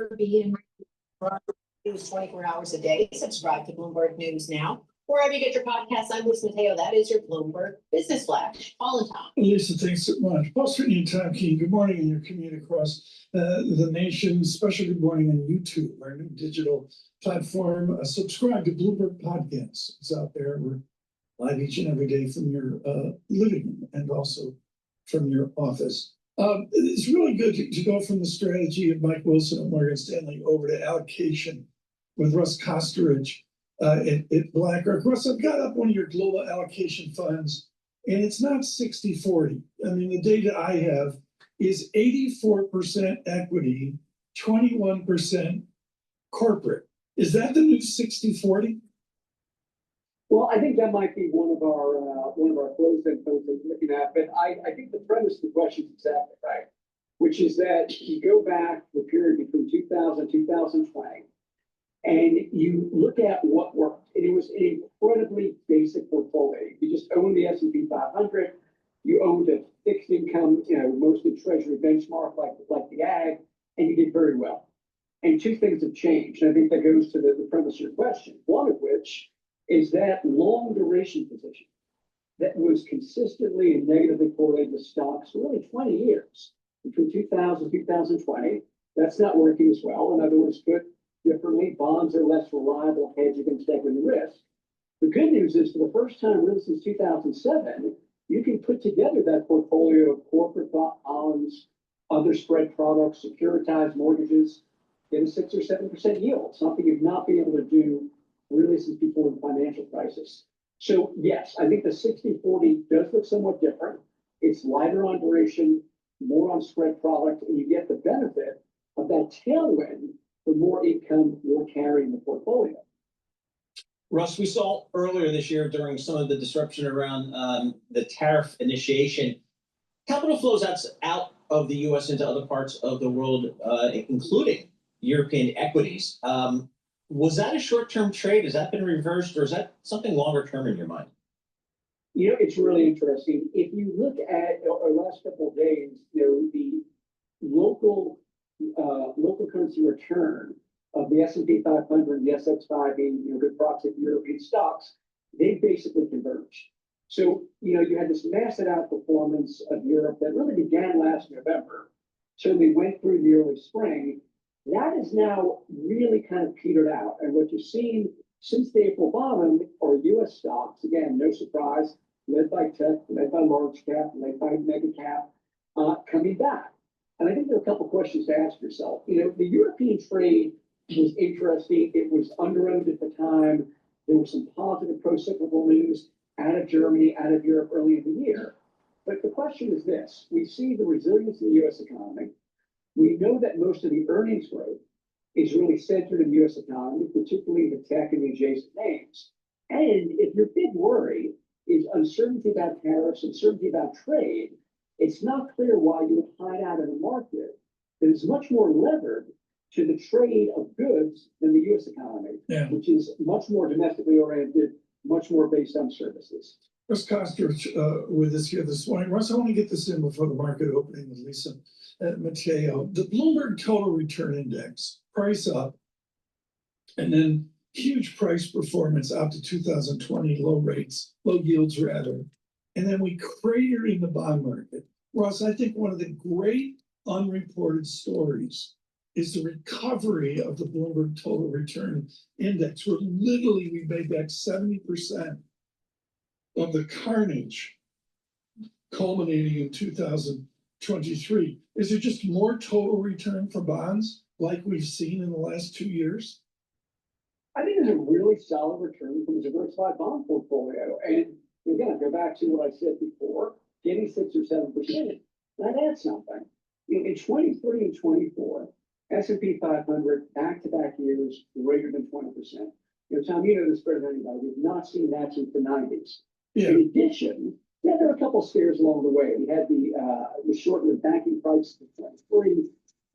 ever be in news 24 hours a day. Subscribe to Bloomberg News now. Wherever you get your podcasts, I'm Lisa Mateo. That is your Bloomberg Business Flash. Paul and Tom. Lisa, thanks so much. Paul Sweeney and Tom Keene, good morning in your commute across the nation. Special good morning on YouTube, our new digital platform. Subscribe to Bloomberg Podcasts. It's out there. We're live each and every day from your living room and also from your office. It's really good to go from the strategy of Mike Wilson at Morgan Stanley over to allocation with Russ Kosterich at BlackRock. Russ, I've got up one of your global allocation funds, and it's not 60-40. I mean, the data I have is 84% equity, 21% corporate. Is that the new 60-40? Well, I think that might be one of our closed-end funds that we're looking at. But I think the premise of the question is exactly right, which is that you go back the period between 2000 and 2020, and you look at what worked. And it was an incredibly basic portfolio. You just owned the S&P 500. You owned a fixed income, mostly treasury benchmark like the ag, and you did very well. And two things have changed. And I think that goes to the premise of your question. One of which is that long duration position that was consistently and negatively correlated with stocks for really 20 years, between 2000 and 2020. That's not working as well. In other words, put differently, bonds are less reliable hedge against equity risk. The good news is, for the first time really since 2007, you can put together that portfolio of corporate bonds, other spread products, securitized mortgages, get a 6 or 7% yield, something you've not been able to do really since before the financial crisis. So yes, I think the 60-40 does look somewhat different. It's lighter on duration, more on spread product, and you get the benefit of that tailwind for more income, more carry in the portfolio. Russ, we saw earlier this year during some of the disruption around the tariff initiation, capital flows out of the U.S. into other parts of the world, including European equities. Was that a short-term trade? Has that been reversed, or is that something longer term in your mind? It's really interesting. If you look at our last couple of days, the local currency return of the S&P 500 and the SX5 being good proxy for European stocks, they basically converged. So you had this massive outperformance of Europe that really began last November, certainly went through the early spring. That is now really kind of petered out. And what you've seen since the April bottom are U.S. stocks, again, no surprise, led by tech, led by large cap, led by mega cap, coming back. And I think there are a couple questions to ask yourself. The European trade was interesting. It was underowned at the time. There was some positive pro-cyclical news out of Germany, out of Europe early in the year. But the question is this. We see the resilience in the U.S. economy. We know that most of the earnings growth is really centered in the U.S. economy, particularly the tech and the adjacent names. And if your big worry is uncertainty about tariffs, uncertainty about trade, it's not clear why you would hide out in a market that is much more levered to the trade of goods than the U.S. economy, which is much more domestically oriented, much more based on services. Russ Kosterich with us here this morning. Russ, I want to get this in before the market opening with Lisa Mateo. The Bloomberg Total Return Index, price up, and then huge price performance out to 2020, low yields rather. And then we crater in the bond market. Russ, I think one of the great unreported stories is the recovery of the Bloomberg Total Return Index, where literally we made back 70% of the carnage culminating in 2023. Is there just more total return for bonds like we've seen in the last 2 years? I think there's a really solid return from a diversified bond portfolio. And again, go back to what I said before, getting 6 or 7%, that adds something. In 23 and 24, S&P 500 back-to-back years greater than 20%. Tom, you know this better than anybody. We've not seen that since the 90s. Yeah. In addition, there were a couple of scares along the way. We had the short-lived banking crisis in 23.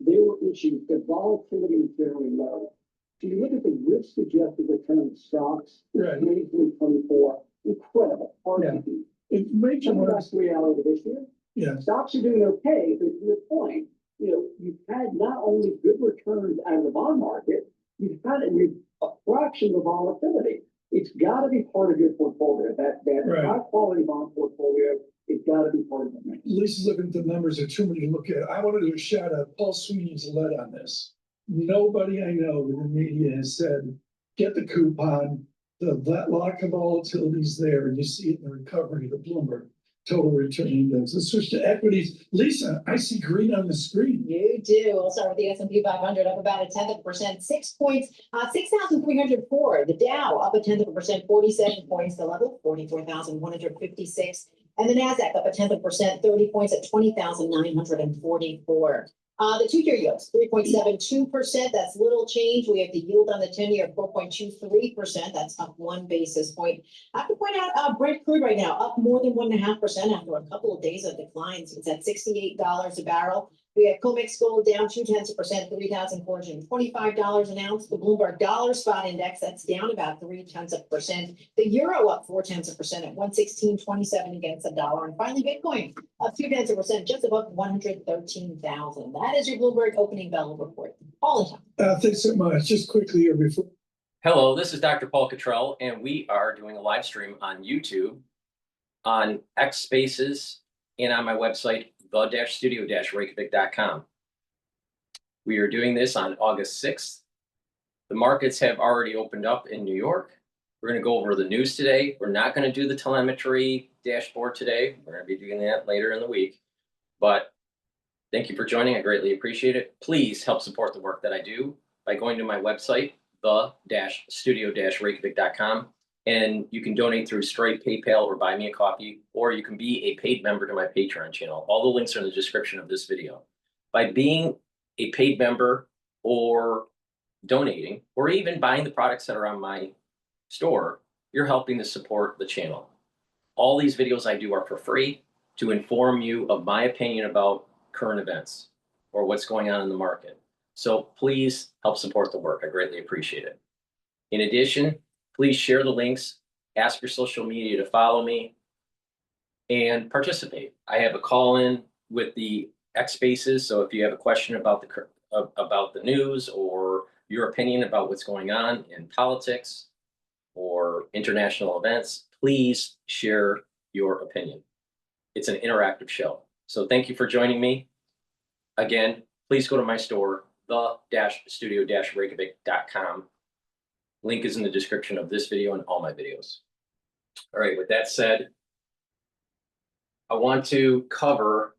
There were issues. The volatility was generally low. So you look at the risk-adjusted return of stocks, Right. 23, 24, incredible. Hard to beat. It makes Some of that's reality this year. Yeah. Stocks are doing okay, but to your point, you've had not only good returns out of the bond market, you've had it with a fraction of volatility. It's got to be part of your portfolio. That Right. high quality bond portfolio, it's got to be part of it. Lisa's looking at the numbers, there are too many to look at. I wanted to shout out Paul Sweeney's lead on this. Nobody I know in the media has said, get the coupon, that lack of volatility is there, and you see it in the recovery of the Bloomberg total return index. Let's switch to equities. Lisa, I see green on the screen. You do. We'll start with the S&P 500 up about 0.1%, 6 points, 6,304. The Dow up 0.1%, 47 points. The level 44,156. And the Nasdaq up 0.1%, 30 points at 20,944. The two-year yields 3.72%. That's little change. We have the yield on the 10-year 4.23%. That's up 1 basis point. I have to point out Brent crude right now up more than 1.5% after a couple of days of declines. It's at $68 a barrel. We have COMEX gold down 0.2%, $3,425 an ounce. The Bloomberg Dollar Spot Index, that's down about 0.3%. The euro up 0.4% at 116.27 against the dollar. And finally, Bitcoin up 0.2%, just above 113,000. That is your Bloomberg opening bell report. All in time. Thanks so much. Just quickly here before. Hello, this is DrPaulCottrell, and we are doing a live stream on YouTube, on X Spaces, and on my website, the-studio-reykjavik.com. We are doing this on August 6th. The markets have already opened up in New York. We're going to go over the news today. We're not going to do the telemetry dashboard today. We're going to be doing that later in the week. But thank you for joining. I greatly appreciate it. Please help support the work that I do by going to my website, the-studio-reykjavik.com. And you can donate through Stripe, PayPal, or buy me a coffee, or you can be a paid member to my Patreon channel. All the links are in the description of this video. By being a paid member or donating, or even buying the products that are on my store, you're helping to support the channel. All these videos I do are for free to inform you of my opinion about current events or what's going on in the market. So please help support the work. I greatly appreciate it. In addition, please share the links, ask your social media to follow me, and participate. I have a call-in with the X Spaces, so if you have a question about the news or your opinion about what's going on in politics or international events, please share your opinion. It's an interactive show. So thank you for joining me. Again, please go to my store, the-studio-reykjavik.com. Link is in the description of this video and all my videos. All right, with that said, I want to cover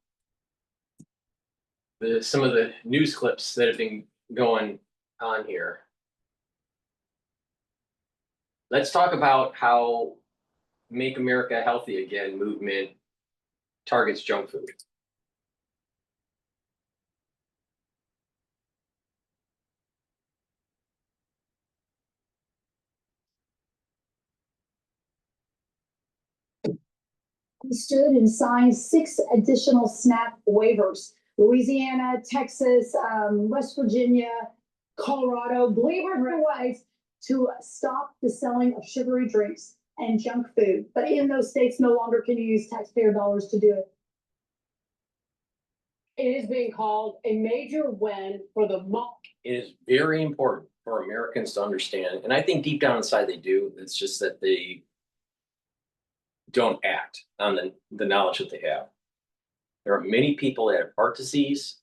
some of the news clips that have been going on here. Let's talk about how Make America Healthy Again movement targets junk food. Stood and signed 6 additional SNAP waivers. Louisiana, Texas, West Virginia, Colorado, believe it or otherwise, to stop the selling of sugary drinks and junk food. But in those states, no longer can you use taxpayer dollars to do it. It is being called a major win for the It is very important for Americans to understand, and I think deep down inside they do. It's just that they don't act on the knowledge that they have. There are many people that have heart disease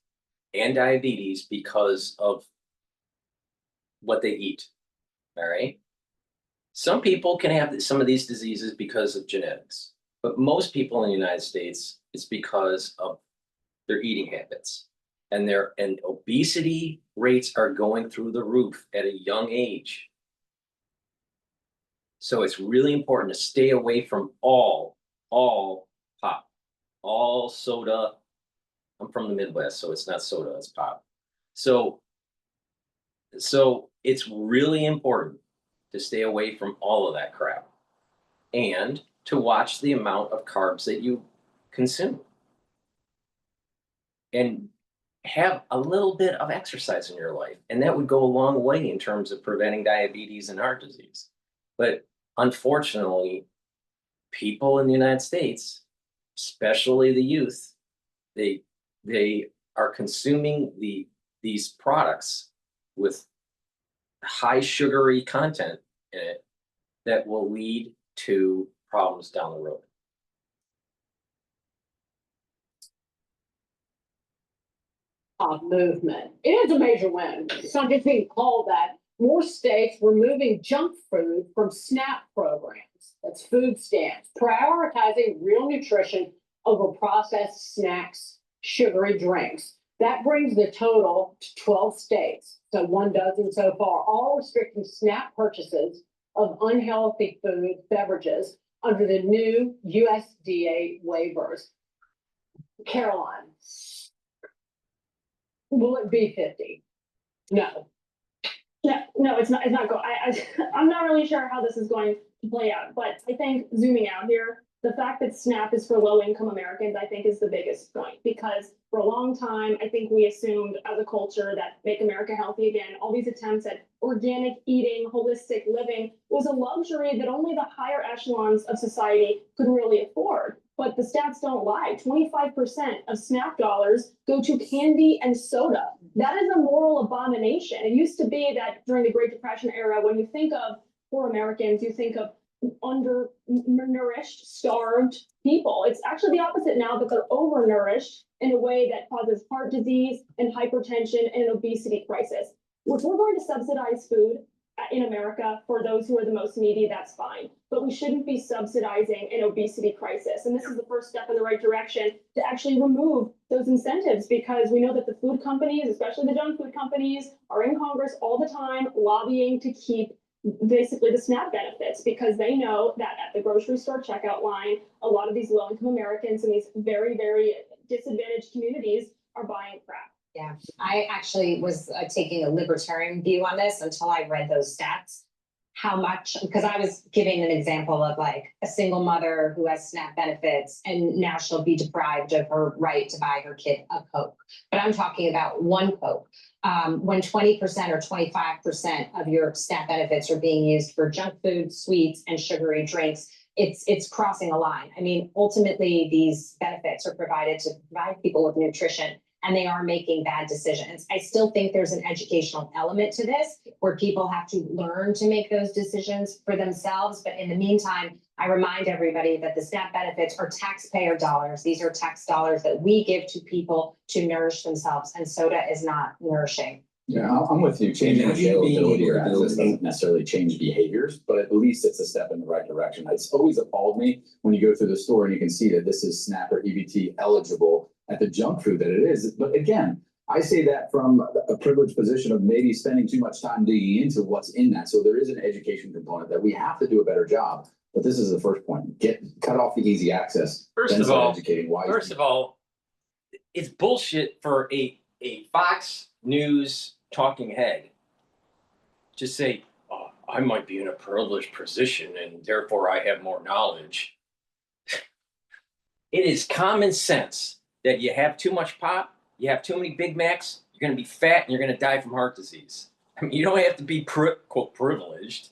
and diabetes because of what they eat. All right. Some people can have some of these diseases because of genetics, but most people in the United States, it's because of their eating habits, and obesity rates are going through the roof at a young age. So it's really important to stay away from all pop, all soda. I'm from the Midwest, so it's not soda, it's pop. So it's really important to stay away from all of that crap and to watch the amount of carbs that you consume. And have a little bit of exercise in your life. And that would go a long way in terms of preventing diabetes and heart disease. But unfortunately, people in the United States, especially the youth, they are consuming these products with high sugary content in it that will lead to problems down the road. Movement. It is a major win. It's not just being called that. More states removing junk food from SNAP programs. That's food stamps, prioritizing real nutrition over processed snacks, sugary drinks. That brings the total to 12 states. So 12 so far, all restricting SNAP purchases of unhealthy food beverages under the new USDA waivers. Caroline. Will it be 50? No. No, it's not I'm not really sure how this is going to play out, but I think zooming out here, the fact that SNAP is for low-income Americans, I think is the biggest point, because for a long time, I think we assumed as a culture that Make America Healthy Again, all these attempts at organic eating, holistic living was a luxury that only the higher echelons of society could really afford. But the stats don't lie. 25% of SNAP dollars go to candy and soda. That is a moral abomination. It used to be that during the Great Depression era, when you think of poor Americans, you think of undernourished, starved people. It's actually the opposite now, that they're overnourished in a way that causes heart disease and hypertension and an obesity crisis. If we're going to subsidize food in America for those who are the most needy, that's fine. But we shouldn't be subsidizing an obesity crisis. And this is the first step in the right direction to actually remove those incentives, because we know that the food companies, especially the junk food companies, are in Congress all the time lobbying to keep basically the SNAP benefits, because they know that at the grocery store checkout line, a lot of these low-income Americans in these very, very disadvantaged communities are buying crap. Yeah, I actually was taking a libertarian view on this until I read those stats. How much, because I was giving an example of like a single mother who has SNAP benefits and now she'll be deprived of her right to buy her kid a Coke. But I'm talking about one Coke. When 20% or 25% of your SNAP benefits are being used for junk food, sweets, and sugary drinks, it's crossing a line. I mean, ultimately, these benefits are provided to provide people with nutrition, and they are making bad decisions. I still think there's an educational element to this where people have to learn to make those decisions for themselves. But in the meantime, I remind everybody that the SNAP benefits are taxpayer dollars. These are tax dollars that we give to people to nourish themselves, and soda is not nourishing. Yeah, I'm with you. Changing availability or access doesn't necessarily change behaviors, but at least it's a step in the right direction. It's always appalled me when you go through the store and you can see that this is SNAP or EBT eligible at the junk food that it is. But again, I say that from a privileged position of maybe spending too much time digging into what's in that. So there is an education component that we have to do a better job. But this is the first point. Cut off the easy access. First of all, educating it's bullshit for a Fox News talking head to say, oh, I might be in a privileged position and therefore I have more knowledge. It is common sense that you have too much pop, you have too many Big Macs, you're going to be fat and you're going to die from heart disease. I mean, you don't have to be quote privileged.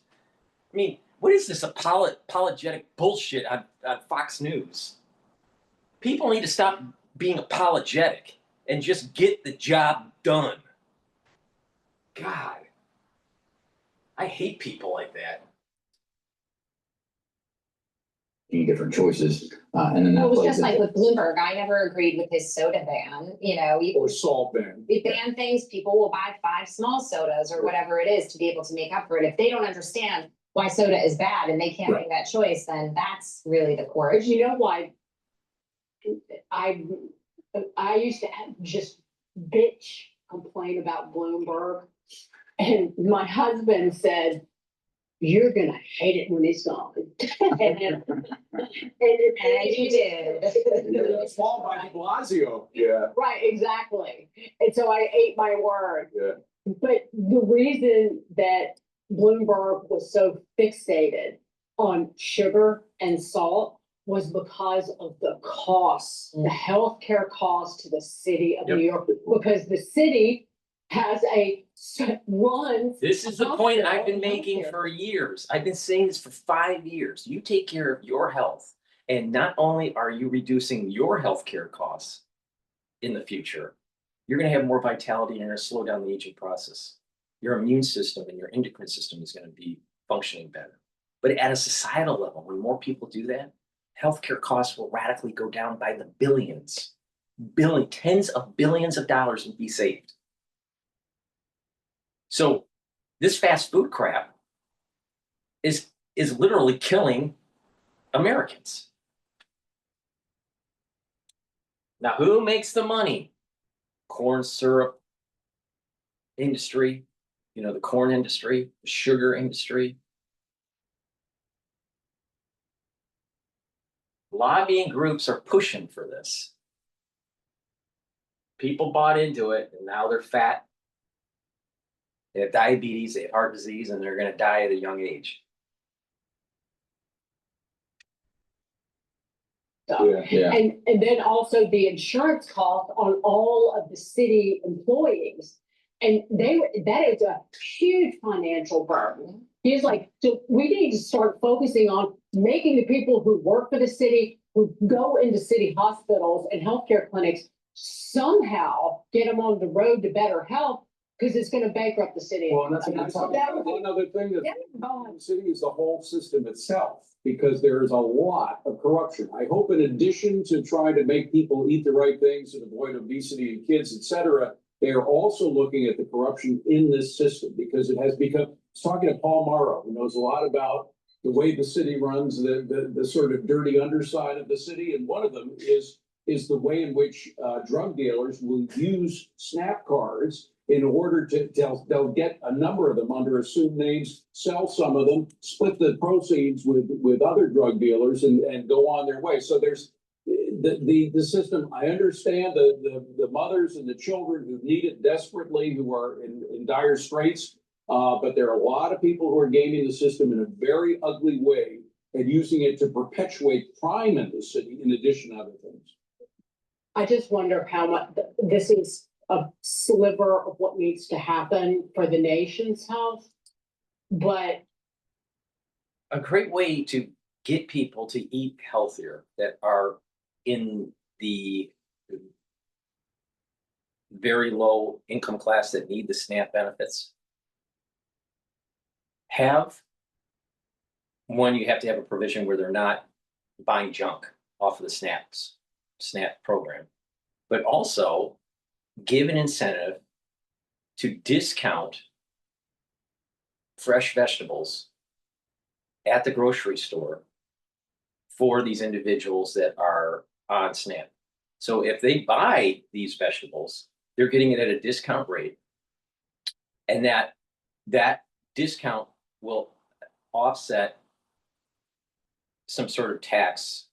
I mean, what is this apologetic bullshit on Fox News? People need to stop being apologetic and just get the job done. God, I hate people like that. different choices, and then that Well, it was plays just like into- with Bloomberg, I never agreed with his soda ban, you know. Or salt ban. We ban things, people will buy 5 small sodas or whatever it is to be able to make up for it. If they don't understand why soda is bad and they can't make that choice, then that's really the core But issue. you know why? I used to just bitch, complain about Bloomberg. And my husband said, you're gonna hate it when it's gone. And you did. That's fall by de Blasio. Yeah. Right, exactly. And so I ate my word. Yeah. But the reason that Bloomberg was so fixated on sugar and salt was because of the costs, the healthcare costs to the city of New York, because the city has runs. This is the point I've been healthcare. making for years. I've been saying this for 5 years. You take care of your health, and not only are you reducing your healthcare costs in the future, you're gonna have more vitality and you're gonna slow down the aging process. Your immune system and your endocrine system is gonna be functioning better. But at a societal level, when more people do that, healthcare costs will radically go down by the billions, tens of billions of dollars will be saved. So this fast food crap is literally killing Americans. Now, who makes the money? Corn syrup industry, you know, the corn industry, the sugar industry. Lobbying groups are pushing for this. People bought into it and now they're fat. They have diabetes, they have heart disease, and they're going to die at a young age. Yeah. And then also the insurance cost on all of the city employees. And that is a huge financial burden. He's like, so we need to start focusing on making the people who work for the city, who go into city hospitals and healthcare clinics, somehow get them on the road to better health, because it's going to bankrupt the city. Well, and that's one other thing that the city is the whole system itself, because there is a lot of corruption. I hope in addition to trying to make people eat the right things and avoid obesity in kids, et cetera, they are also looking at the corruption in this system, because it has become, I was talking to Paul Morrow, who knows a lot about the way the city runs, the sort of dirty underside of the city. And one of them is the way in which drug dealers will use SNAP cards in order to, they'll get a number of them under assumed names, sell some of them, split the proceeds with other drug dealers and go on their way. So there's the system. I understand the mothers and the children who need it desperately, who are in dire straits, but there are a lot of people who are gaming the system in a very ugly way and using it to perpetuate crime in the city, in addition to other things. I just wonder how much this is a sliver of what needs to happen for the nation's health. But A great way to get people to eat healthier that are in the very low income class that need the SNAP benefits. You have to have a provision where they're not buying junk off of the SNAP program, but also give an incentive to discount fresh vegetables at the grocery store for these individuals that are on SNAP. So if they buy these vegetables, they're getting it at a discount rate, and that discount will offset some sort of tax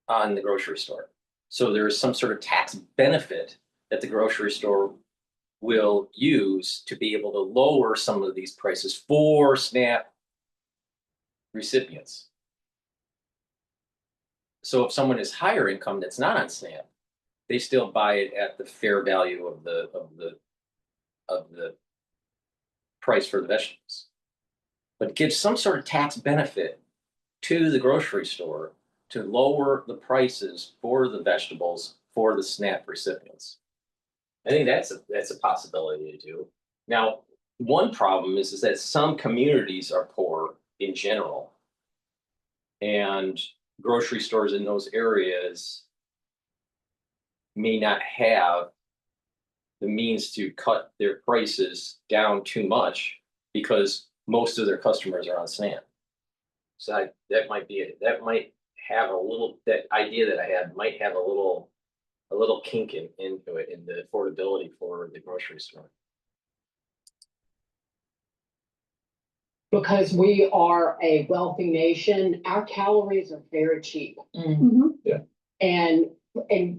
on the grocery store. So there is some sort of tax benefit that the grocery store will use to be able to lower some of these prices for SNAP recipients. So if someone is higher income that's not on SNAP, they still buy it at the fair value of the price for the vegetables. But give some sort of tax benefit to the grocery store to lower the prices for the vegetables for the SNAP recipients. I think that's a possibility to do. Now, one problem is that some communities are poor in general, and grocery stores in those areas may not have the means to cut their prices down too much because most of their customers are on SNAP. So that might have a little, that idea that I had might have a little kink into it in the affordability for the grocery store. because we are a wealthy nation, our calories are very cheap. Yeah. And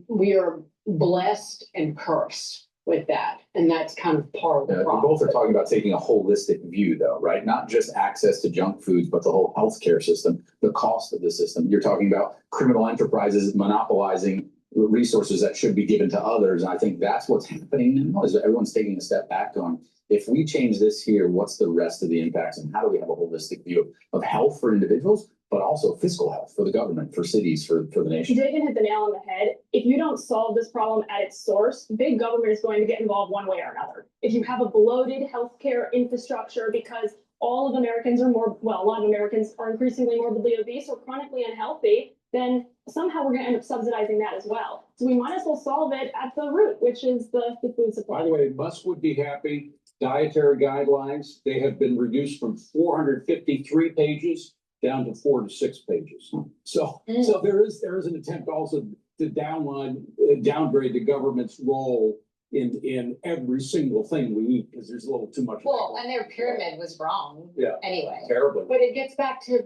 we are blessed and cursed with that. And that's kind of part of the We problem. both are talking about taking a holistic view though, right? Not just access to junk foods, but the whole healthcare system, the cost of the system. You're talking about criminal enterprises monopolizing resources that should be given to others. And I think that's what's happening now, is that everyone's taking a step back going, if we change this here, what's the rest of the impacts and how do we have a holistic view of health for individuals, but also fiscal health for the government, for cities, for the nation. Dagan hit the nail on the head. If you don't solve this problem at its source, big government is going to get involved one way or another. If you have a bloated healthcare infrastructure because all of Americans are more, well, a lot of Americans are increasingly morbidly obese or chronically unhealthy, then somehow we're gonna end up subsidizing that as well. So we might as well solve it at the root, which is the food supply. By the way, Musk would be happy. Dietary guidelines, they have been reduced from 453 pages down to 4 to 6 pages. So there is an attempt also to downgrade the government's role in every single thing we eat, because there's a little too much. Well, and their pyramid was wrong. Yeah. Anyway. Terribly. But it gets back to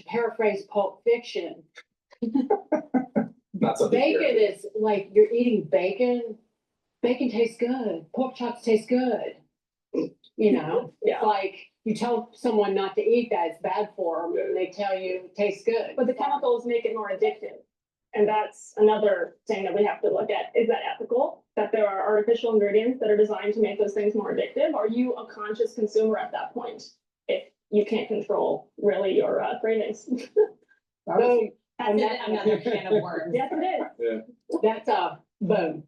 paraphrase Pulp Fiction. Not something. Bacon is like, you're eating bacon. Bacon tastes good. Pork chops taste good. You know, Yeah. it's like you tell someone not to eat that, it's bad for them, and they tell you it tastes good. But the chemicals make it more addictive. And that's another thing that we have to look at. Is that ethical? That there are artificial ingredients that are designed to make those things more addictive? Are you a conscious consumer at that point? If you can't control really your cravings. Boom. That's another can of worms. Yes, it is. That's a boom.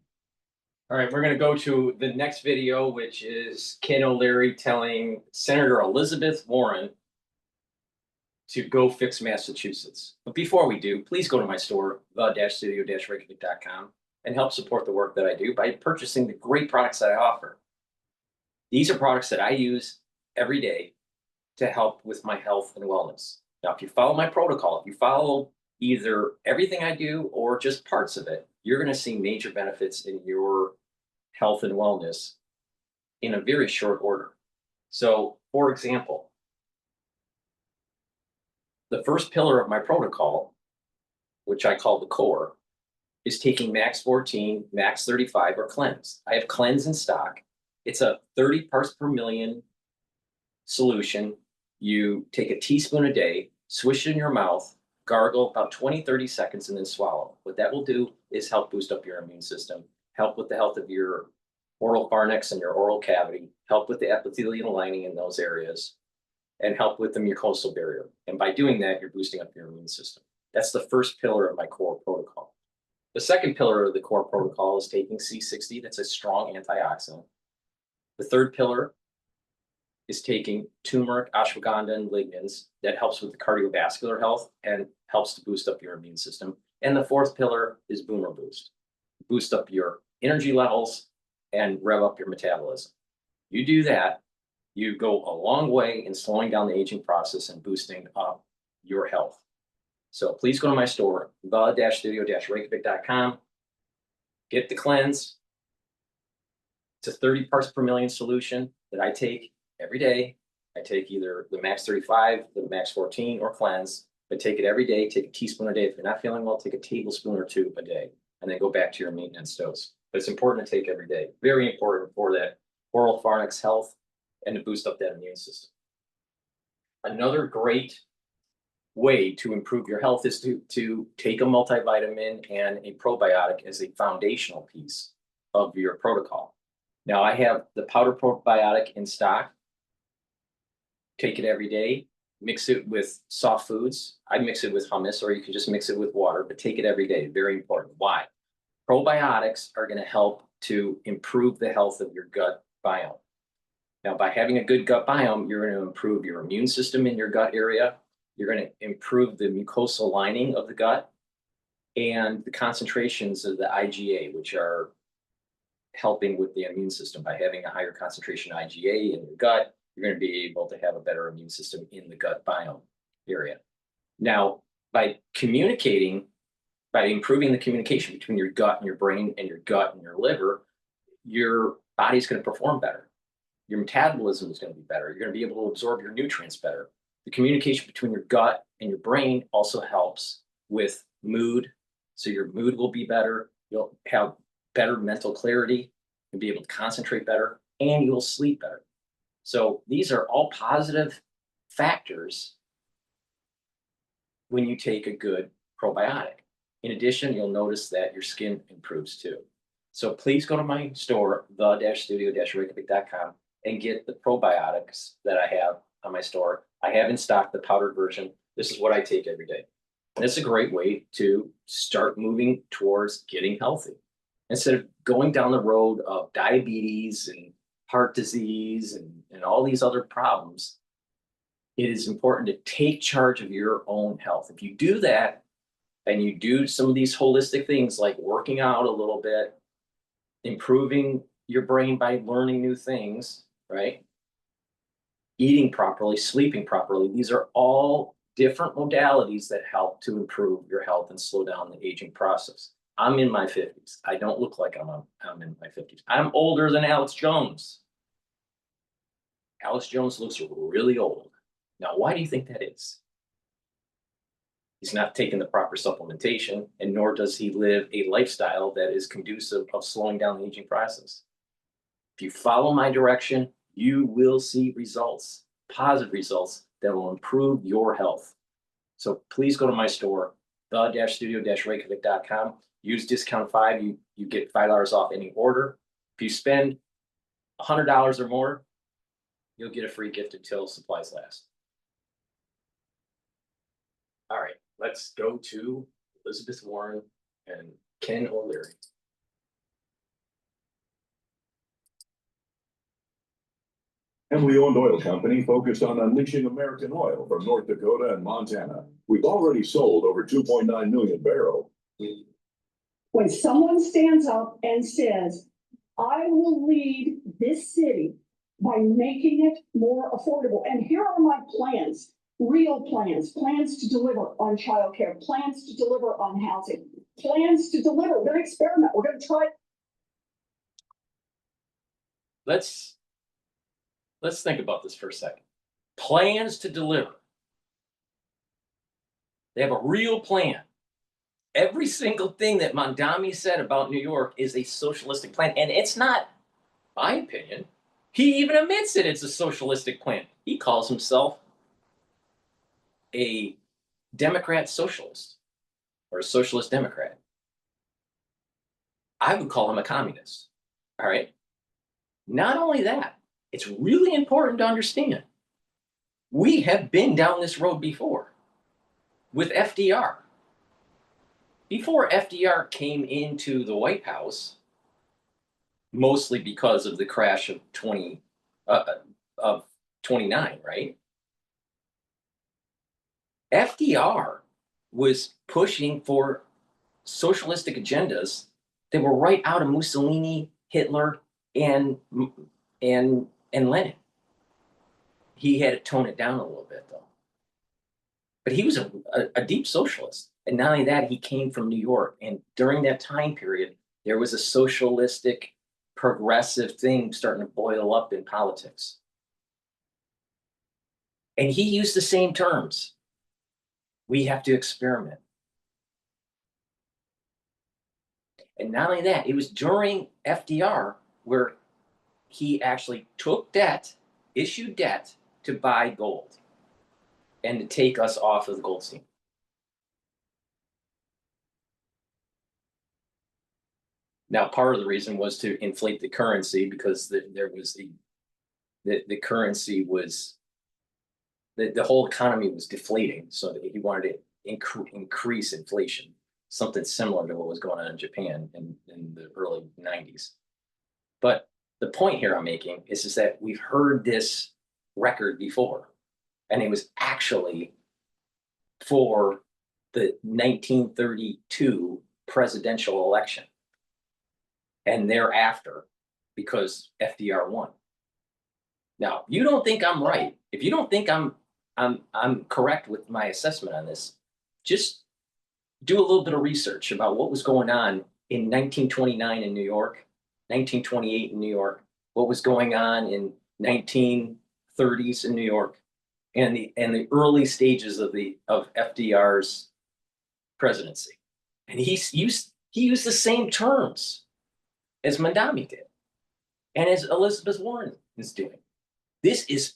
All right, we're gonna go to the next video, which is Ken O'Leary telling Senator Elizabeth Warren to go fix Massachusetts. But before we do, please go to my store, the-studio-reykjavik.com, and help support the work that I do by purchasing the great products that I offer. These are products that I use every day to help with my health and wellness. Now, if you follow my protocol, if you follow either everything I do or just parts of it, you're gonna see major benefits in your health and wellness in a very short order. So, for example, the first pillar of my protocol, which I call the core, is taking max 14, max 35, or cleanse. I have cleanse in stock. It's a 30 parts per million solution. You take a teaspoon a day, swish it in your mouth, gargle about 20, 30 seconds, and then swallow. What that will do is help boost up your immune system, help with the health of your oral pharynx and your oral cavity, help with the epithelial lining in those areas, and help with the mucosal barrier. And by doing that, you're boosting up your immune system. That's the first pillar of my core protocol. The second pillar of the core protocol is taking C60. That's a strong antioxidant. The third pillar is taking turmeric, ashwagandha, and lignans. That helps with the cardiovascular health and helps to boost up your immune system. And the fourth pillar is Boomer Boost. Boost up your energy levels and rev up your metabolism. You do that, you go a long way in slowing down the aging process and boosting up your health. So please go to my store, the-studio-reykjavik.com. Get the cleanse. It's a 30 parts per million solution that I take every day. I take either the max 35, the max 14, or cleanse. But take it every day, take a teaspoon a day. If you're not feeling well, take a tablespoon or 2 a day, and then go back to your maintenance dose. But it's important to take every day. Very important for that oral pharynx health and to boost up that immune system. Another great way to improve your health is to take a multivitamin and a probiotic as a foundational piece of your protocol. Now, I have the powder probiotic in stock. Take it every day, mix it with soft foods. I mix it with hummus, or you can just mix it with water, but take it every day. Very important. Why? Probiotics are going to help to improve the health of your gut biome. Now, by having a good gut biome, you're going to improve your immune system in your gut area. You're going to improve the mucosal lining of the gut and the concentrations of the IgA, which are helping with the immune system. By having a higher concentration of IgA in your gut, you're going to be able to have a better immune system in the gut biome area. Now, by improving the communication between your gut and your brain and your gut and your liver, your body's going to perform better. Your metabolism is going to be better. You're going to be able to absorb your nutrients better. The communication between your gut and your brain also helps with mood. So your mood will be better. You'll have better mental clarity. You'll be able to concentrate better, and you'll sleep better. So these are all positive factors when you take a good probiotic. In addition, you'll notice that your skin improves too. So please go to my store, the-studio-reykjavik.com, and get the probiotics that I have on my store. I have in stock the powdered version. This is what I take every day. And it's a great way to start moving towards getting healthy. Instead of going down the road of diabetes and heart disease and all these other problems, it is important to take charge of your own health. If you do that, and you do some of these holistic things like working out a little bit, improving your brain by learning new things, right? Eating properly, sleeping properly. These are all different modalities that help to improve your health and slow down the aging process. I'm in my 50s. I don't look like I'm in my 50s. I'm older than Alex Jones. Alex Jones looks really old. Now, why do you think that is? He's not taking the proper supplementation, and nor does he live a lifestyle that is conducive of slowing down the aging process. If you follow my direction, you will see results, positive results that will improve your health. So please go to my store, the-studio-reykjavik.com. Use discount 5. You get $5 off any order. If you spend $100 or more, you'll get a free gift until supplies last. All right, let's go to Elizabeth Warren and Ken O'Leary. Family-owned oil company focused on unleashing American oil from North Dakota and Montana. We've already sold over 2.9 million barrels. When someone stands up and says, I will lead this city by making it more affordable, and here are my plans, real plans, plans to deliver on childcare, plans to deliver on housing, plans to deliver, we're gonna experiment, we're gonna try. Let's think about this for a second. Plans to deliver. They have a real plan. Every single thing that Mamdani said about New York is a socialistic plan. And it's not my opinion. He even admits that it's a socialistic plan. He calls himself a Democrat socialist or a socialist Democrat. I would call him a communist. All right. Not only that, it's really important to understand. We have been down this road before with FDR. Before FDR came into the White House, mostly because of the crash of 29, right? FDR was pushing for socialistic agendas that were right out of Mussolini, Hitler, and Lenin. He had to tone it down a little bit, though. But he was a deep socialist. And not only that, he came from New York. And during that time period, there was a socialistic, progressive thing starting to boil up in politics. And he used the same terms. We have to experiment. And not only that, it was during FDR where he actually took debt, issued debt to buy gold and to take us off of the gold standard. Now, part of the reason was to inflate the currency because there was the currency was, the whole economy was deflating. So he wanted to increase inflation, something similar to what was going on in Japan in the early 90s. But the point here I'm making is that we've heard this record before, and it was actually for the 1932 presidential election and thereafter, because FDR won. Now, you don't think I'm right. If you don't think I'm correct with my assessment on this, just do a little bit of research about what was going on in 1929 in New York, 1928 in New York, what was going on in 1930s in New York, and the early stages of FDR's presidency. And he used the same terms as Mamdani did, and as Elizabeth Warren is doing. This is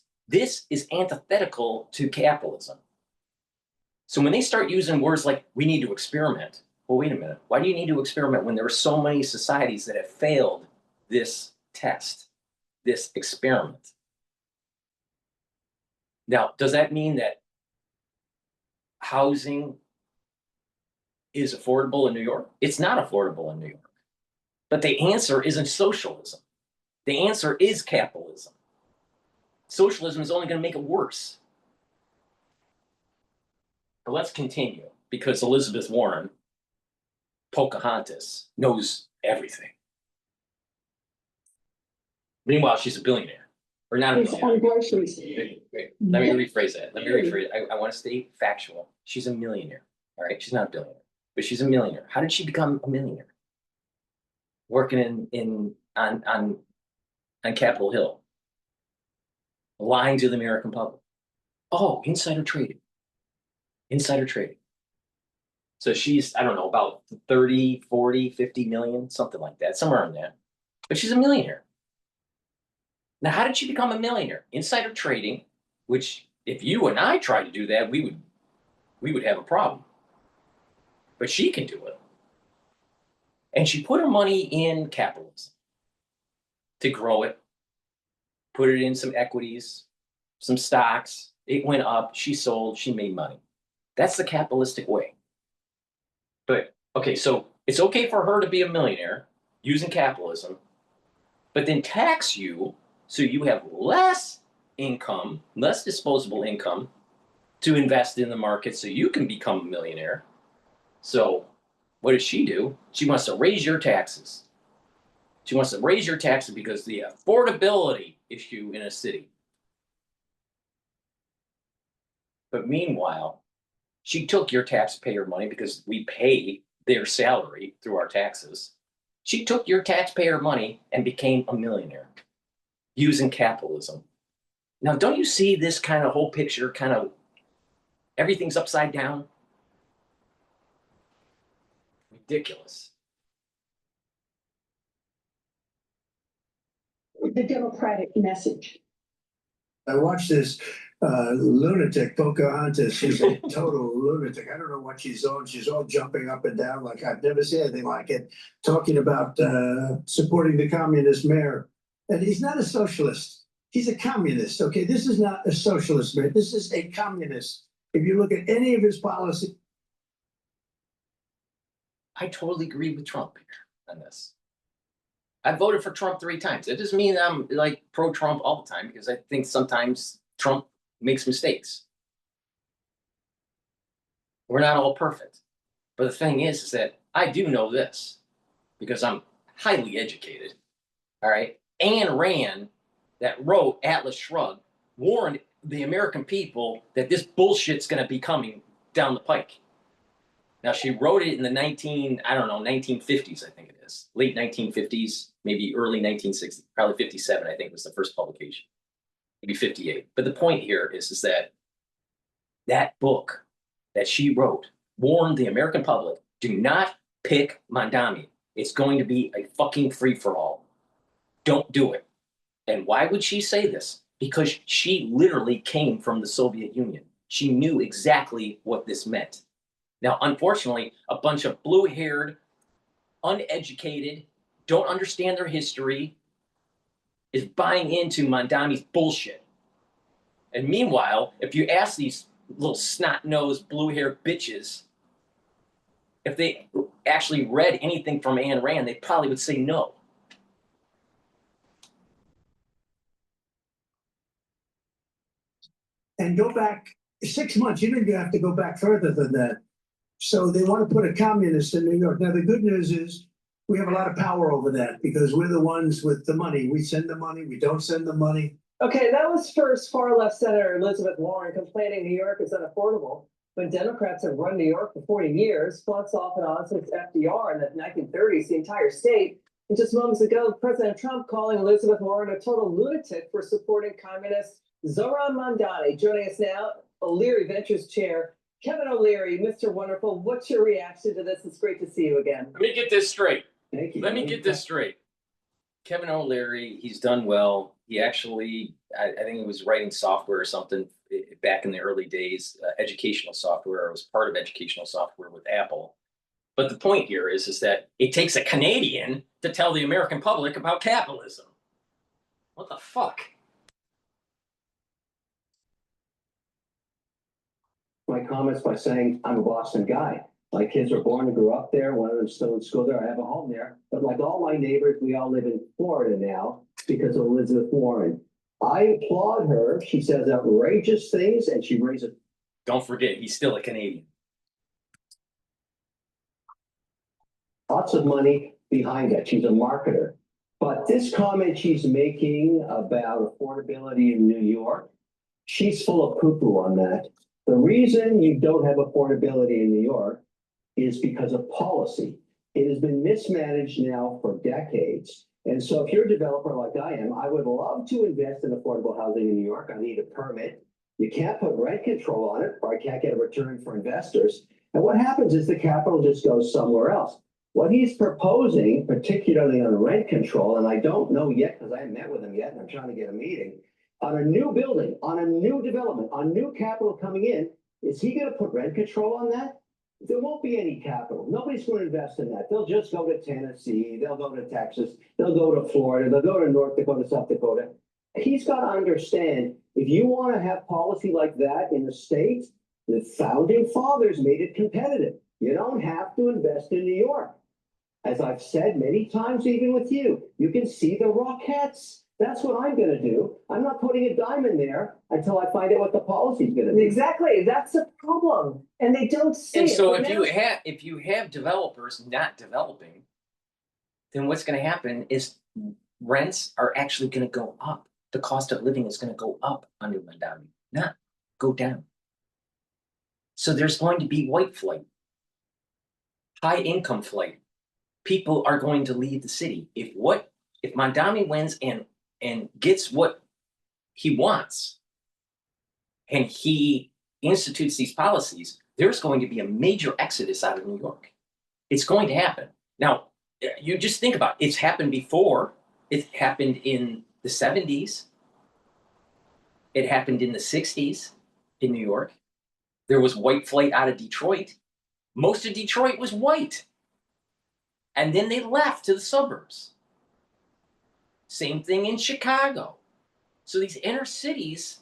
antithetical to capitalism. So when they start using words like we need to experiment, well, wait a minute. Why do you need to experiment when there are so many societies that have failed this test, this experiment? Now, does that mean that housing is affordable in New York? It's not affordable in New York. But the answer isn't socialism. The answer is capitalism. Socialism is only going to make it worse. But let's continue, because Elizabeth Warren, Pocahontas, knows everything. Meanwhile, she's a billionaire. Or not a It's billionaire. on groceries. Wait. Let me rephrase that. I want to stay factual. She's a millionaire. All right. She's not a billionaire, but she's a millionaire. How did she become a millionaire? Working on Capitol Hill, lying to the American public. Oh, insider trading. Insider trading. So she's, I don't know, about 30, 40, 50 million, something like that, somewhere in there. But she's a millionaire. Now, how did she become a millionaire? Insider trading, which if you and I tried to do that, we would have a problem. But she can do it. And she put her money in capitalism to grow it, put it in some equities, some stocks. It went up, she sold, she made money. That's the capitalistic way. But, okay, so it's okay for her to be a millionaire using capitalism, but then tax you so you have less income, less disposable income to invest in the market so you can become a millionaire. So what does she do? She wants to raise your taxes. She wants to raise your taxes because the affordability issue in a city. But meanwhile, she took your taxpayer money because we pay their salary through our taxes. She took your taxpayer money and became a millionaire using capitalism. Now, don't you see this kind of whole picture, kind of everything's upside down? Ridiculous. The Democratic message. I watched this lunatic, Pocahontas. She's a total lunatic. I don't know what she's on. She's all jumping up and down like I've never seen anything like it, talking about supporting the communist mayor. And he's not a socialist. He's a communist. Okay, this is not a socialist mayor. This is a communist. If you look at any of his policy. I totally agree with Trump here on this. I voted for Trump 3 times. It doesn't mean I'm like pro-Trump all the time, because I think sometimes Trump makes mistakes. We're not all perfect. But the thing is that I do know this because I'm highly educated. All right. Ayn Rand, that wrote Atlas Shrugged, warned the American people that this bullshit's going to be coming down the pike. Now, she wrote it in the 1950s, I think it is. Late 1950s, maybe early 1960s, probably 57, I think was the first publication. Maybe 58. But the point here is that that book that she wrote warned the American public, do not pick Mamdani. It's going to be a fucking free-for-all. Don't do it. And why would she say this? Because she literally came from the Soviet Union. She knew exactly what this meant. Now, unfortunately, a bunch of blue-haired, uneducated, don't understand their history, is buying into Mamdani's bullshit. And meanwhile, if you ask these little snot-nosed, blue-haired bitches if they actually read anything from Ayn Rand, they probably would say no. And go back 6 months. You don't even have to go back further than that. So they want to put a communist in New York. Now, the good news is we have a lot of power over that because we're the ones with the money. We send the money. We don't send the money. Okay, that was first far-left Senator Elizabeth Warren complaining New York is unaffordable. When Democrats have run New York for 40 years, plus off and on since FDR in the 1930s, the entire state. And just moments ago, President Trump calling Elizabeth Warren a total lunatic for supporting communist Zoran Mamdani. Joining us now, O'Leary Ventures Chair Kevin O'Leary. Mr. Wonderful, what's your reaction to this? It's great to see you again. Let me get this straight. Thank you. Let me get this straight. Kevin O'Leary, he's done well. He actually, I think he was writing software or something back in the early days, educational software. It was part of educational software with Apple. But the point here is that it takes a Canadian to tell the American public about capitalism. What the fuck? my comments by saying I'm a Boston guy. My kids were born and grew up there. One of them's still in school there. I have a home there. But like all my neighbors, we all live in Florida now because of Elizabeth Warren. I applaud her. She says outrageous things and she raises. Don't forget, he's still a Canadian. Lots of money behind it. She's a marketer. But this comment she's making about affordability in New York, she's full of poo-poo on that. The reason you don't have affordability in New York is because of policy. It has been mismanaged now for decades. And so if you're a developer like I am, I would love to invest in affordable housing in New York. I need a permit. You can't put rent control on it, or I can't get a return for investors. And what happens is the capital just goes somewhere else. What he's proposing, particularly on rent control, and I don't know yet because I haven't met with him yet and I'm trying to get a meeting, on a new building, on a new development, on new capital coming in, is he going to put rent control on that? There won't be any capital. Nobody's going to invest in that. They'll just go to Tennessee, they'll go to Texas, they'll go to Florida, they'll go to North Dakota, South Dakota. He's got to understand, if you want to have policy like that in the States, the founding fathers made it competitive. You don't have to invest in New York. As I've said many times, even with you, you can see the Rockettes. That's what I'm going to do. I'm not putting a dime in there until I find out what the policy is going to be. Exactly, that's the problem, and they don't see And it. so But if you have developers not developing, then what's going to happen is rents are actually going to go up. The cost of living is going to go up under Mamdani, not go down. So there's going to be white flight, high income flight. People are going to leave the city. If Mamdani wins and gets what he wants, and he institutes these policies, there's going to be a major exodus out of New York. It's going to happen. Now, you just think about it. It's happened before. It happened in the 70s. It happened in the 60s in New York. There was white flight out of Detroit. Most of Detroit was white. And then they left to the suburbs. Same thing in Chicago. So these inner cities,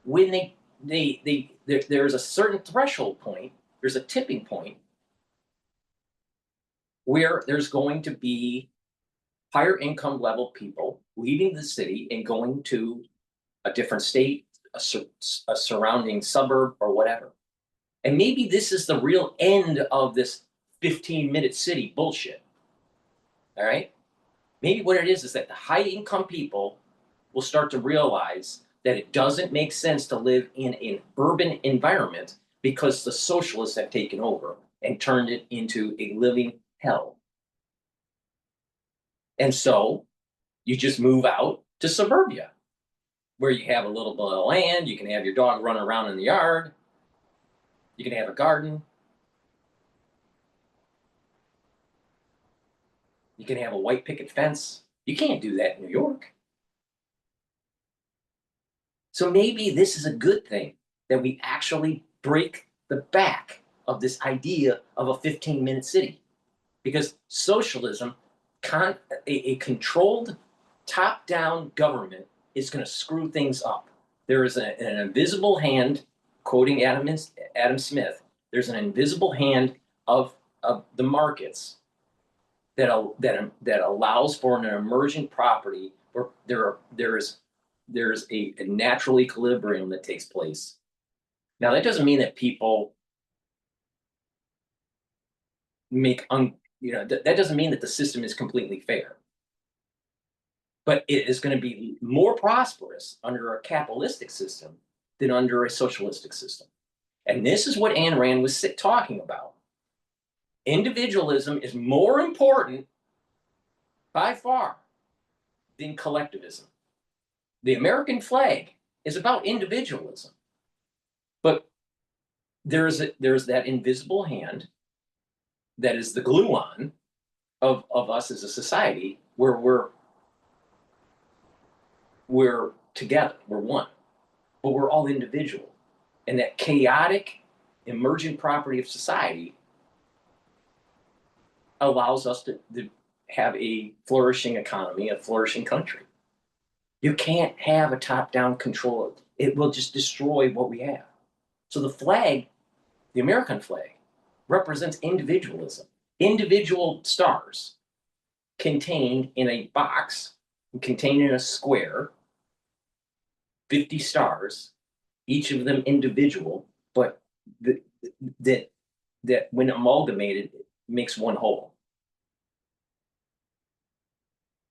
when there's a certain threshold point, there's a tipping point where there's going to be higher income level people leaving the city and going to a different state, a surrounding suburb or whatever. And maybe this is the real end of this 15-minute city bullshit. All right? Maybe what it is that the high income people will start to realize that it doesn't make sense to live in an urban environment because the socialists have taken over and turned it into a living hell. And so you just move out to suburbia, where you have a little bit of land, you can have your dog run around in the yard, you can have a garden, you can have a white picket fence. You can't do that in New York. So maybe this is a good thing that we actually break the back of this idea of a 15-minute city. Because socialism, a controlled top-down government is going to screw things up. There is an invisible hand, quoting Adam Smith, there's an invisible hand of the markets that allows for an emergent property where there's a natural equilibrium that takes place. Now, that doesn't mean that people that doesn't mean that the system is completely fair. But it is going to be more prosperous under a capitalistic system than under a socialistic system. And this is what Ayn Rand was talking about. Individualism is more important by far than collectivism. The American flag is about individualism. But there's that invisible hand that is the glue on of us as a society where we're together, we're one, but we're all individual. And that chaotic emergent property of society allows us to have a flourishing economy, a flourishing country. You can't have a top-down control. It will just destroy what we have. So the flag the American flag represents individualism. Individual stars contained in a box, contained in a square, 50 stars, each of them individual, but that when amalgamated makes one whole.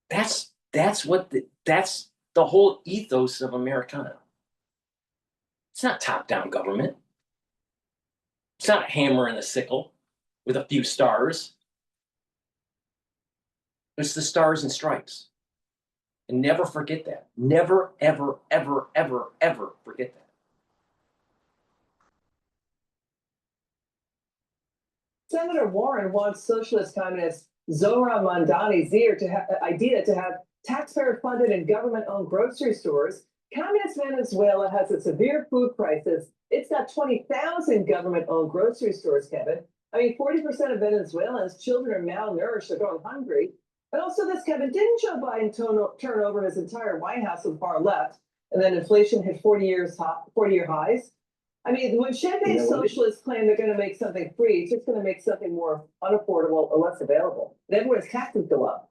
That's the whole ethos of Americana. It's not top-down government. It's not a hammer and a sickle with a few stars. It's the stars and stripes. And never forget that. Never, ever, ever, ever, ever forget that. Senator Warren wants socialist communist Zohra Mamdani's idea to have taxpayer-funded and government-owned grocery stores. Communist Venezuela has a severe food crisis. It's got 20,000 government-owned grocery stores, Kevin. I mean, 40% of Venezuelans' children are malnourished, they're going hungry. And also this, Kevin, didn't Joe Biden turn over his entire White House to the far left, and then inflation hit 40-year highs? I mean, when Champagne socialists claim they're going to make something free, it's just going to make something more unaffordable or less available. And everyone's taxes go up.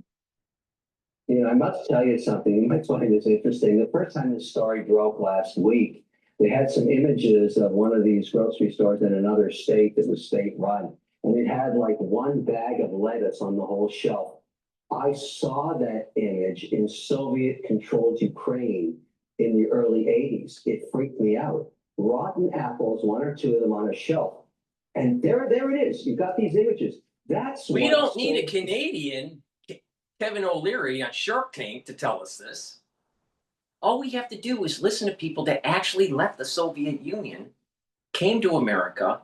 You know, I must tell you something. You might find this interesting. The first time this story broke last week, they had some images of one of these grocery stores in another state that was state-run, and it had like one bag of lettuce on the whole shelf. I saw that image in Soviet-controlled Ukraine in the early 80s. It freaked me out. Rotten apples, one or two of them on a shelf. And there it is. You've got these images. We don't need a Canadian, Kevin O'Leary, on Shark Tank to tell us this. All we have to do is listen to people that actually left the Soviet Union, came to America,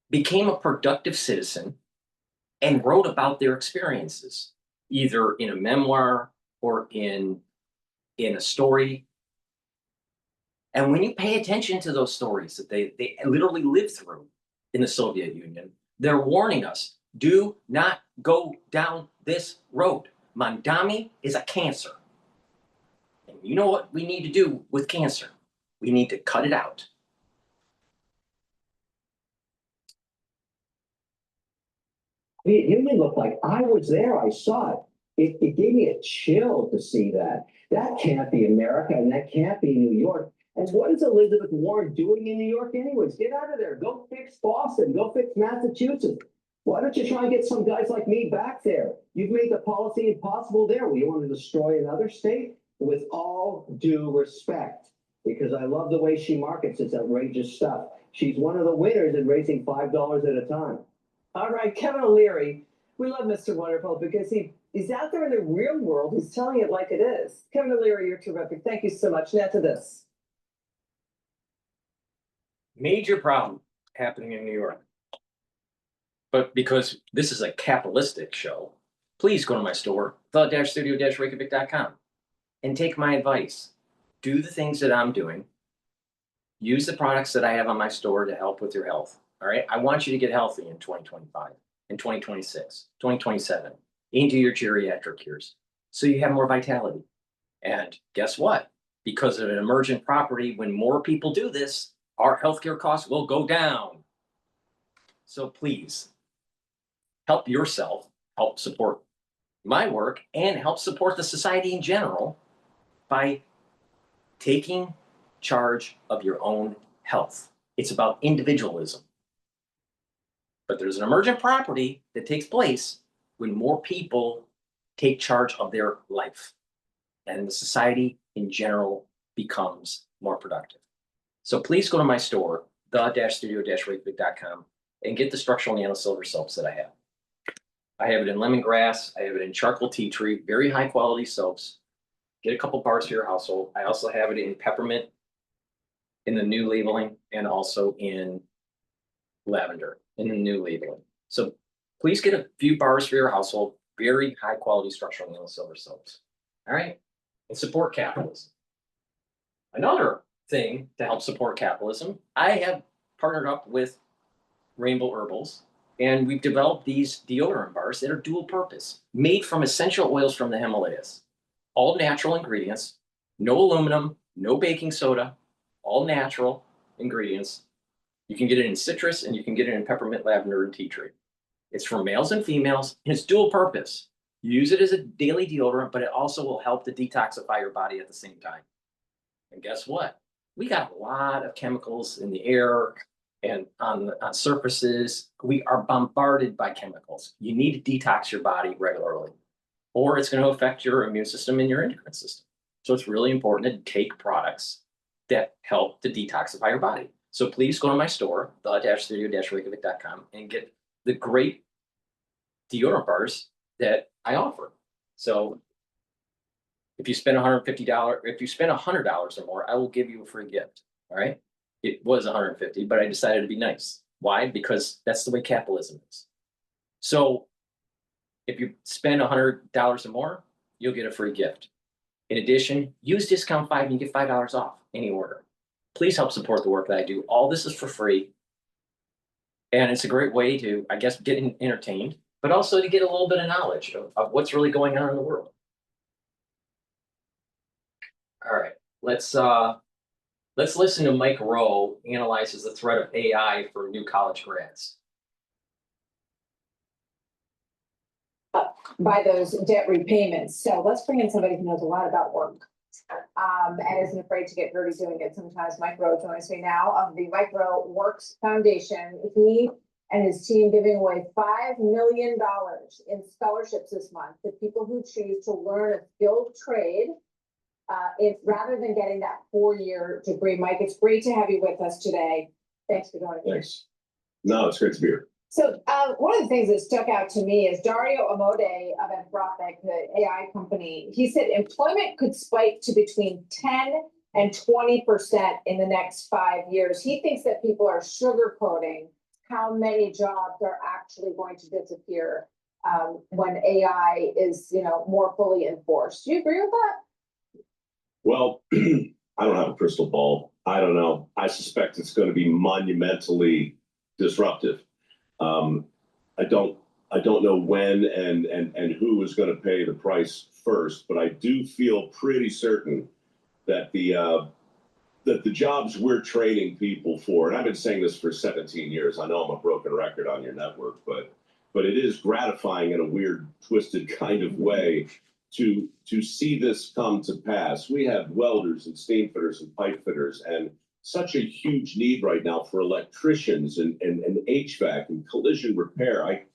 became a productive citizen, and wrote about their experiences, either in a memoir or in a story. And when you pay attention to those stories that they literally lived through in the Soviet Union, they're warning us, do not go down this road. Mamdani is a cancer. And you know what we need to do with cancer? We need to cut it out. It really looked like I was there. I saw it. It gave me a chill to see that. That can't be America, and that can't be New York. And what is Elizabeth Warren doing in New York anyways? Get out of there. Go fix Boston. Go fix Massachusetts. Why don't you try and get some guys like me back there? You've made the policy impossible there. We want to destroy another state? With all due respect, because I love the way she markets this outrageous stuff. She's one of the winners in raising $5 at a time. All right, Kevin O'Leary, we love Mr. Wonderful because he's out there in the real world. He's telling it like it is. Kevin O'Leary, you're terrific. Thank you so much. Now to this. Major problem happening in New York. But because this is a capitalistic show, please go to my store, the-studio-reykjavik.com, and take my advice. Do the things that I'm doing. Use the products that I have on my store to help with your health. All right. I want you to get healthy in 2025, in 2026, 2027, into your geriatric years, so you have more vitality. And guess what? Because of an emergent property, when more people do this, our healthcare costs will go down. So please help yourself, help support my work, and help support the society in general by taking charge of your own health. It's about individualism. But there's an emergent property that takes place when more people take charge of their life, and the society in general becomes more productive. So please go to my store, the-studio-reykjavik.com, and get the structural nano silver soaps that I have. I have it in lemongrass. I have it in charcoal tea tree, very high quality soaps. Get a couple bars for your household. I also have it in peppermint, in the new labeling, and also in lavender in the new labeling. So please get a few bars for your household, very high quality structural nano silver soaps. All right. And support capitalism. Another thing to help support capitalism, I have partnered up with Rainbow Herbals, and we've developed these deodorant bars that are dual purpose, made from essential oils from the Himalayas. All natural ingredients, no aluminum, no baking soda, all natural ingredients, You can get it in citrus and you can get it in peppermint, lavender, and tea tree. It's for males and females, and it's dual purpose. Use it as a daily deodorant, but it also will help to detoxify your body at the same time. And guess what? We got a lot of chemicals in the air and on surfaces. We are bombarded by chemicals. You need to detox your body regularly, or it's going to affect your immune system and your endocrine system. So it's really important to take products that help to detoxify your body. So please go to my store, the-studio-reykjavik.com, and get the great deodorant bars that I offer. So if you spend $150, if you spend $100 or more, I will give you a free gift. All right. It was $150, but I decided to be nice. Why? Because that's the way capitalism is. So if you spend $100 or more, you'll get a free gift. In addition, use discount 5 and you get $5 off any order. Please help support the work that I do. All this is for free. And it's a great way to, I guess, get entertained, but also to get a little bit of knowledge of what's really going on in the world. All right, let's listen to Mike Rowe analyzes the threat of AI for new college grads. By those debt repayments. So let's bring in somebody who knows a lot about work. And isn't afraid to get dirty doing it sometimes. Mike Rowe joins me now of the Mike Rowe Works Foundation. He and his team giving away $5 million in scholarships this month to people who choose to learn a skilled trade rather than getting that 4-year degree. Mike, it's great to have you with us today. Thanks for joining us. Thanks. No, it's great to be here. So one of the things that stuck out to me is Dario Amodei of Anthropic, the AI company. He said employment could spike to between 10 and 20% in the next 5 years. He thinks that people are sugarcoating how many jobs are actually going to disappear when AI is, more fully enforced. Do you agree with that? Well, I don't have a crystal ball. I don't know. I suspect it's going to be monumentally disruptive. I don't know when and who is going to pay the price first, but I do feel pretty certain that the jobs we're training people for, and I've been saying this for 17 years. I know I'm a broken record on your network, but it is gratifying in a weird, twisted kind of way to see this come to pass. We have welders and steam fitters and pipe fitters and such a huge need right now for electricians and HVAC and collision repair.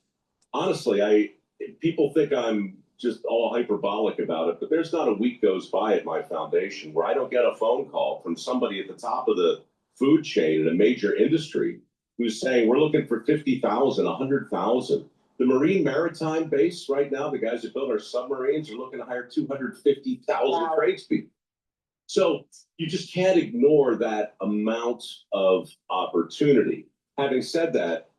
Honestly, people think I'm just all hyperbolic about it, but there's not a week goes by at my foundation where I don't get a phone call from somebody at the top of the food chain in a major industry who's saying, we're looking for 50,000, 100,000. The Marine Maritime base right now, the guys that build our submarines are looking to hire 250,000 tradespeople. So you just can't ignore that amount of opportunity. Having said that,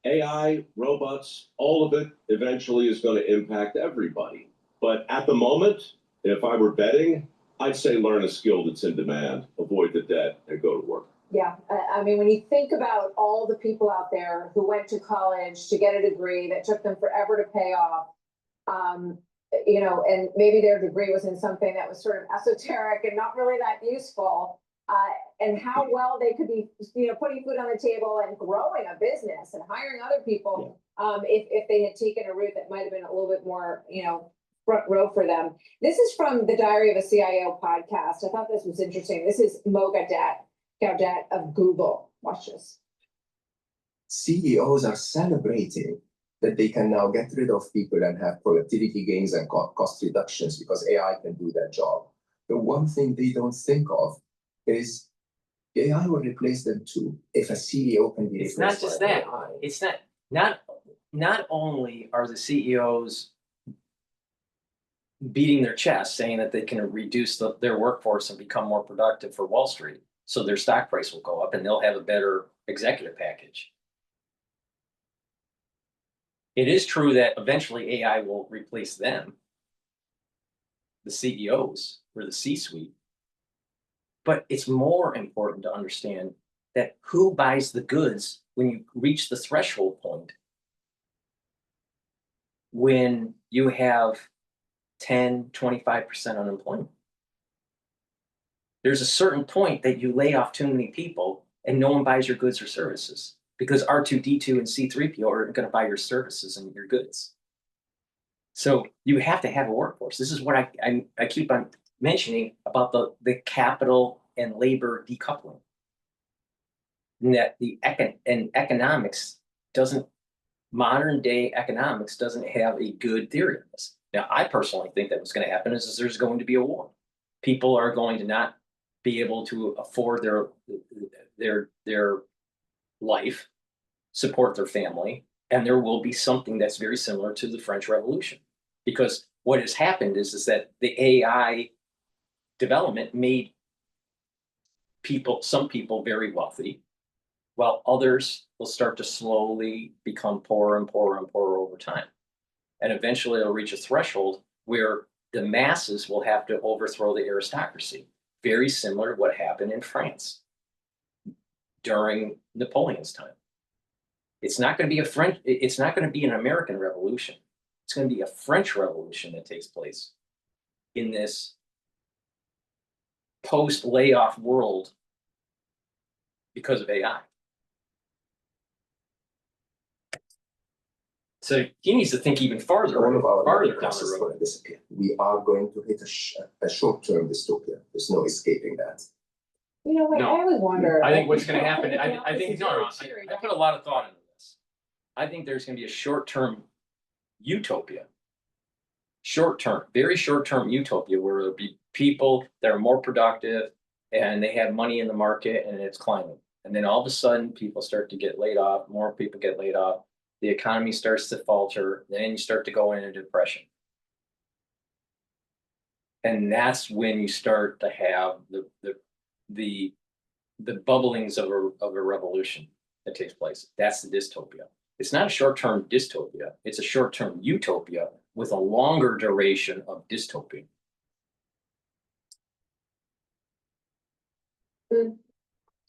AI, robots, all of it eventually is going to impact everybody. But at the moment, if I were betting, I'd say learn a skill that's in demand, avoid the debt, and go to work. Yeah, I mean, when you think about all the people out there who went to college to get a degree that took them forever to pay off, and maybe their degree was in something that was sort of esoteric and not really that useful, and how well they could be, putting food on the table and growing a business and hiring other people, if they had taken a route that might have been a little bit more, front row for them. This is from the Diary of a CIO podcast. I thought this was interesting. This is Mo Gaudet of Google. Watch this. CEOs are celebrating that they can now get rid of people and have productivity gains and cost reductions because AI can do that job. The one thing they don't think of is AI will replace them too. If a CEO can be It's replaced not just by that. AI. It's not only are the CEOs beating their chest saying that they can reduce their workforce and become more productive for Wall Street, so their stock price will go up and they'll have a better executive package. It is true that eventually AI will replace them, the CEOs or the C-suite. But it's more important to understand that who buys the goods when you reach the threshold point, when you have 10, 25% unemployment. There's a certain point that you lay off too many people and no one buys your goods or services because R2D2 and C3PO aren't going to buy your services and your goods. So you have to have a workforce. This is what I keep on mentioning about the capital and labor decoupling. And that economics doesn't, modern day economics doesn't have a good theory of this. Now, I personally think that what's going to happen is there's going to be a war. People are going to not be able to afford their life, support their family, and there will be something that's very similar to the French Revolution. Because what has happened is that the AI development made some people very wealthy, while others will start to slowly become poorer and poorer and poorer over time. And eventually it'll reach a threshold where the masses will have to overthrow the aristocracy. Very similar to what happened in France during Napoleon's time. It's not going to be an American Revolution. It's going to be a French Revolution that takes place in this post-layoff world because of AI. So he needs to think even farther. All of our farther costs is going to disappear. We are going to hit a short-term dystopia. There's no escaping that. You know what, No. I always wonder. I think what's going to happen, I think, It's no, very I scary. put a lot of thought into this. I think there's going to be a short-term utopia. Very short-term utopia where there'll be people that are more productive and they have money in the market and it's climbing. And then all of a sudden people start to get laid off, more people get laid off, the economy starts to falter, then you start to go into depression. And that's when you start to have the bubblings of a revolution that takes place. That's the dystopia. It's not a short-term dystopia. It's a short-term utopia with a longer duration of dystopia.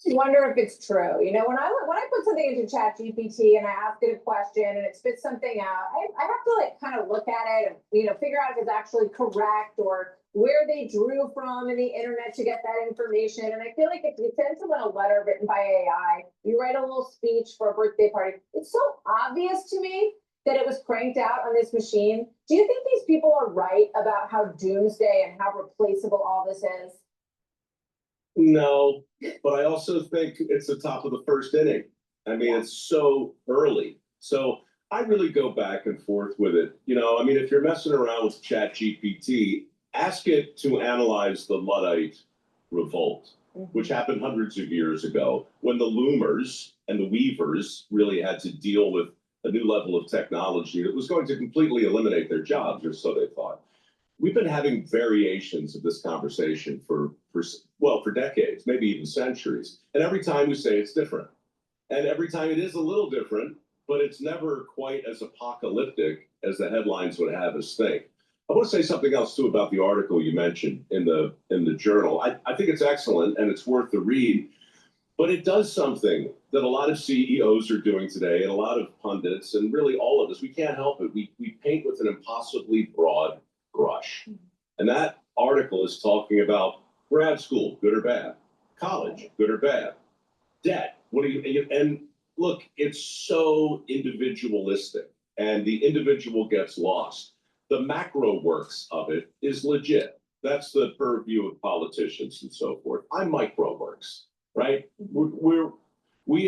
Wonder if it's true. You know, when I put something into ChatGPT and I ask it a question and it spits something out, I have to like kind of look at it and, you know, figure out if it's actually correct or where they drew from in the internet to get that information. And I feel like if you send someone a letter written by AI, you write a little speech for a birthday party, it's so obvious to me that it was cranked out on this machine. Do you think these people are right about how doomsday and how replaceable all this is? No, but I also think it's the top of the first inning. I mean, it's so early. So I really go back and forth with it. You know, I mean, if you're messing around with ChatGPT, ask it to analyze the Luddite revolt, which happened hundreds of years ago when the loomers and the weavers really had to deal with a new level of technology that was going to completely eliminate their jobs, or so they thought. We've been having variations of this conversation for decades, maybe even centuries. And every time we say it's different. And every time it is a little different, but it's never quite as apocalyptic as the headlines would have us think. I want to say something else too about the article you mentioned in the journal. I think it's excellent and it's worth the read, but it does something that a lot of CEOs are doing today and a lot of pundits and really all of us. We can't help it. We paint with an impossibly broad brush. And that article is talking about grad school, good or bad, college, good or bad, debt. And look, it's so individualistic and the individual gets lost. The macro works of it is legit. That's the purview of politicians and so forth. I'm micro works, right? We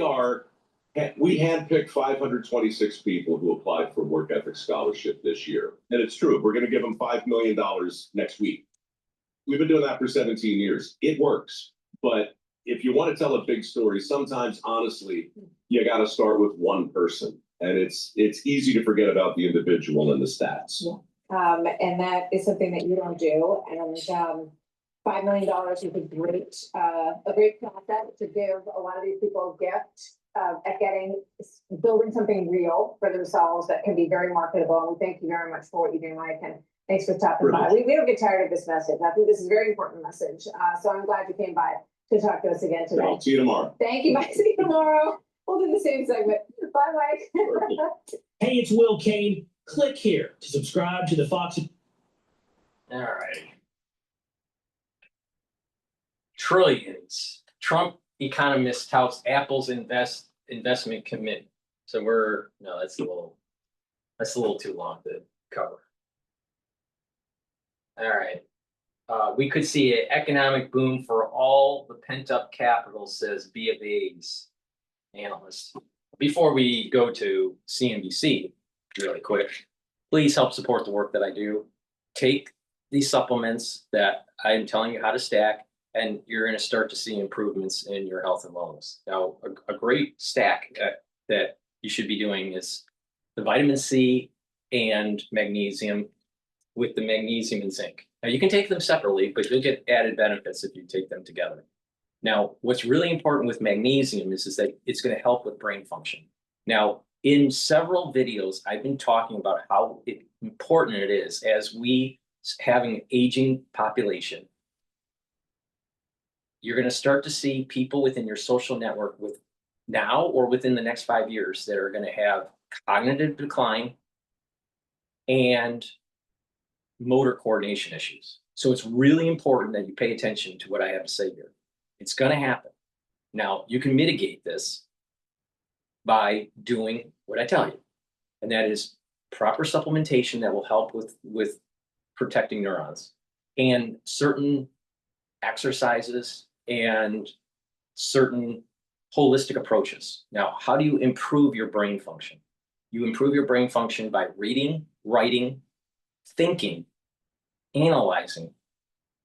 handpicked 526 people who applied for work ethic scholarship this year. And it's true, we're going to give them $5 million next week. We've been doing that for 17 years. It works. But if you want to tell a big story, sometimes, honestly, you got to start with one person. And it's easy to forget about the individual and the stats. And that is something that you don't do. And $5 million is a great concept to give a lot of these people a gift at building something real for themselves that can be very marketable. And we thank you very much for what you do, Mike. And thanks for stopping by. We don't get tired of this message. I think this is a very important message. So I'm glad you came by to talk to us again today. I'll see you tomorrow. Thank you, Mike. See you tomorrow. We'll do the same segment. Bye, Mike. Hey, it's Will Kane. Click here to subscribe to the Fox. All right. Trillions. Trump economist touts Apple's investment commitment. So no, that's a little too long to cover. All right. We could see an economic boom for all the pent up capital, says B of A's analyst. Before we go to CNBC, really quick, please help support the work that I do. Take these supplements that I'm telling you how to stack, and you're going to start to see improvements in your health and wellness. Now, a great stack that you should be doing is the vitamin C and magnesium with the magnesium and zinc. Now, you can take them separately, but you'll get added benefits if you take them together. Now, what's really important with magnesium is that it's going to help with brain function. Now, in several videos, I've been talking about how important it is as we having an aging population. You're going to start to see people within your social network with now or within the next 5 years that are going to have cognitive decline and motor coordination issues. So it's really important that you pay attention to what I have to say here. It's going to happen. Now, you can mitigate this by doing what I tell you, and that is proper supplementation that will help with protecting neurons, and certain exercises and certain holistic approaches. Now, how do you improve your brain function? You improve your brain function by reading, writing, thinking, analyzing,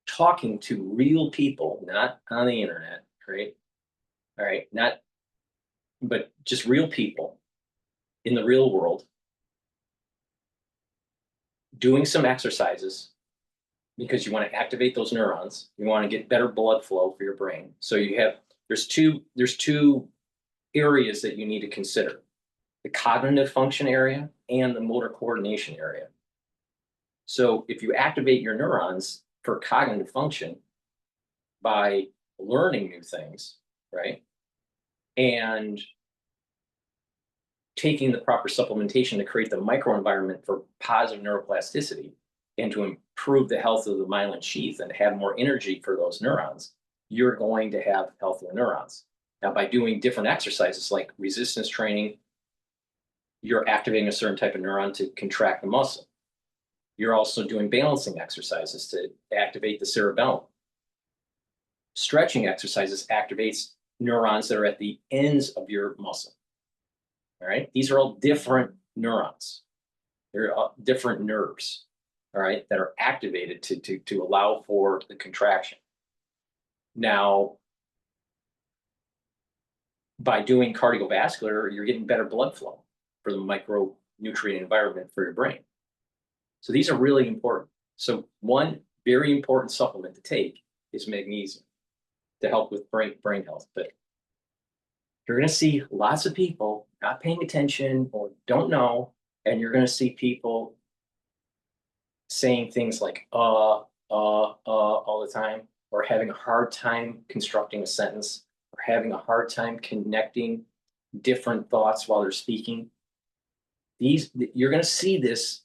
talking to real people, not on the internet, right? All right, but just real people in the real world, doing some exercises because you want to activate those neurons. You want to get better blood flow for your brain. So there's two areas that you need to consider: the cognitive function area and the motor coordination area. So if you activate your neurons for cognitive function by learning new things, right, and taking the proper supplementation to create the microenvironment for positive neuroplasticity and to improve the health of the myelin sheath and have more energy for those neurons, you're going to have healthier neurons. Now, by doing different exercises like resistance training, you're activating a certain type of neuron to contract the muscle. You're also doing balancing exercises to activate the cerebellum. Stretching exercises activates neurons that are at the ends of your muscle. All right, these are all different neurons. They're all different nerves, all right, that are activated to allow for the contraction. Now, by doing cardiovascular, you're getting better blood flow for the micronutrient environment for your brain. So these are really important. So one very important supplement to take is magnesium to help with brain health. But you're going to see lots of people not paying attention or don't know, and you're going to see people saying things like all the time, or having a hard time constructing a sentence, or having a hard time connecting different thoughts while they're speaking. You're going to see this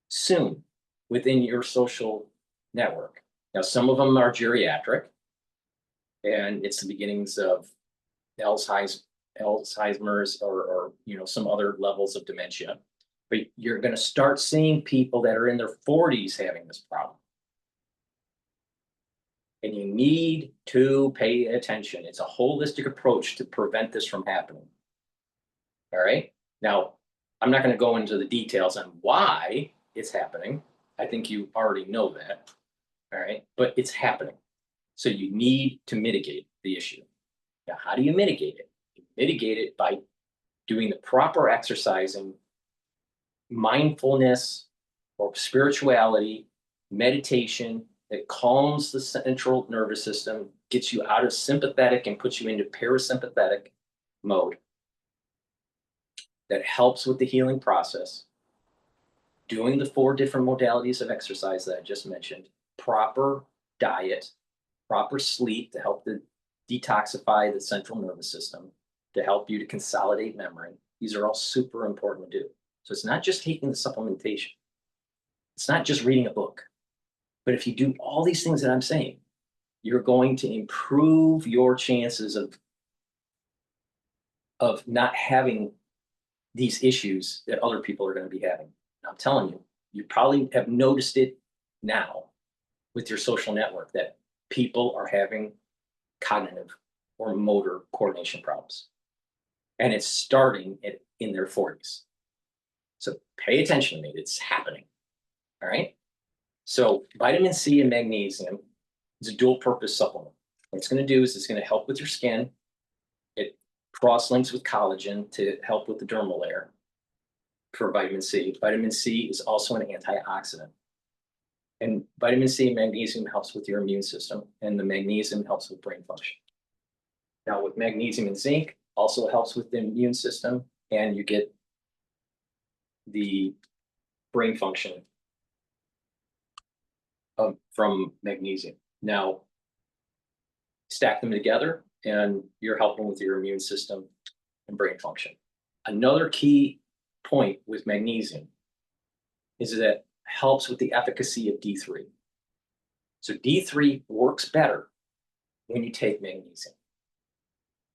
soon within your social network. Now, some of them are geriatric, and it's the beginnings of Alzheimer's or some other levels of dementia. But you're going to start seeing people that are in their 40s having this problem. And you need to pay attention. It's a holistic approach to prevent this from happening. All right. Now, I'm not going to go into the details on why it's happening. I think you already know that. All right. But it's happening. So you need to mitigate the issue. Now, how do you mitigate it? You mitigate it by doing the proper exercising, mindfulness or spirituality, meditation that calms the central nervous system, gets you out of sympathetic and puts you into parasympathetic mode. That helps with the healing process. Doing the 4 different modalities of exercise that I just mentioned, proper diet, proper sleep to help to detoxify the central nervous system, to help you to consolidate memory. These are all super important to do. So it's not just taking the supplementation. It's not just reading a book. But if you do all these things that I'm saying, you're going to improve your chances of not having these issues that other people are going to be having. I'm telling you, you probably have noticed it now with your social network that people are having cognitive or motor coordination problems. And it's starting in their 40s. So pay attention to me, it's happening. All right. So vitamin C and magnesium is a dual purpose supplement. What it's going to do is it's going to help with your skin. It cross links with collagen to help with the dermal layer for vitamin C. Vitamin C is also an antioxidant. And vitamin C and magnesium helps with your immune system, and the magnesium helps with brain function. Now with magnesium and zinc also helps with the immune system, and you get the brain function from magnesium. Now, stack them together and you're helping with your immune system and brain function. Another key point with magnesium is that it helps with the efficacy of D3. So D3 works better when you take magnesium.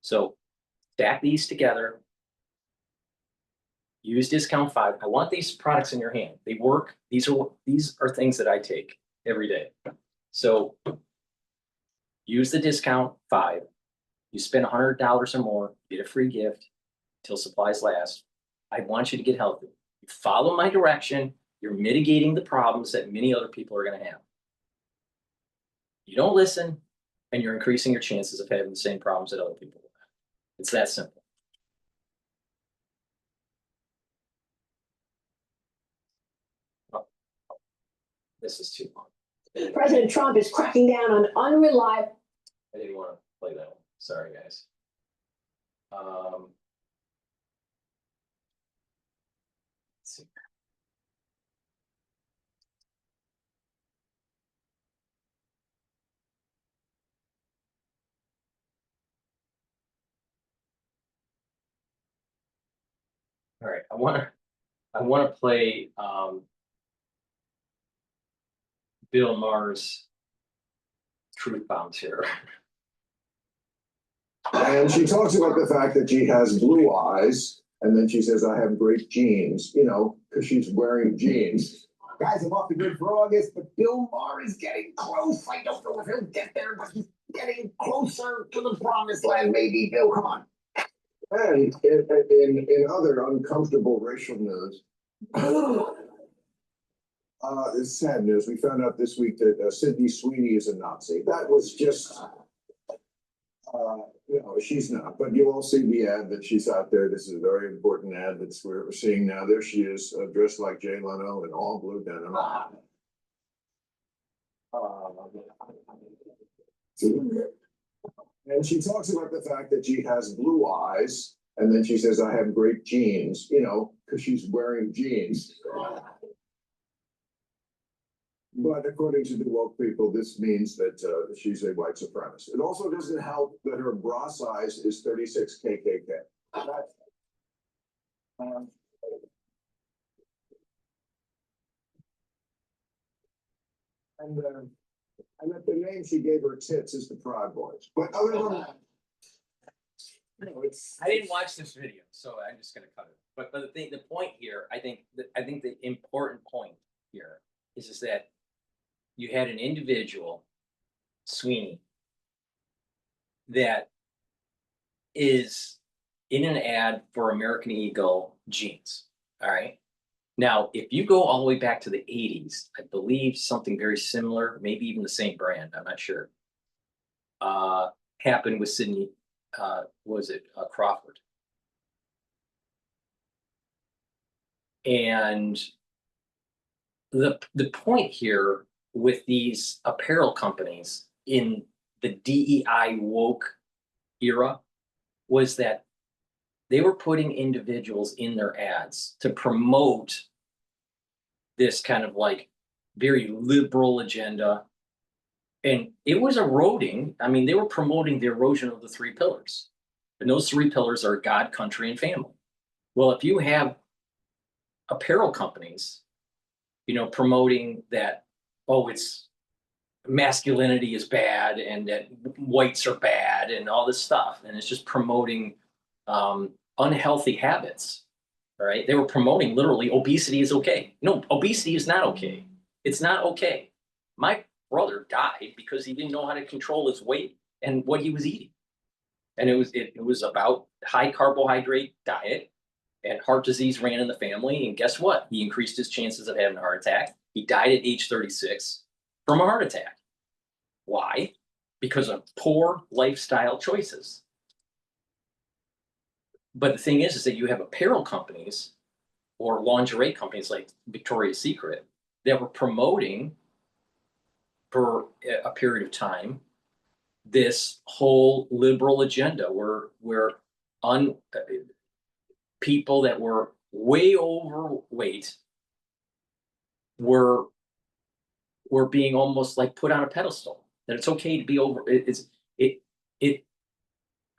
So stack these together. Use discount 5. I want these products in your hand. They work. These are things that I take every day. So use the discount 5. You spend $100 or more, get a free gift till supplies last. I want you to get healthy. You follow my direction. You're mitigating the problems that many other people are going to have. You don't listen, and you're increasing your chances of having the same problems that other people will have. It's that simple. This is too long. President Trump is cracking down on unreliable. I didn't want to play that one. Sorry, guys. Let's see. All right, I want to play Bill Maher's truth bombs here. And she talks about the fact that she has blue eyes, and then she says, I have great genes, you know, because she's wearing jeans. Guys, I'm off the grid for August, but Bill Maher is getting close. I don't know if he'll get there, but he's getting closer to the promised land. Maybe, Bill, come on. And in other uncomfortable racial news, it's sad news. We found out this week that Sydney Sweeney is a Nazi. That was just, no, she's not. But you all see the ad that she's out there. This is a very important ad that's we're seeing now. There she is, dressed like Jay Leno in all blue denim. And she talks about the fact that she has blue eyes, and then she says, I have great genes, you know, because she's wearing jeans. But according to the woke people, this means that she's a white supremacist. It also doesn't help that her bra size is 36 KKK. And that the name she gave her tits is the Proud Boys. But other than that, no, I didn't watch this video, so I'm just going to cut it. But the point here, I think the important point here is that you had an individual, Sweeney, that is in an ad for American Eagle jeans. All right. Now, if you go all the way back to the 80s, I believe something very similar, maybe even the same brand, I'm not sure, happened with Sydney, Crawford. And the point here with these apparel companies in the DEI woke era was that they were putting individuals in their ads to promote this kind of like very liberal agenda. And it was eroding. I mean, they were promoting the erosion of the 3 pillars. And those 3 pillars are God, country, and family. Well, if you have apparel companies, you know, promoting that, oh, it's masculinity is bad and that whites are bad and all this stuff. And it's just promoting unhealthy habits. All right. They were promoting literally obesity is okay. No, obesity is not okay. It's not okay. My brother died because he didn't know how to control his weight and what he was eating. And it was about high carbohydrate diet, and heart disease ran in the family. And guess what? He increased his chances of having a heart attack. He died at age 36 from a heart attack. Why? Because of poor lifestyle choices. But the thing is that you have apparel companies or lingerie companies like Victoria's Secret that were promoting for a period of time this whole liberal agenda where people that were way overweight were being almost like put on a pedestal, that it's okay to be over.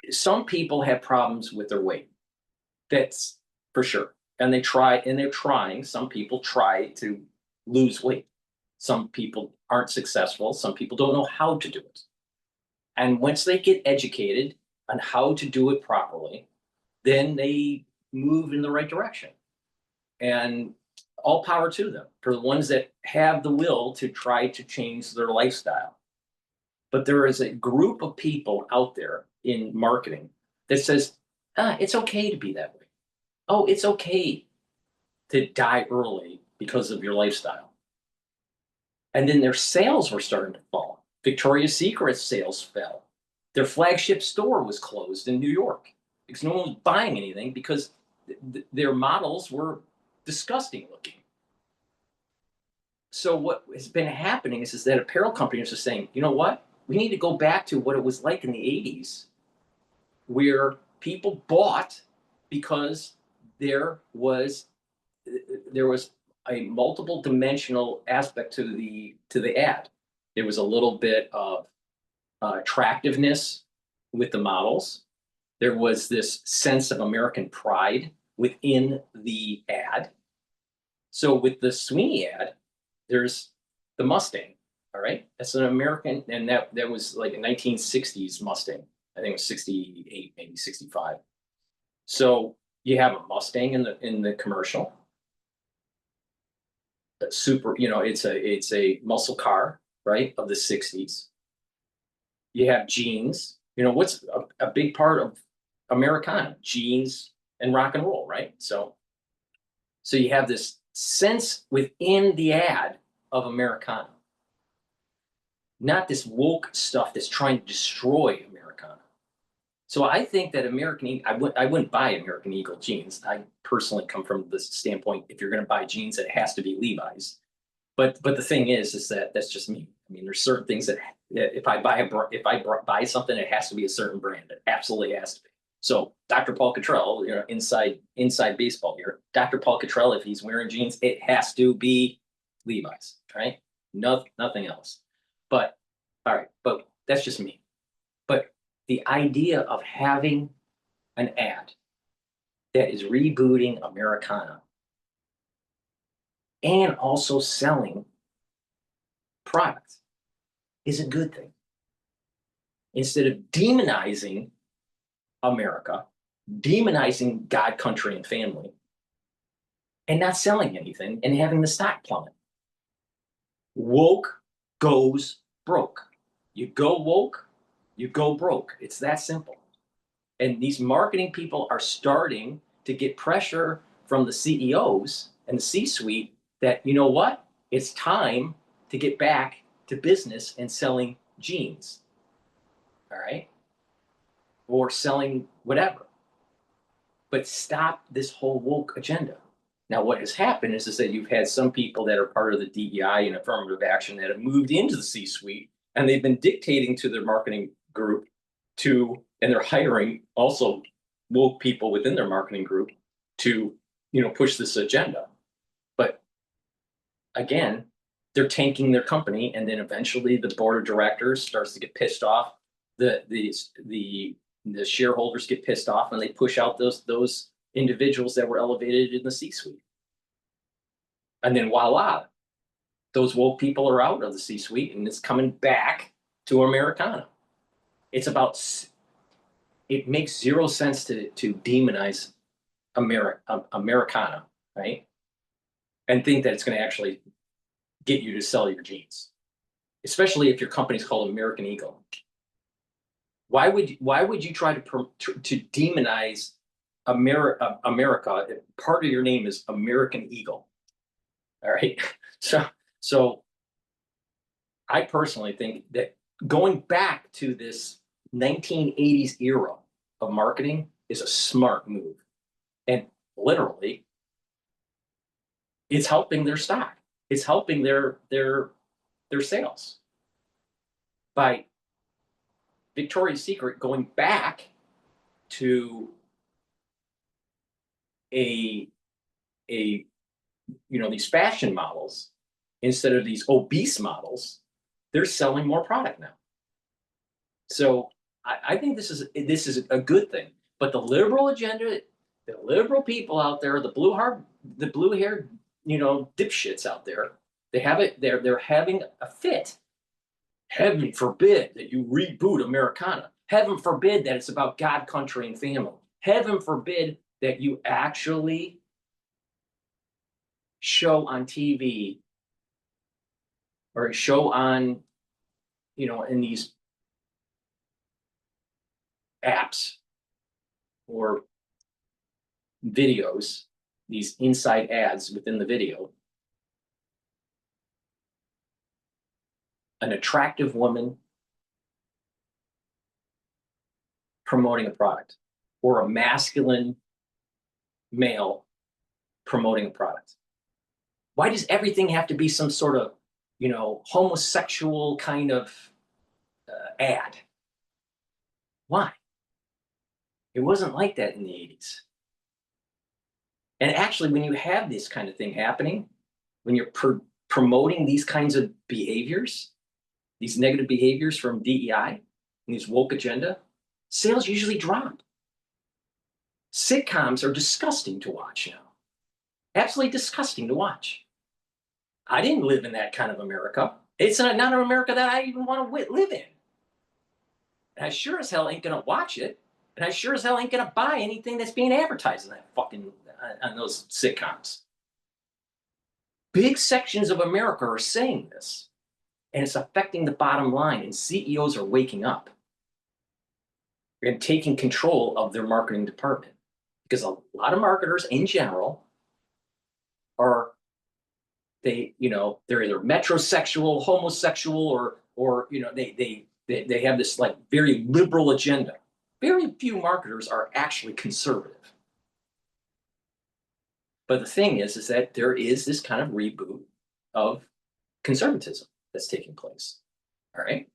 Some people have problems with their weight. That's for sure. And they're trying, some people try to lose weight. Some people aren't successful. Some people don't know how to do it. And once they get educated on how to do it properly, then they move in the right direction. And all power to them for the ones that have the will to try to change their lifestyle. But there is a group of people out there in marketing that says, it's okay to be that way. Oh, it's okay to die early because of your lifestyle. And then their sales were starting to fall. Victoria's Secret's sales fell. Their flagship store was closed in New York because no one was buying anything because their models were disgusting looking. So what has been happening is that apparel companies are saying, you know what? We need to go back to what it was like in the 80s, where people bought because there was a multiple dimensional aspect to the ad. There was a little bit of attractiveness with the models. There was this sense of American pride within the ad. So with the Sweeney ad, there's the Mustang. All right, that's an American, and that was like a 1960s Mustang. I think it was 68, maybe 65. So you have a Mustang in the commercial. That's super, it's a muscle car, right, of the 60s. You have jeans. What's a big part of Americana? Jeans and rock and roll, right? So you have this sense within the ad of Americana. Not this woke stuff that's trying to destroy Americana. So I think that I wouldn't buy American Eagle jeans. I personally come from the standpoint, if you're going to buy jeans, it has to be Levi's. But the thing is that that's just me. I mean, there's certain things that if I buy something, it has to be a certain brand. It absolutely has to be. So DrPaulCottrell, inside baseball here, DrPaulCottrell, if he's wearing jeans, it has to be Levi's, right? Nothing else. But all right, but that's just me. But the idea of having an ad that is rebooting Americana and also selling products is a good thing. Instead of demonizing America, demonizing God, country, and family, and not selling anything and having the stock plummet. Woke goes broke. You go woke, you go broke. It's that simple. And these marketing people are starting to get pressure from the CEOs and the C-suite that, you know what? It's time to get back to business and selling jeans. All right? Or selling whatever. But stop this whole woke agenda. Now, what has happened is that you've had some people that are part of the DEI and affirmative action that have moved into the C-suite, and they've been dictating to their marketing group and they're hiring also woke people within their marketing group to, push this agenda. But again, they're tanking their company, and then eventually the board of directors starts to get pissed off. The shareholders get pissed off, and they push out those individuals that were elevated in the C-suite. And then voila, those woke people are out of the C-suite and it's coming back to Americana. It's about, it makes zero sense to demonize Americana, right? And think that it's going to actually get you to sell your jeans, especially if your company's called American Eagle. Why would you try to demonize America if part of your name is American Eagle? All right. So I personally think that going back to this 1980s era of marketing is a smart move. And literally, it's helping their stock. It's helping their sales. By Victoria's Secret going back to these fashion models instead of these obese models, they're selling more product now. So I think this is a good thing. But the liberal agenda, the liberal people out there, the blue-haired, dipshits out there, they're having a fit. Heaven forbid that you reboot Americana. Heaven forbid that it's about God, country, and family. Heaven forbid that you actually show on TV or show on, in these apps or videos, these inside ads within the video, an attractive woman promoting a product or a masculine male promoting a product. Why does everything have to be some sort of, homosexual kind of ad? Why? It wasn't like that in the 80s. And actually, when you have this kind of thing happening, when you're promoting these kinds of behaviors, these negative behaviors from DEI and these woke agenda, sales usually drop. Sitcoms are disgusting to watch now. Absolutely disgusting to watch. I didn't live in that kind of America. It's not an America that I even want to live in. And I sure as hell ain't gonna watch it. And I sure as hell ain't gonna buy anything that's being advertised in that on those sitcoms. Big sections of America are saying this, and it's affecting the bottom line, and CEOs are waking up and taking control of their marketing department. Because a lot of marketers in general are, they're either metrosexual, homosexual, or they have this like very liberal agenda. Very few marketers are actually conservative. But the thing is that there is this kind of reboot of conservatism that's taking place. All right.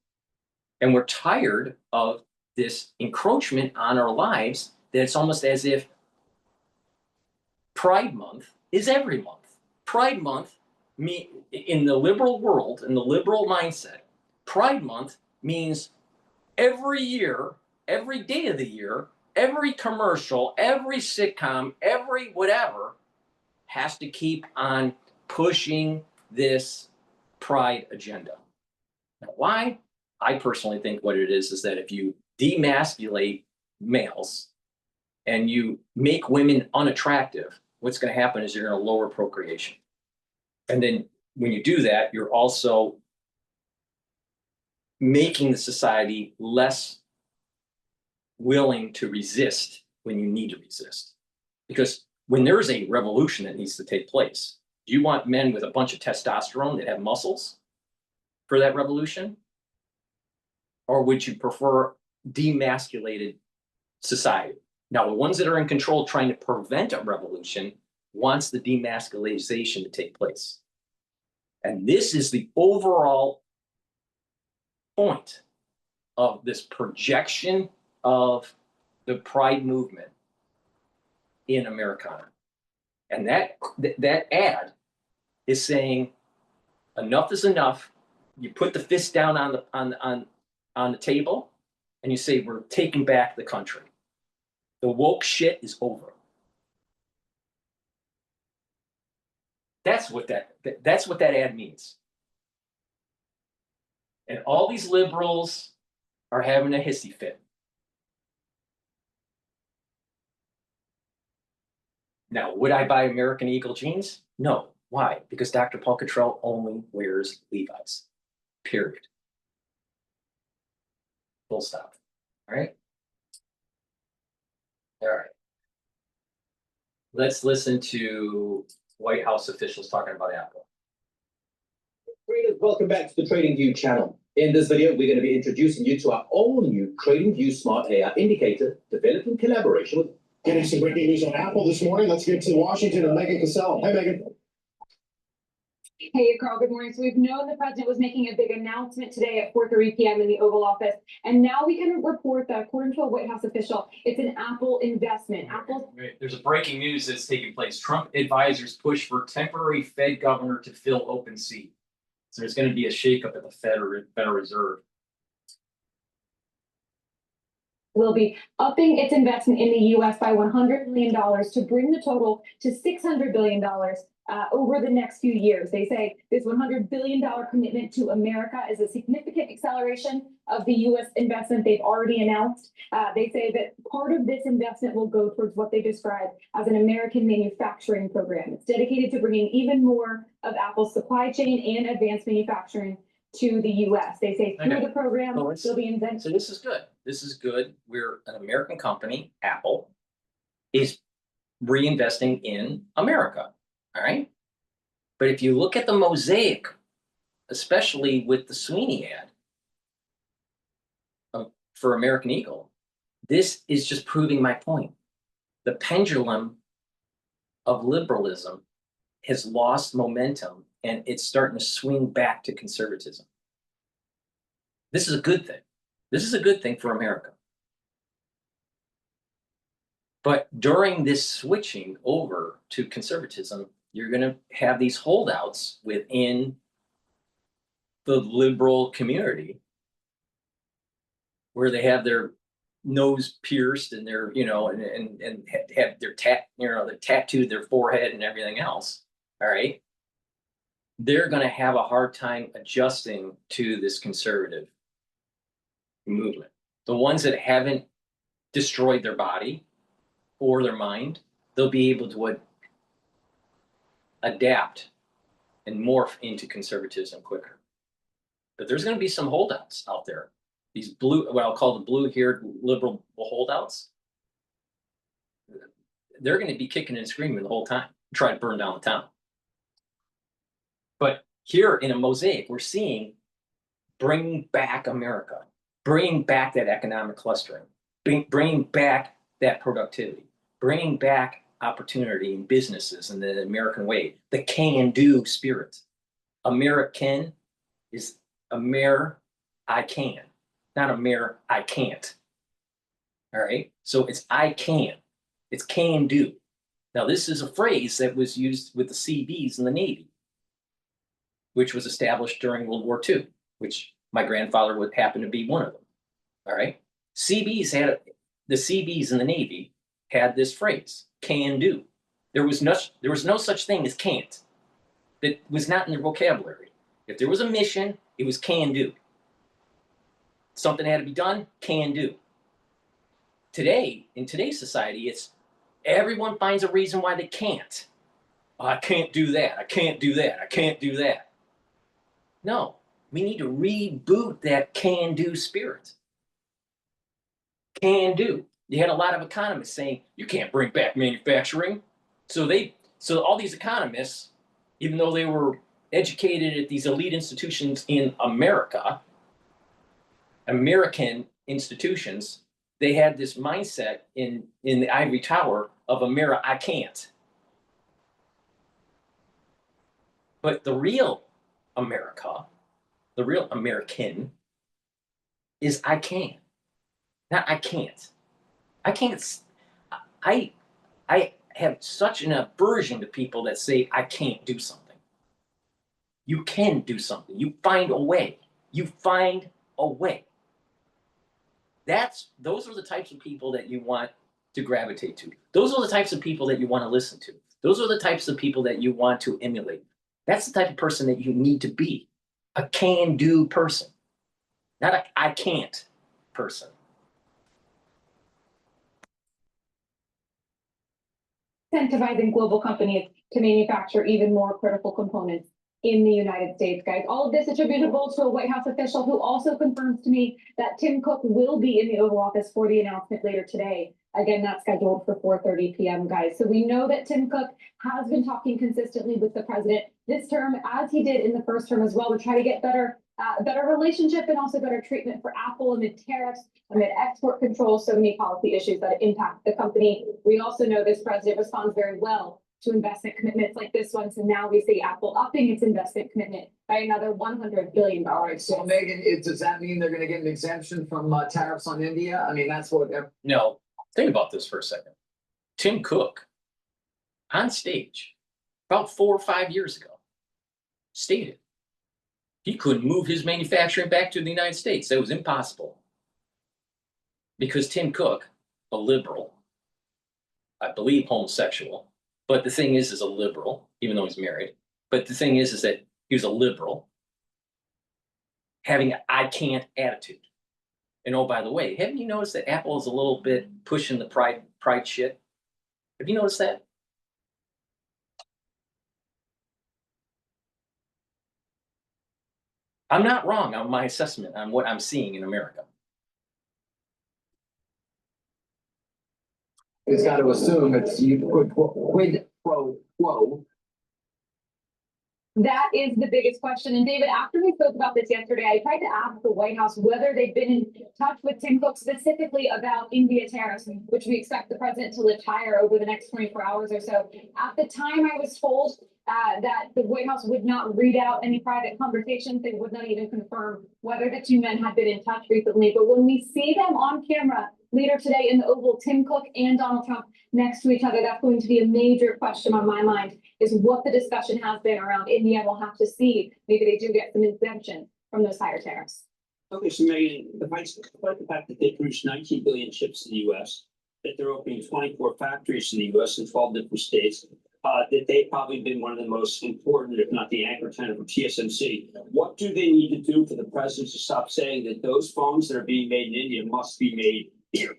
And we're tired of this encroachment on our lives that it's almost as if Pride Month is every month. Pride Month, in the liberal world, in the liberal mindset, Pride Month means every year, every day of the year, every commercial, every sitcom, every whatever has to keep on pushing this pride agenda. Now, why? I personally think what it is that if you demasculate males and you make women unattractive, what's going to happen is you're going to lower procreation. And then when you do that, you're also making the society less willing to resist when you need to resist. Because when there's a revolution that needs to take place, do you want men with a bunch of testosterone that have muscles for that revolution? Or would you prefer demasculated society? Now, the ones that are in control trying to prevent a revolution wants the demasculization to take place. And this is the overall point of this projection of the pride movement in Americana. And that ad is saying enough is enough. You put the fist down on the table and you say, we're taking back the country. The woke shit is over. That's what that ad means. And all these liberals are having a hissy fit. Now, would I buy American Eagle jeans? No. Why? Because Dr. Paul Cottrell only wears Levi's. Period. Full stop. All right. All right. Let's listen to White House officials talking about Apple. Traders, welcome back to the TradingView channel. In this video, we're going to be introducing you to our all new TradingView Smart AI Indicator developed in collaboration with. Getting some breaking news on Apple this morning. Let's get to Washington and Megan Cassell. Hey, Megan. Hey, Carl, good morning. So we've known the president was making a big announcement today at 4:30 p.m. in the Oval Office. And now we can report that according to a White House official, it's an Apple investment. Apple. There's a breaking news that's taking place. Trump advisors push for temporary Fed governor to fill open seat. So there's going to be a shakeup at the Federal Reserve. Will be upping its investment in the U.S. by $100 million to bring the total to $600 billion over the next few years. They say this $100 billion commitment to America is a significant acceleration of the U.S. investment they've already announced. They say that part of this investment will go towards what they describe as an American manufacturing program. It's dedicated to bringing even more of Apple's supply chain and advanced manufacturing to the U.S. They say through the program, they'll be inventing. So this is good. This is good. We're an American company. Apple is reinvesting in America. All right. But if you look at the mosaic, especially with the Sweeney ad for American Eagle, this is just proving my point. The pendulum of liberalism has lost momentum and it's starting to swing back to conservatism. This is a good thing. This is a good thing for America. But during this switching over to conservatism, you're going to have these holdouts within the liberal community where they have their nose pierced and they're, and have their they're tattooed their forehead and everything else. All right. They're going to have a hard time adjusting to this conservative movement. The ones that haven't destroyed their body or their mind, they'll be able to adapt and morph into conservatism quicker. But there's going to be some holdouts out there. These blue, what I'll call the blue-haired liberal holdouts, they're going to be kicking and screaming the whole time, trying to burn down the town. But here in a mosaic, we're seeing bringing back America, bringing back that economic clustering, bringing back that productivity, bringing back opportunity in businesses in the American way, the can-do spirit. American is I can, not I can't. All right, so it's I can, it's can do. Now this is a phrase that was used with the CBs in the Navy, which was established during World War II, which my grandfather would happen to be one of them. All right, the CBs in the Navy had this phrase, can do. There was no such thing as can't. That was not in their vocabulary. If there was a mission, it was can do. Something had to be done, can do. Today, in today's society, it's everyone finds a reason why they can't. Oh, I can't do that. I can't do that. I can't do that. No, we need to reboot that can-do spirit. Can do. You had a lot of economists saying you can't bring back manufacturing. So all these economists, even though they were educated at these elite institutions in America, American institutions, they had this mindset in the ivory tower of America, I can't. But the real America, the real American, is I can, not I can't. I can't. I have such an aversion to people that say I can't do something. You can do something. You find a way. You find a way. Those are the types of people that you want to gravitate to. Those are the types of people that you want to listen to. Those are the types of people that you want to emulate. That's the type of person that you need to be, a can-do person. not a I can't person. Incentivizing global companies to manufacture even more critical components in the United States, guys. All of this attributable to a White House official who also confirms to me that Tim Cook will be in the Oval Office for the announcement later today. Again, that's scheduled for 4:30 p.m., guys. So we know that Tim Cook has been talking consistently with the president this term, as he did in the first term as well, to try to get better relationship and also better treatment for Apple amid tariffs, amid export controls, so many policy issues that impact the company. We also know this president responds very well to investment commitments like this one. So now we see Apple upping its investment commitment by another $100 billion. So Megan, does that mean they're gonna get an exemption from tariffs on India? I mean, that's what. No, think about this for a second. Tim Cook, on stage, about 4 or 5 years ago, stated he couldn't move his manufacturing back to the United States. That was impossible. Because Tim Cook, a liberal, I believe homosexual, but the thing is a liberal, even though he's married. But the thing is that he was a liberal, having an I can't attitude. And oh, by the way, haven't you noticed that Apple is a little bit pushing the pride shit? Have you noticed that? I'm not wrong on my assessment on what I'm seeing in America. It's got to assume it's quid pro quo. That is the biggest question. And David, after we spoke about this yesterday, I tried to ask the White House whether they've been in touch with Tim Cook specifically about India tariffs, which we expect the president to lift higher over the next 24 hours or so. At the time, I was told that the White House would not read out any private conversations. They would not even confirm whether the two men had been in touch recently. But when we see them on camera later today in the Oval, Tim Cook and Donald Trump next to each other, that's going to be a major question on my mind, is what the discussion has been around India. We'll have to see. Maybe they do get some exemption from those higher tariffs. Okay, so Megan, despite the fact that they produce 19 billion chips in the U.S., that they're opening 24 factories in the U.S. in 12 different states, that they've probably been one of the most important, if not the anchor tenant for TSMC. What do they need to do for the president to stop saying that those phones that are being made in India must be made here?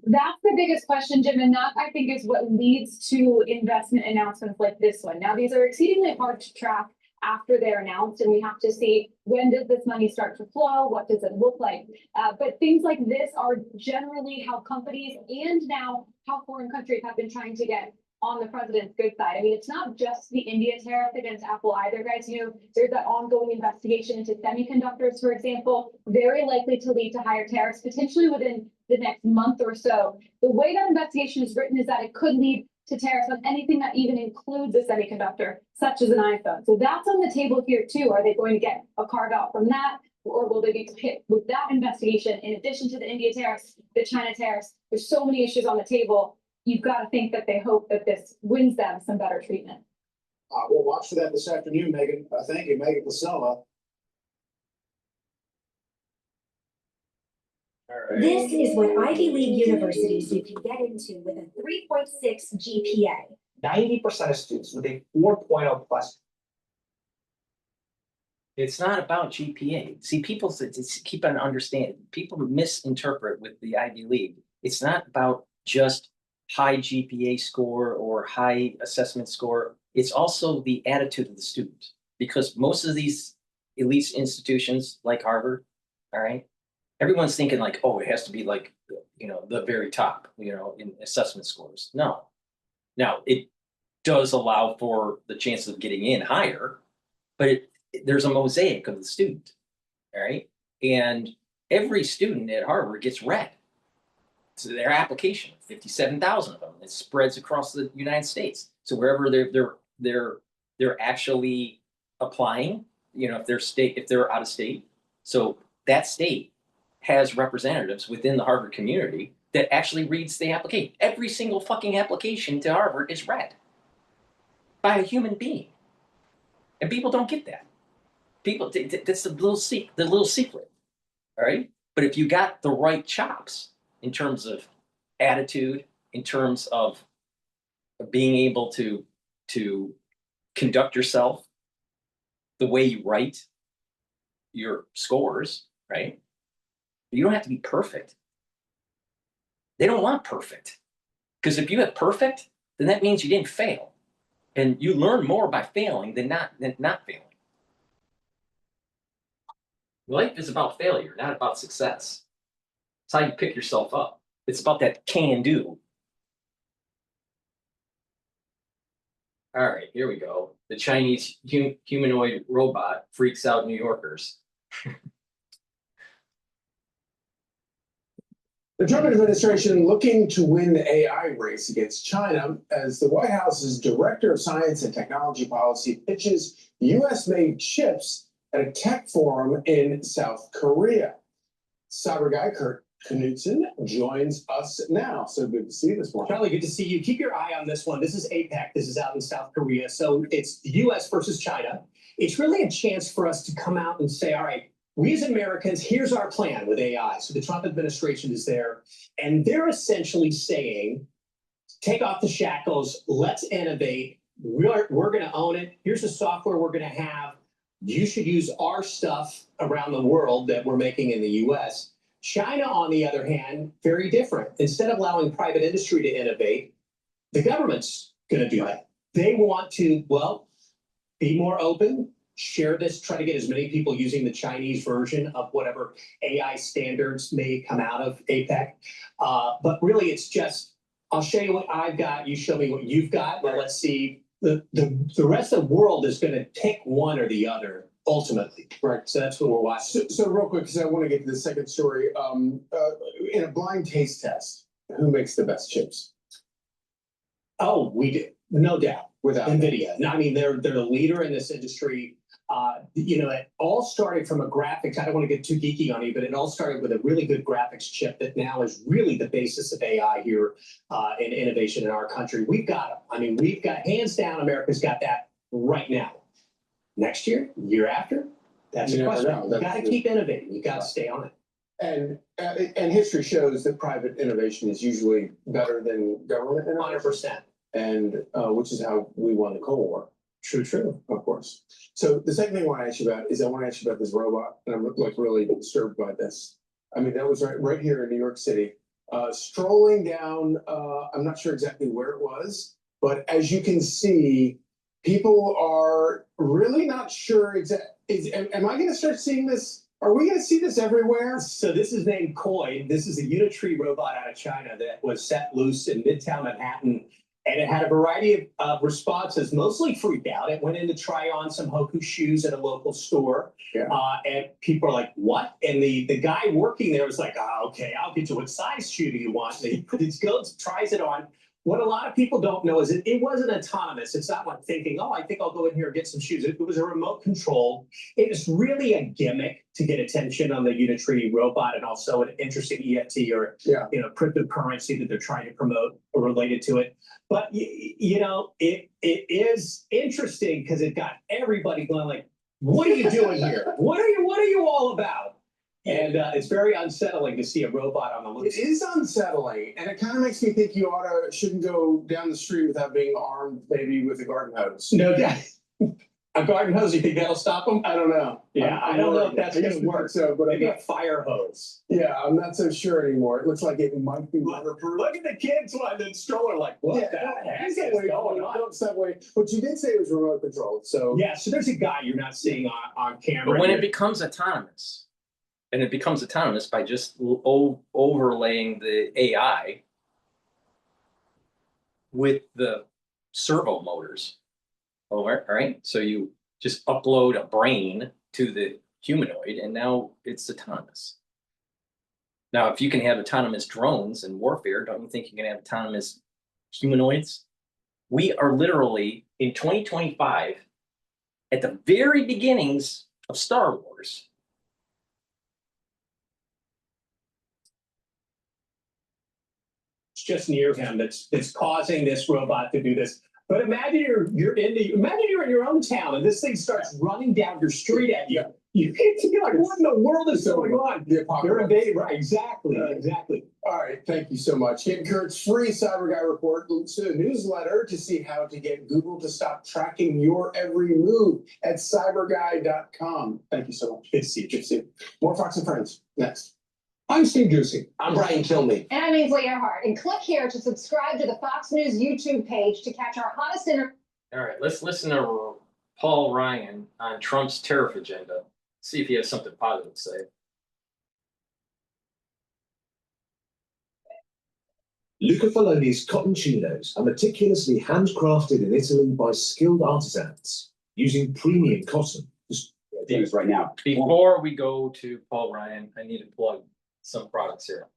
That's the biggest question, Jim, and that I think is what leads to investment announcements like this one. Now, these are exceedingly hard to track after they're announced, and we have to see, when does this money start to flow? What does it look like? But things like this are generally how companies and now how foreign countries have been trying to get on the president's good side. I mean, it's not just the India tariff against Apple either, guys. You know, there's that ongoing investigation into semiconductors, for example, very likely to lead to higher tariffs, potentially within the next month or so. The way that investigation is written is that it could lead to tariffs on anything that even includes a semiconductor, such as an iPhone. So that's on the table here too. Are they going to get a carve out from that? Or will they be hit with that investigation in addition to the India tariffs, the China tariffs? There's so many issues on the table. You've got to think that they hope that this wins them some better treatment. We'll watch for that this afternoon, Megan. Thank you, Megan Casella. This is what Ivy League universities you can get into with a 3.6 GPA. 90% of students with a 4.0 plus. It's not about GPA. See, people keep on understanding. People misinterpret with the Ivy League. It's not about just high GPA score or high assessment score. It's also the attitude of the student. Because most of these elite institutions like Harvard, all right, everyone's thinking like, oh, it has to be like, you know, the very top, you know, in assessment scores. No. Now, it does allow for the chance of getting in higher, but there's a mosaic of the student, all right? And every student at Harvard gets read. So their application, 57,000 of them, it spreads across the United States. So wherever they're actually applying, you know, if they're out of state, so that state has representatives within the Harvard community that actually reads the application. Every single fucking application to Harvard is read by a human being, and people don't get that. People, that's the little secret, all right? But if you got the right chops in terms of attitude, in terms of being able to conduct yourself the way you write, your scores, right? You don't have to be perfect. They don't want perfect. Because if you have perfect, then that means you didn't fail. And you learn more by failing than not failing. Life is about failure, not about success. It's how you pick yourself up. It's about that can do. All right, here we go. The Chinese humanoid robot freaks out New Yorkers. The Trump administration looking to win the AI race against China as the White House's Director of Science and Technology Policy pitches U.S.-made chips at a tech forum in South Korea. Cyber guy Kurt Knudsen joins us now. So good to see you this morning. Charlie, good to see you. Keep your eye on this one. This is APEC. This is out in South Korea. So it's the U.S. versus China. It's really a chance for us to come out and say, all right, we as Americans, here's our plan with AI. So the Trump administration is there, and they're essentially saying, take off the shackles, let's innovate. We're going to own it. Here's the software we're going to have. You should use our stuff around the world that we're making in the U.S. China, on the other hand, very different. Instead of allowing private industry to innovate, the government's going to do that. They want to, well, be more open, share this, try to get as many people using the Chinese version of whatever AI standards may come out of APEC. But really, it's just, I'll show you what I've got, you show me what you've got, but let's see. The rest of the world is going to pick one or the other ultimately. Right. So that's what we're watching. So real quick, because I want to get to the second story. In a blind taste test, who makes the best chips? Oh, we do, no doubt. Without NVIDIA. No, I mean, they're the leader in this industry. You know, it all started from a graphics. I don't want to get too geeky on you, but it all started with a really good graphics chip that now is really the basis of AI here in innovation in our country. We've got them. I mean, we've got, hands down, America's got that right now. Next year, year after, that's a question. You got to keep innovating. You got to stay on it. And history shows that private innovation is usually better than government innovation. 100%. And which is how we won the Cold War. True, of course. So the second thing I want to ask you about is I want to ask you about this robot, and I'm like really disturbed by this. I mean, that was right here in New York City, strolling down. I'm not sure exactly where it was, but as you can see, people are really not sure exactly. Am I going to start seeing this? Are we going to see this everywhere? So this is named Koi. This is a Unitree robot out of China that was set loose in Midtown Manhattan. And it had a variety of responses, mostly freak out. It went in to try on some Hoku shoes at a local store. Yeah. And people are like, what? And the guy working there was like, oh, okay, I'll get you. What size shoe do you want? And he goes, tries it on. What a lot of people don't know is it wasn't autonomous. It's not like thinking, oh, I think I'll go in here and get some shoes. It was a remote control. It was really a gimmick to get attention on the Unitree robot, and also an interesting EFT or cryptocurrency that they're trying to promote related to it. But you know, it is interesting because it got everybody going like, what are you doing here? What are you all about? And it's very unsettling to see a robot on the loose. It is unsettling, and it kind of makes me think you shouldn't go down the street without being armed, maybe with a garden hose. No doubt. A garden hose, you think that'll stop them? I don't know. Yeah, I don't know if that's going to work. So, but maybe a fire hose. Yeah, I'm not so sure anymore. It looks like it might be waterproof. Look at the kids on the stroller, like, what the heck is going on? But you did say it was remote controlled, so yeah. So there's a guy you're not seeing on camera. But when it becomes autonomous, and it becomes autonomous by just overlaying the AI with the servo motors. All right. So you just upload a brain to the humanoid, and now it's autonomous. Now, if you can have autonomous drones in warfare, don't you think you can have autonomous humanoids? We are literally in 2025 at the very beginnings of Star Wars. Just near him that's causing this robot to do this. But imagine you're in your own town and this thing starts running down your street at you. You can't see like, what in the world is going on? The You're apocalypse. invading, right? Exactly. All right, thank you so much. Hit Kurt's free Cyber Guy report to the newsletter to see how to get Google to stop tracking your every move at cyberguy.com. Thank you so much. Good to see you. Good to see you. More Fox and Friends next. I'm Steve Doocy. I'm Brian Kilmeade. And I'm Ainsley Earhart. And click here to subscribe to the Fox News YouTube page to catch our hottest interviews. All right, let's listen to Paul Ryan on Trump's tariff agenda. See if he has something positive to say. Luca Faloni's cotton chinos are meticulously handcrafted in Italy by skilled artisans using premium cotton. Things right now. Before we go to Paul Ryan, I need to plug some products here.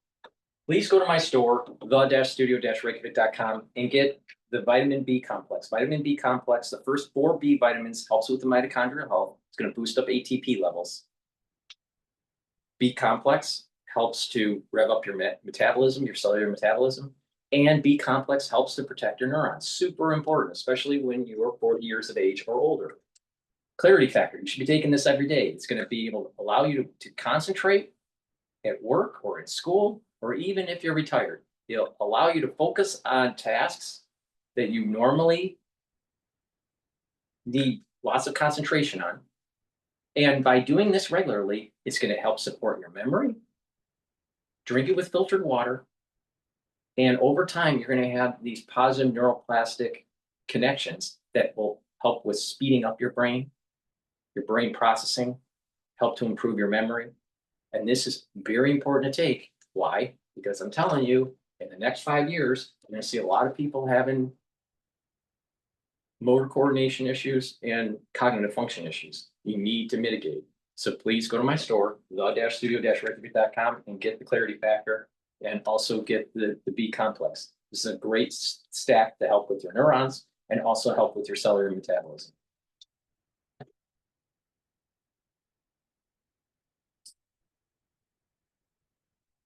Please go to my store, the-studio-reykjavik.com, and get the vitamin B complex. Vitamin B complex, the first 4 B vitamins, helps with the mitochondrial health. It's going to boost up ATP levels. B complex helps to rev up your metabolism, your cellular metabolism, and B complex helps to protect your neurons. Super important, especially when you're 40 years of age or older. Clarity factor, you should be taking this every day. It's going to be able to allow you to concentrate at work or at school, or even if you're retired. It'll allow you to focus on tasks that you normally need lots of concentration on. And by doing this regularly, it's going to help support your memory. Drink it with filtered water. And over time, you're going to have these positive neuroplastic connections that will help with speeding up your brain processing, help to improve your memory. And this is very important to take. Why? Because I'm telling you, in the next 5 years, you're going to see a lot of people having motor coordination issues and cognitive function issues. You need to mitigate. So please go to my store, the-studio-reykjavik.com, and get the clarity factor and also get the B complex. This is a great stack to help with your neurons and also help with your cellular metabolism.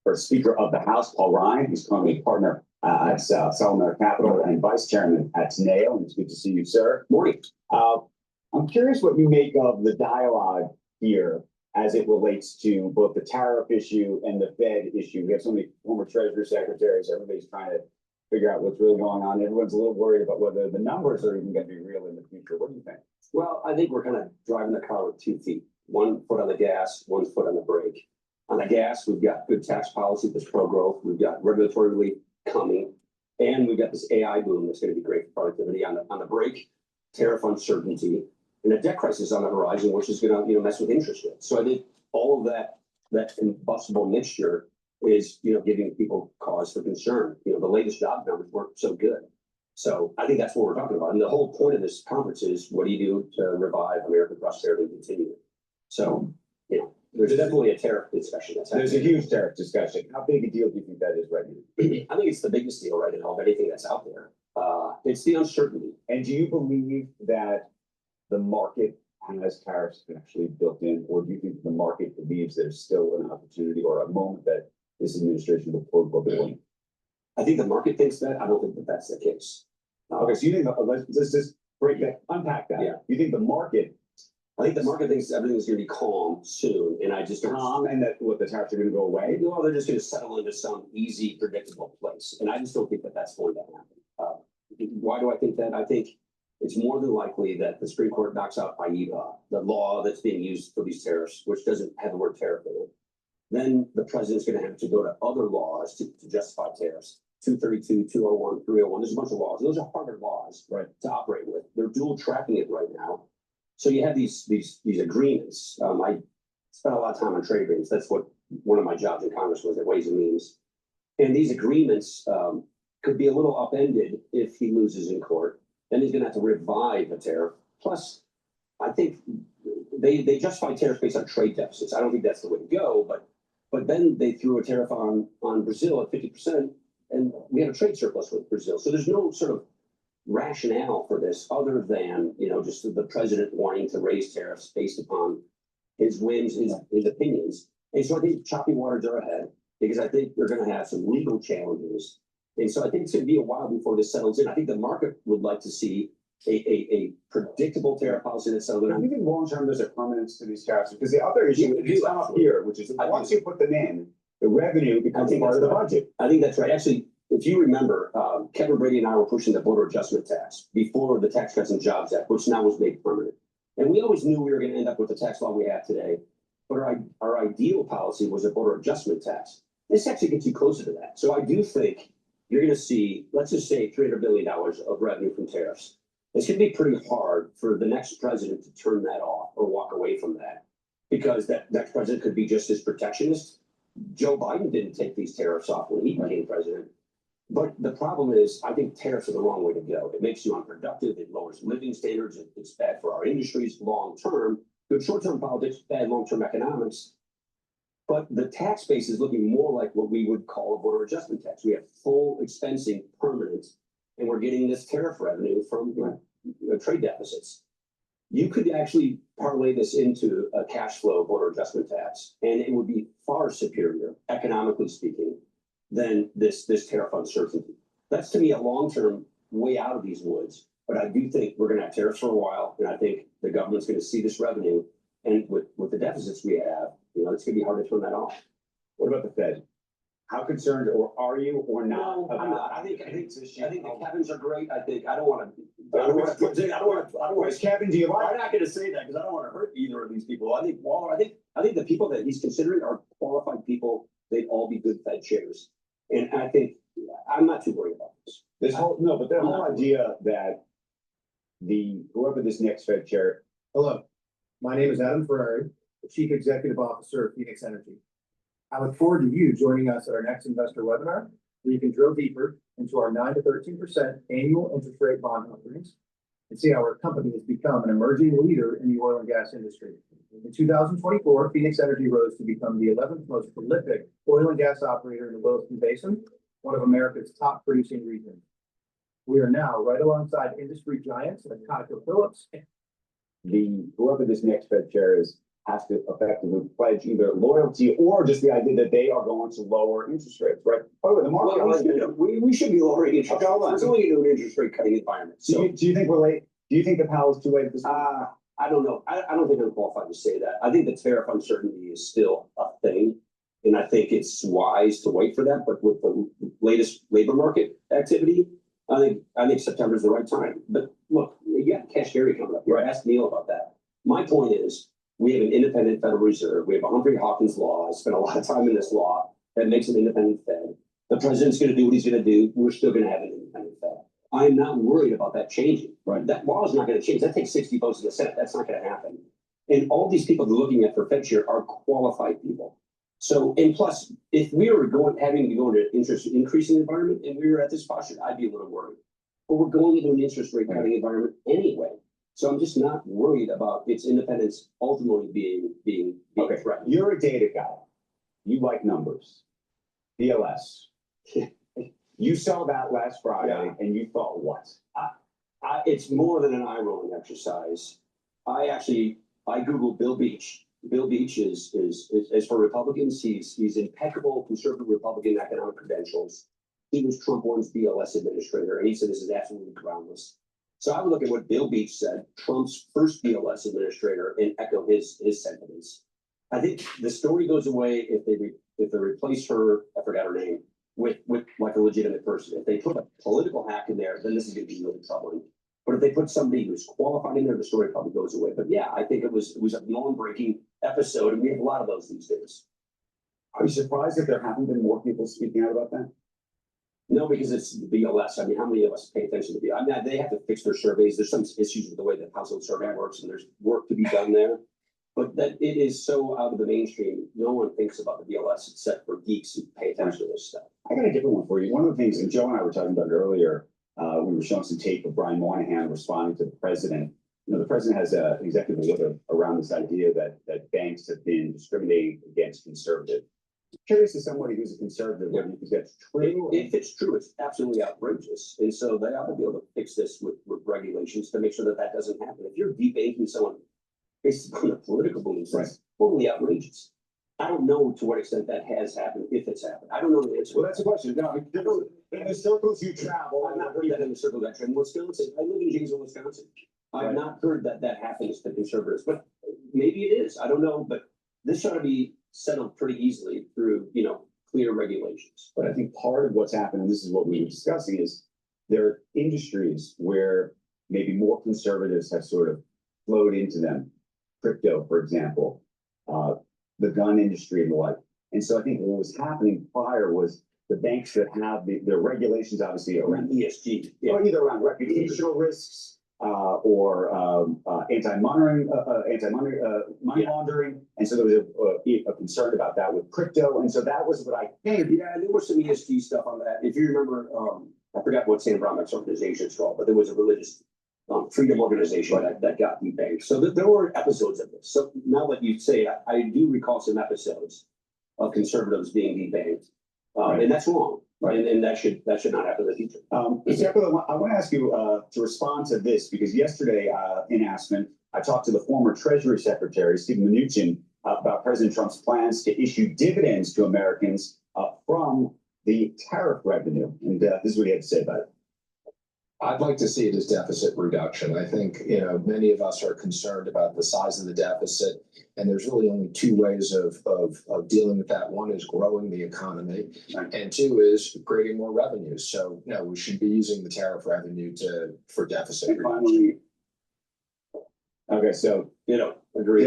For Speaker of the House, Paul Ryan, who's currently a partner at Solomon Capital and Vice Chairman at Teneo. And it's good to see you, sir. Morning. I'm curious what you make of the dialogue here as it relates to both the tariff issue and the Fed issue. We have so many former Treasury secretaries. Everybody's trying to figure out what's really going on. Everyone's a little worried about whether the numbers are even going to be real in the future. What do you think? Well, I think we're kind of driving the car with 2 feet, 1 foot on the gas, 1 foot on the brake. On the gas, we've got good tax policy that's pro-growth. We've got regulatory relief coming, and we've got this AI boom that's going to be great for productivity. On the brake, tariff uncertainty, and a debt crisis on the horizon, which is going to mess with interest rates. So I think all of that combustible mixture is giving people cause for concern. The latest job numbers weren't so good. So I think that's what we're talking about. And the whole point of this conference is, what do you do to revive American prosperity and continue it? So there's definitely a tariff discussion that's happening. There's a huge tariff discussion. How big a deal do you think that is right now? I think it's the biggest deal right now of anything that's out there. It's the uncertainty. And do you believe that the market has tariffs actually built in, or do you think the market believes there's still an opportunity or a moment that this administration will pull the bill? I think the market thinks that. I don't think that that's the case. Okay, so you think, let's just unpack that. Yeah. You think the market? I think the market thinks everything's going to be calm soon, and I just don't. Calm, and that the tariffs are going to go away? Well, they're just going to settle into some easy, predictable place, and I just don't think that that's going to happen. Why do I think that? I think it's more than likely that the Supreme Court knocks out IEVA, the law that's being used for these tariffs, which doesn't have the word tariff in it. Then the president's going to have to go to other laws to justify tariffs. 232, 201, 301. There's a bunch of laws. Those are harder laws to operate with. They're dual tracking it right now. So you have these agreements. I spent a lot of time on trade agreements. That's what one of my jobs in Congress was at Ways and Means. And these agreements could be a little upended if he loses in court. Then he's going to have to revive a tariff. Plus, I think they justify tariffs based on trade deficits. I don't think that's the way to go. But then they threw a tariff on Brazil at 50%, and we have a trade surplus with Brazil. So there's no sort of rationale for this other than just the president wanting to raise tariffs based upon his whims, his opinions. And so I think choppy waters are ahead, because I think they're going to have some legal challenges. And so I think it's going to be a while before this settles in. I think the market would like to see a predictable tariff policy that's settled. But even long term, there's a permanence to these tariffs, because the other issue Yeah, is come up here, which is once you put them in, the revenue becomes part of the budget. I think that's right. Actually, if you remember, Kevin Brady and I were pushing the border adjustment tax before the Tax Cuts and Jobs Act, which now was made permanent. And we always knew we were gonna end up with the tax law we have today. But our ideal policy was a border adjustment tax. This actually gets you closer to that. So I do think you're gonna see, let's just say $300 billion of revenue from tariffs. It's gonna be pretty hard for the next president to turn that off or walk away from that. Because that next president could be just as protectionist. Joe Biden didn't take these tariffs off when he became president. But the problem is, I think tariffs are the wrong way to go. It makes you unproductive, it lowers living standards, it's bad for our industries long term. Good short-term politics, bad long-term economics. But the tax base is looking more like what we would call a border adjustment tax. We have full expensing permanent, and we're getting this tariff revenue from trade deficits. You could actually parlay this into a cash flow border adjustment tax, and it would be far superior, economically speaking, than this tariff uncertainty. That's to me a long-term way out of these woods. But I do think we're gonna have tariffs for a while, and I think the government's gonna see this revenue. And with the deficits we have, it's gonna be hard to turn that off. What about the Fed? How concerned or are you or not? No, I'm not. about I think this issue? the Kevins are great. I don't wanna. Which Kevin do you like? I'm not gonna say that because I don't wanna hurt either of these people. I think Waller, I think the people that he's considering are qualified people. They'd all be good Fed chairs. And I think, I'm not too worried about this. But the whole idea that whoever this next Fed chair. Hello, my name is Adam Ferrari, the Chief Executive Officer of Phoenix Energy. I look forward to you joining us at our next investor webinar, where you can drill deeper into our 9 to 13% annual interest rate bond offerings and see how our company has become an emerging leader in the oil and gas industry. In 2024, Phoenix Energy rose to become the 11th most prolific oil and gas operator in the Williston Basin, one of America's top producing regions. We are now right alongside industry giants like ConocoPhillips. Whoever this next Fed chair is has to effectively pledge either loyalty or just the idea that they are going to lower interest rates, right? Oh, the market. We should be lowering interest rates. We're going into an interest rate cutting environment. So Do you think we're late? Do you think the Powell's too late at this point? I don't know. I don't think I'm qualified to say that. I think the tariff uncertainty is still a thing. And I think it's wise to wait for that. But with the latest labor market activity, I think September is the right time. But look, you got Cash Gary coming up. You asked Neil about that. My point is, we have an independent Federal Reserve. We have a Humphrey Hawkins law. I spent a lot of time in this law that makes an independent Fed. The president's going to do what he's going to do. We're still going to have an independent Fed. I'm not worried about that changing. Right? That law is not going to change. That takes 60 votes in the Senate. That's not going to happen. And all these people they're looking at for Fed chair are qualified people. So, and plus, if we were having to go into an interest increasing environment and we were at this posture, I'd be a little worried. But we're going into an interest rate cutting environment anyway. So I'm just not worried about its independence ultimately being okay. threatened. You're a data guy. You like numbers. BLS. You saw that last Friday and you thought what? It's more than an eye-rolling exercise. I Googled Bill Beach. Bill Beach is for Republicans. He's impeccable conservative Republican economic credentials. He was Trump 1's BLS administrator, and he said this is absolutely groundless. So I would look at what Bill Beach said, Trump's first BLS administrator, and echo his sentiments. I think the story goes away if they replace her, I forgot her name, with like a legitimate person. If they put a political hack in there, then this is going to be really troubling. But if they put somebody who's qualified in there, the story probably goes away. But yeah, I think it was a non-breaking episode, and we have a lot of those these days. Are you surprised that there haven't been more people speaking out about that? No, because it's the BLS. I mean, how many of us pay attention to BLS? I mean, they have to fix their surveys. There's some issues with the way the household survey works, and there's work to be done there. But that it is so out of the mainstream, no one thinks about the BLS except for geeks who pay attention to this stuff. I got a different one for you. One of the things, and Joe and I were talking about it earlier, we were showing some tape of Brian Moynihan responding to the president. The president has an executive order around this idea that banks have been discriminating against conservative. Curious as somebody who's a conservative, whether you think that's true. If it's true, it's absolutely outrageous. And so they ought to be able to fix this with regulations to make sure that doesn't happen. If you're debanking someone based on the political beliefs, that's totally outrageous. I don't know to what extent that has happened, if it's happened. I don't know the answer. Well, that's a question. No, I mean, in the circles you travel. I've not heard that in the circle that in Wisconsin. I live in Janesville, Wisconsin. I have not heard that that happens to conservatives, but maybe it is. I don't know, but this ought to be settled pretty easily through, clear regulations. But I think part of what's happened, and this is what we were discussing, is there are industries where maybe more conservatives have sort of flowed into them. Crypto, for example, the gun industry and the like. And so I think what was happening prior was the banks that have the regulations, obviously around ESG, or either around reputational risks or anti-money laundering. And so there was a concern about that with crypto. And so that was what yeah, there was some ESG stuff on that. If you remember, I forgot what Sam Brownback's organization is called, but there was a religious freedom organization that got debanked. So there were episodes of this. So now that you say it, I do recall some episodes of conservatives being debanked. And that's wrong. Right. And that should not happen in the future. I want to ask you to respond to this, because yesterday in Aspen, I talked to the former Treasury Secretary, Stephen Mnuchin, about President Trump's plans to issue dividends to Americans from the tariff revenue. And this is what he had to say about it. I'd like to see it as deficit reduction. I think, many of us are concerned about the size of the deficit, and there's really only two ways of dealing with that. One is growing the economy, and two is creating more revenues. So, we should be using the tariff revenue for deficit reduction. Okay, so agree.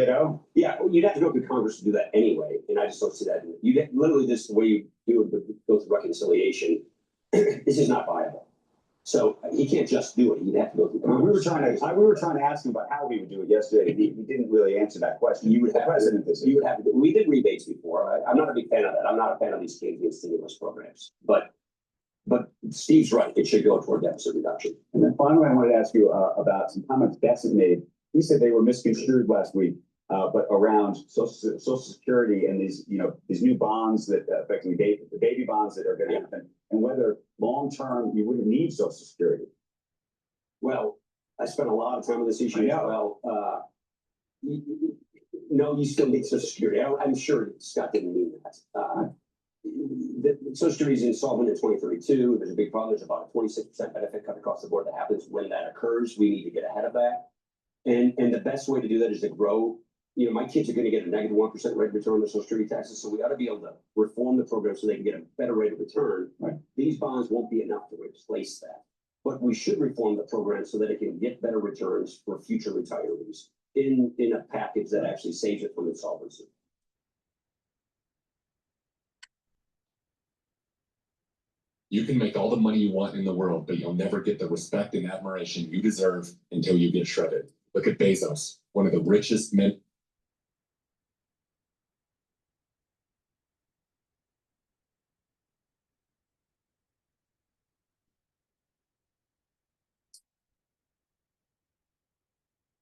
Yeah, you'd have to go through Congress to do that anyway, and I just don't see that. Literally, this the way you do it, go through reconciliation. This is not viable. So he can't just do it. He'd have to go through Congress. We were trying to ask him about how he would do it yesterday. He didn't really answer that question. You would have to. We did rebates before. I'm not a big fan of that. I'm not a fan of these Keynesian stimulus programs. But Steve's right. It should go toward deficit reduction. And then finally, I wanted to ask you about some comments Besson made. He said they were misconstrued last week, but around Social Security and these new bonds that effectively the baby bonds that are going to happen, and whether long term you wouldn't need Social Security. Well, I spent a lot of time on this issue as well. No, you still need Social Security. I'm sure Scott didn't mean that. The Social Security is insolvent in 2032. There's a big problem. There's about a 26% benefit cut across the board that happens when that occurs. We need to get ahead of that. And the best way to do that is to grow. My kids are going to get a -1% rate of return on their Social Security taxes. So we ought to be able to reform the program so they can get a better rate of return. Right. These bonds won't be enough to replace that. But we should reform the program so that it can get better returns for future retirees in a package that actually saves it from insolvency. You can make all the money you want in the world, but you'll never get the respect and admiration you deserve until you get shredded. Look at Bezos, one of the richest men.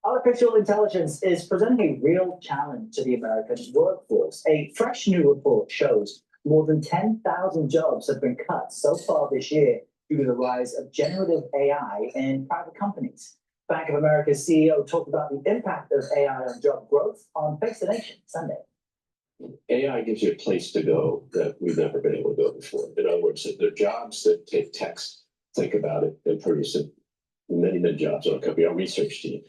Artificial intelligence is presenting a real challenge to the American workforce. A fresh new report shows more than 10,000 jobs have been cut so far this year due to the rise of generative AI in private companies. Bank of America's CEO talked about the impact of AI on job growth on Face the Nation Sunday. AI gives you a place to go that we've never been able to go before. In other words, there are jobs that take text, think about it, and produce it. Many jobs on a company, our research team.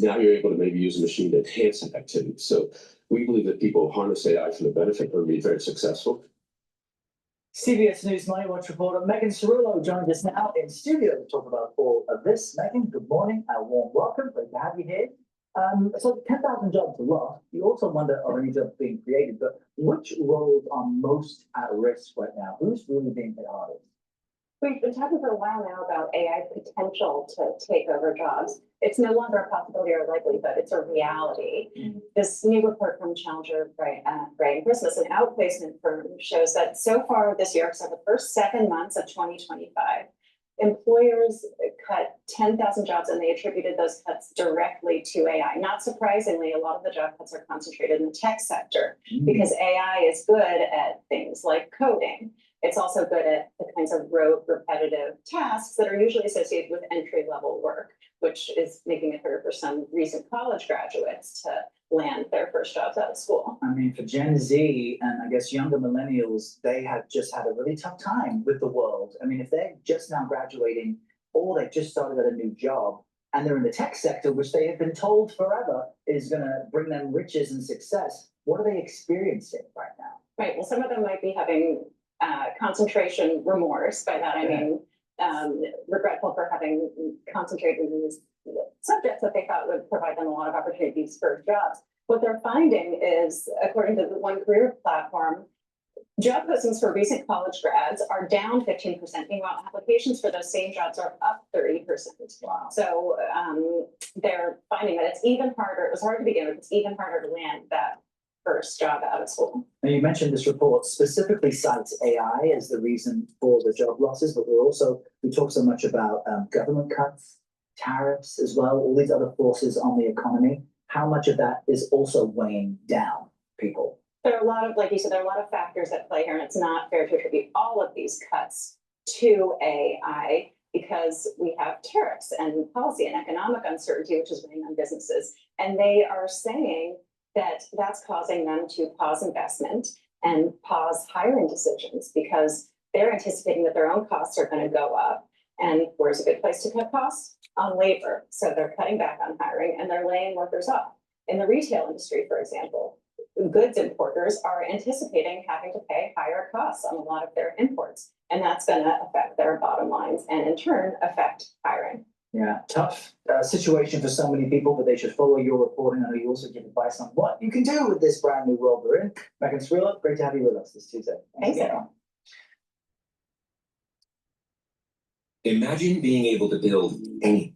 Now you're able to maybe use a machine to enhance that activity. So we believe that people harness AI for the benefit will be very successful. CBS News Money Watch reporter Megan Cirillo joins us now in studio to talk about all of this. Megan, good morning. A warm welcome. Great to have you here. So 10,000 jobs a lot. You also wonder, are any jobs being created? But which roles are most at risk right now? Who's really being hit hardest? We've been talking for a while now about AI potential to take over jobs. It's no longer a possibility or likelihood, it's a reality. This new report from Challenger Brighteon Christmas, an outplacement firm, shows that so far this year, except the first 7 months of 2025, employers cut 10,000 jobs and they attributed those cuts directly to AI. Not surprisingly, a lot of the job cuts are concentrated in the tech sector because AI is good at things like coding. It's also good at the kinds of rote, repetitive tasks that are usually associated with entry-level work, which is making it harder for some recent college graduates to land their first jobs out of school. I mean, for Gen Z and I guess younger millennials, they have just had a really tough time with the world. I mean, if they're just now graduating or they've just started at a new job and they're in the tech sector, which they have been told forever is going to bring them riches and success, what are they experiencing right now? Right, well, some of them might be having concentration remorse. By that I mean regretful for having concentrated in these subjects that they thought would provide them a lot of opportunities for jobs. What they're finding is, according to the One Career platform, job postings for recent college grads are down 15%. Meanwhile, applications for those same jobs are up 30%. Wow. So they're finding that it's even harder. It was hard to begin with. It's even harder to land that first job out of school. Now, you mentioned this report specifically cites AI as the reason for the job losses, but we talk so much about government cuts, tariffs as well, all these other forces on the economy. How much of that is also weighing down people? There are a lot of, like you said, there are a lot of factors at play here, and it's not fair to attribute all of these cuts to AI because we have tariffs and policy and economic uncertainty, which is weighing on businesses. And they are saying that that's causing them to pause investment and pause hiring decisions because they're anticipating that their own costs are going to go up. And where's a good place to cut costs? On labor. So they're cutting back on hiring and they're laying workers off. In the retail industry, for example, goods importers are anticipating having to pay higher costs on a lot of their imports. And that's going to affect their bottom lines and in turn affect hiring. Yeah, tough situation for so many people, but they should follow your reporting. I know you also give advice on what you can do with this brand new world we're in. Megan Srila, great to have you with us this Tuesday. Thanks, everyone. Imagine being able to build any.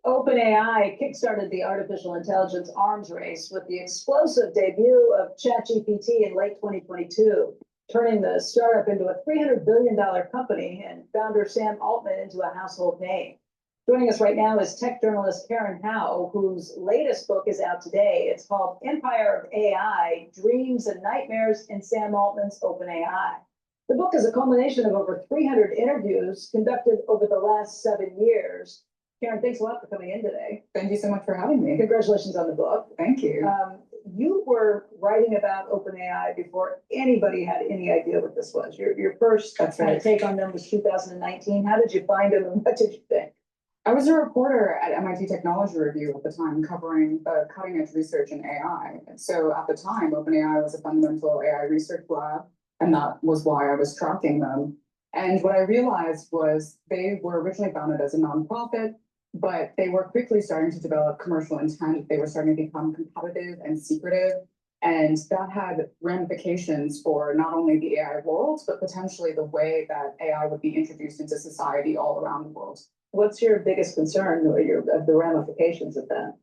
OpenAI kickstarted the artificial intelligence arms race with the explosive debut of ChatGPT in late 2022, turning the startup into a $300 billion company and founder Sam Altman into a household name. Joining us right now is tech journalist Karen Howe, whose latest book is out today. It's called Empire of AI, Dreams and Nightmares in Sam Altman's OpenAI. The book is a culmination of over 300 interviews conducted over the last 7 years. Karen, thanks a lot for coming in today. Thank you so much for having me. Congratulations on the book. Thank you. You were writing about OpenAI before anybody had any idea what this was. Your first kind of take on them was 2019. How did you find them and what did you think? I was a reporter at MIT Technology Review at the time covering the cutting edge research in AI. So at the time, OpenAI was a fundamental AI research lab, and that was why I was tracking them. And what I realized was they were originally founded as a nonprofit, but they were quickly starting to develop commercial intent. They were starting to become competitive and secretive. And that had ramifications for not only the AI world, but potentially the way that AI would be introduced into society all around the world. What's your biggest concern or of the ramifications of that?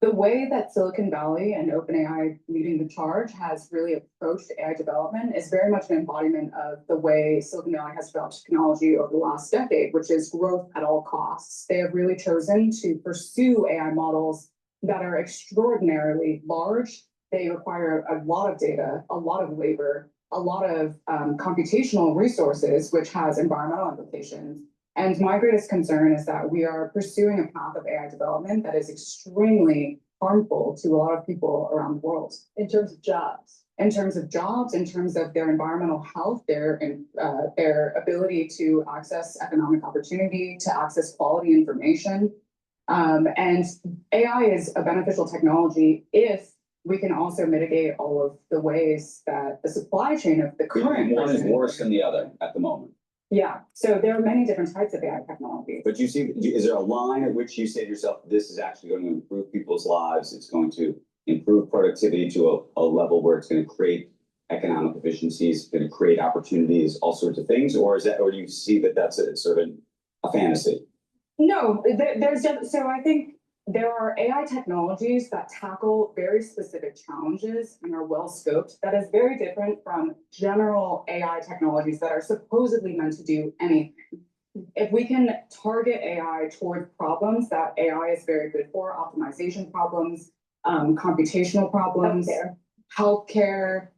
The way that Silicon Valley and OpenAI leading the charge has really approached AI development is very much an embodiment of the way Silicon Valley has developed technology over the last decade, which is growth at all costs. They have really chosen to pursue AI models that are extraordinarily large. They require a lot of data, a lot of labor, a lot of computational resources, which has environmental implications. And my greatest concern is that we are pursuing a path of AI development that is extremely harmful to a lot of people around the world. In terms of jobs? In terms of jobs, in terms of their environmental health, their ability to access economic opportunity, to access quality information. And AI is a beneficial technology if we can also mitigate all of the ways that the supply chain of the current. One is worse than the other at the moment. Yeah, so there are many different types of AI technology. But you see, is there a line at which you say to yourself, this is actually going to improve people's lives? It's going to improve productivity to a level where it's going to create economic efficiencies, going to create opportunities, all sorts of things? Or do you see that that's a sort of a fantasy? No, so I think there are AI technologies that tackle very specific challenges and are well scoped. That is very different from general AI technologies that are supposedly meant to do anything. If we can target AI toward problems that AI is very good for, optimization problems, computational problems, healthcare,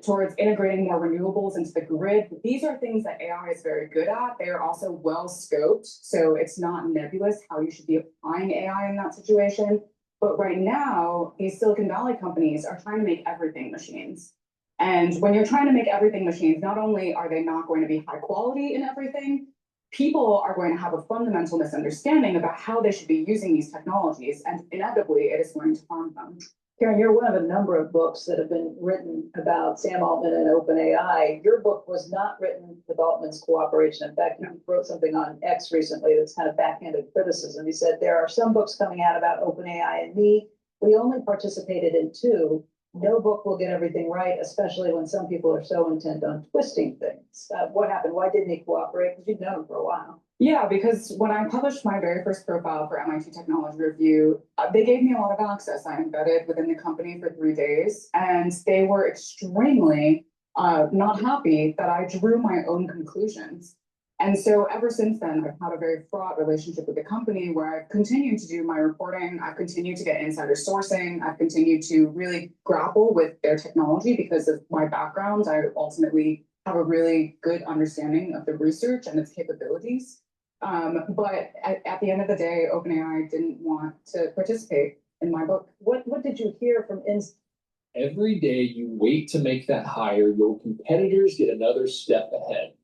towards integrating more renewables into the grid. These are things that AI is very good at. They are also well scoped, so it's not nebulous how you should be applying AI in that situation. But right now, these Silicon Valley companies are trying to make everything machines. And when you're trying to make everything machines, not only are they not going to be high quality in everything, people are going to have a fundamental misunderstanding about how they should be using these technologies, and inevitably it is going to harm them. Karen, you're one of a number of books that have been written about Sam Altman and OpenAI. Your book was not written with Altman's cooperation. In fact, you wrote something on X recently that's kind of backhanded criticism. You said, there are some books coming out about OpenAI and me. We only participated in 2. No book will get everything right, especially when some people are so intent on twisting things. What happened? Why didn't he cooperate? Because you've known him for a while. Yeah, because when I published my very first profile for MIT Technology Review, they gave me a lot of access. I embedded within the company for 3 days, and they were extremely not happy that I drew my own conclusions. And so ever since then, I've had a very fraught relationship with the company where I've continued to do my reporting. I've continued to get insider sourcing. I've continued to really grapple with their technology because of my background. I ultimately have a really good understanding of the research and its capabilities. But at the end of the day, OpenAI didn't want to participate in my book. What did you hear from Every day you wait to make that hire, your competitors get another step ahead.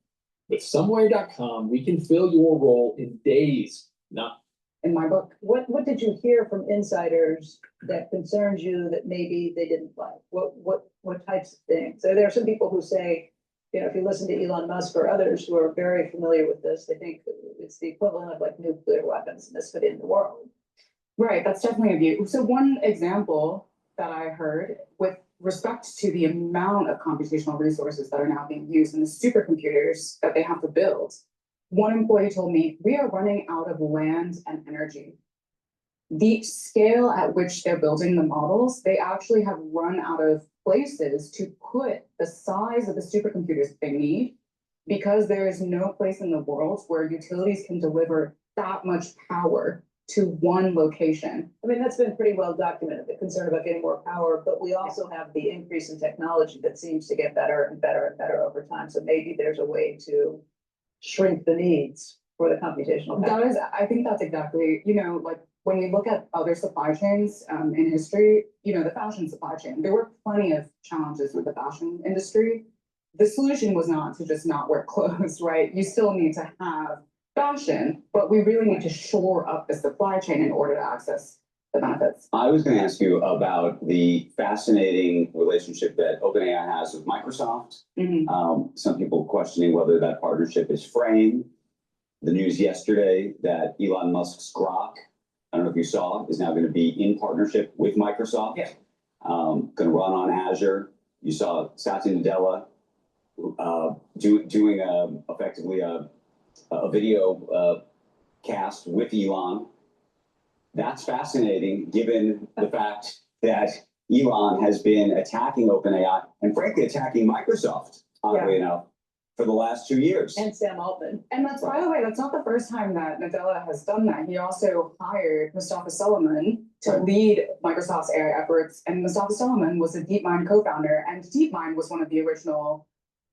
With somewhere.com, we can fill your role in days, not in my book. What did you hear from insiders that concerns you that maybe they didn't like? What types of things? So there are some people who say, you know, if you listen to Elon Musk or others who are very familiar with this, they think it's the equivalent of like nuclear weapons and this could end the world. Right, that's definitely a view. So one example that I heard with respect to the amount of computational resources that are now being used in the supercomputers that they have to build, one employee told me, we are running out of land and energy. The scale at which they're building the models, they actually have run out of places to put the size of the supercomputers that they need, because there is no place in the world where utilities can deliver that much power to one location. I mean, that's been pretty well documented, the concern about getting more power, but we also have the increase in technology that seems to get better and better and better over time. So maybe there's a way to shrink the needs for the computational power. That is, I think that's exactly, you know, like when you look at other supply chains in history, you know, the fashion supply chain, there were plenty of challenges with the fashion industry. The solution was not to just not wear clothes, right? You still need to have fashion, but we really need to shore up the supply chain in order to access the benefits. I was going to ask you about the fascinating relationship that OpenAI has with Microsoft. Some people questioning whether that partnership is framed. The news yesterday that Elon Musk's Grok, I don't know if you saw, is now going to be in partnership with Microsoft. Yeah. Going to run on Azure. You saw Satya Nadella doing effectively a video cast with Elon. That's fascinating, given the fact that Elon has been attacking OpenAI and frankly attacking Microsoft, oddly enough, for the last 2 years. And Sam Altman. And that's, by the way, that's not the first time that Nadella has done that. He also hired Mustafa Suleyman to lead Microsoft's AI efforts. And Mustafa Suleyman was a DeepMind co-founder, and DeepMind was one of the original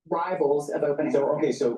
rivals of OpenAI. So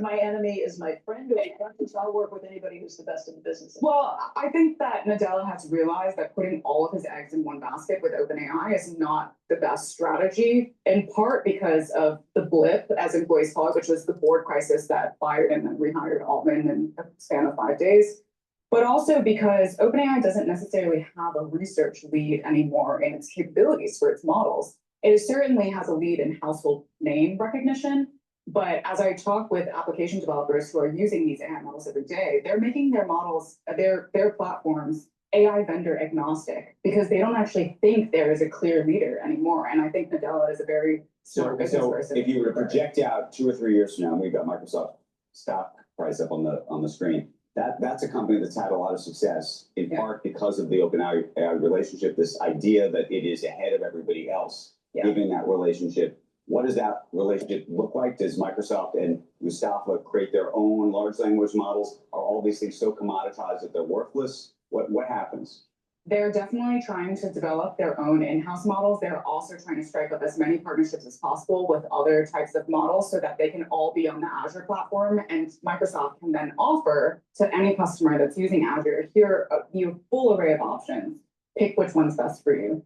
my enemy is my friend, or I'll work with anybody who's the best in the business. Well, I think that Nadella has realized that putting all of his eggs in one basket with OpenAI is not the best strategy, in part because of the blip, as employees call it, which was the board crisis that fired and then rehired Altman in a span of 5 days. But also because OpenAI doesn't necessarily have a research lead anymore in its capabilities for its models. It certainly has a lead in household name recognition, but as I talk with application developers who are using these AI models every day, they're making their models, their platforms, AI vendor agnostic, because they don't actually think there is a clear leader anymore. And I think Nadella is a very smart business person. If you were to project out 2 or 3 years from now, and we've got Microsoft stock price up on the screen, that's a company that's had a lot of success, in part because of the OpenAI relationship, this idea that it is ahead of everybody else. Given that relationship, what does that relationship look like? Does Microsoft and Mustafa create their own large language models? Are all these things so commoditized that they're worthless? What happens? They're definitely trying to develop their own in-house models. They're also trying to strike up as many partnerships as possible with other types of models so that they can all be on the Azure platform, and Microsoft can then offer to any customer that's using Azure, here, you have a full array of options. Pick which one's best for you.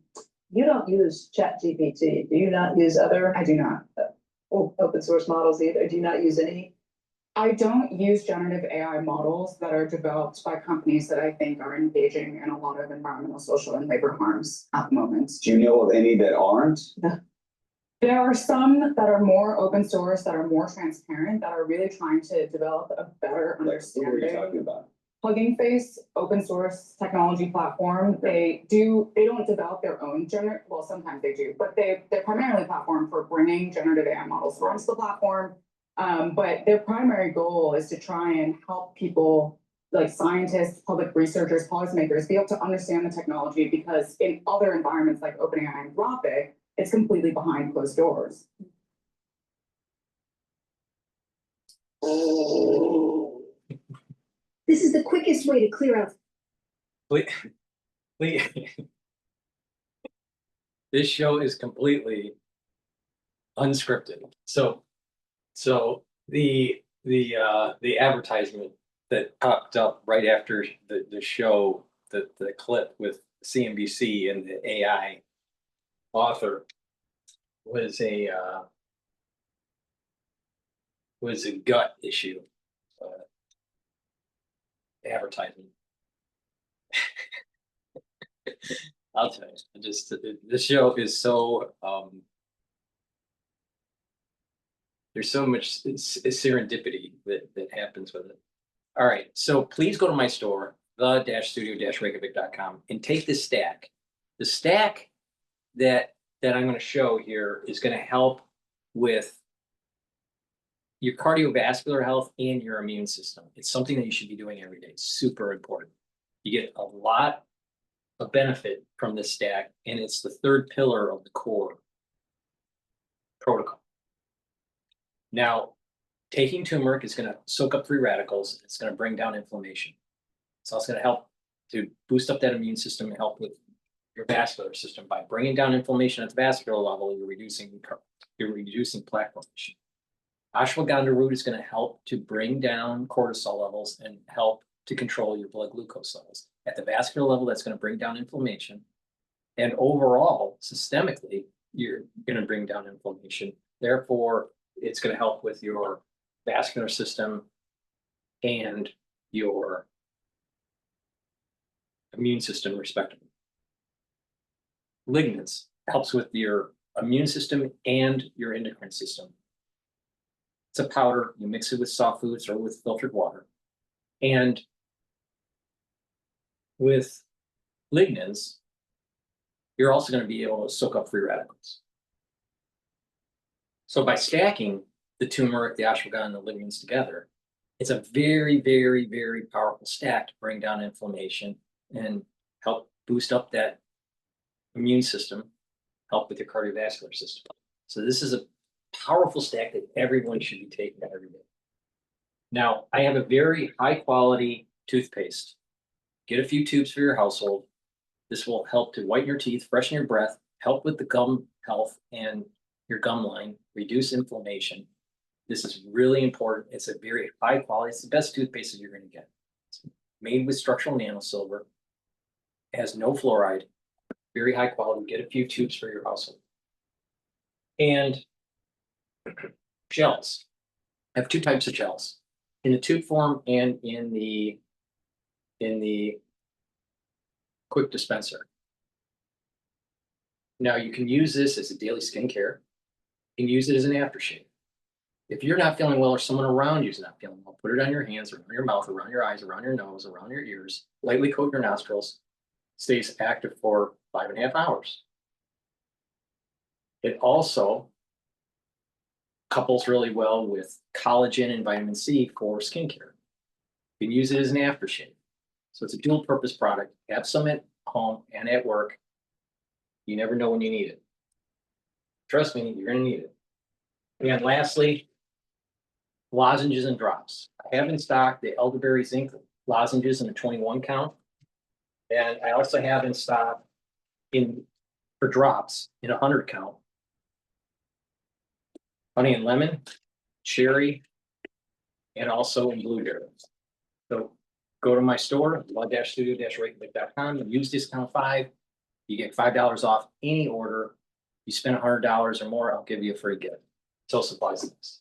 You don't use ChatGPT. Do you not use other? I do not. Open source models either. Do you not use any? I don't use generative AI models that are developed by companies that I think are engaging in a lot of environmental, social, and labor harms at the moment. Do you know of any that aren't? There are some that are more open source, that are more transparent, that are really trying to develop a better Like, who are you understanding. talking about? Hugging Face, open source technology platform. They don't develop their own well, sometimes they do, but they're primarily a platform for bringing generative AI models onto the platform. But their primary goal is to try and help people like scientists, public researchers, policymakers be able to understand the technology, because in other environments like OpenAI and Anthropic, it's completely behind closed doors. This is the quickest way to clear out. This show is completely unscripted. So the advertisement that popped up right after the show, the clip with CNBC and the AI author was a gut issue advertisement. I'll tell you, this show is so there's so much serendipity that happens with it. All right, so please go to my store, the-studio-reykjavik.com, and take this stack. The stack that I'm going to show here is going to help with your cardiovascular health and your immune system. It's something that you should be doing every day. It's super important. You get a lot of benefit from this stack, and it's the third pillar of the core protocol. Now, taking turmeric is going to soak up free radicals. It's going to bring down inflammation. It's also going to help to boost up that immune system and help with your vascular system. By bringing down inflammation at the vascular level, you're reducing plaque formation. Ashwagandha root is going to help to bring down cortisol levels and help to control your blood glucose levels. At the vascular level, that's going to bring down inflammation. And overall, systemically, you're going to bring down inflammation. Therefore, it's going to help with your vascular system and your immune system, respectively. Lignans helps with your immune system and your endocrine system. It's a powder. You mix it with soft foods or with filtered water. And with lignans, you're also going to be able to soak up free radicals. So by stacking the turmeric, the ashwagandha, and the lignans together, it's a very, very, very powerful stack to bring down inflammation and help boost up that immune system, help with your cardiovascular system. So this is a powerful stack that everyone should be taking every day. Now, I have a very high quality toothpaste. Get a few tubes for your household. This will help to whiten your teeth, freshen your breath, help with the gum health and your gum line, reduce inflammation. This is really important. It's a very high quality. It's the best toothpaste that you're going to get. It's made with structural nanosilver. It has no fluoride. Very high quality. Get a few tubes for your household. And gels. I have two types of gels, in the tube form and in the quick dispenser. Now you can use this as a daily skincare. You can use it as an aftershave. If you're not feeling well or someone around you is not feeling well, put it on your hands, around your mouth, around your eyes, around your nose, around your ears, lightly coat your nostrils, stays active for 5.5 hours. It also couples really well with collagen and vitamin C for skincare. You can use it as an aftershave. So it's a dual purpose product. Have some at home and at work. You never know when you need it. Trust me, you're going to need it. And lastly, lozenges and drops. I have in stock the elderberry zinc lozenges in a 21 count. And I also have in stock for drops in 100 count. Honey and lemon, cherry, and also in blueberry. So go to my store, law-studio-reykjavik.com, and use discount 5. You get $5 off any order. You spend $100 or more, I'll give you a free gift. Till supplies last.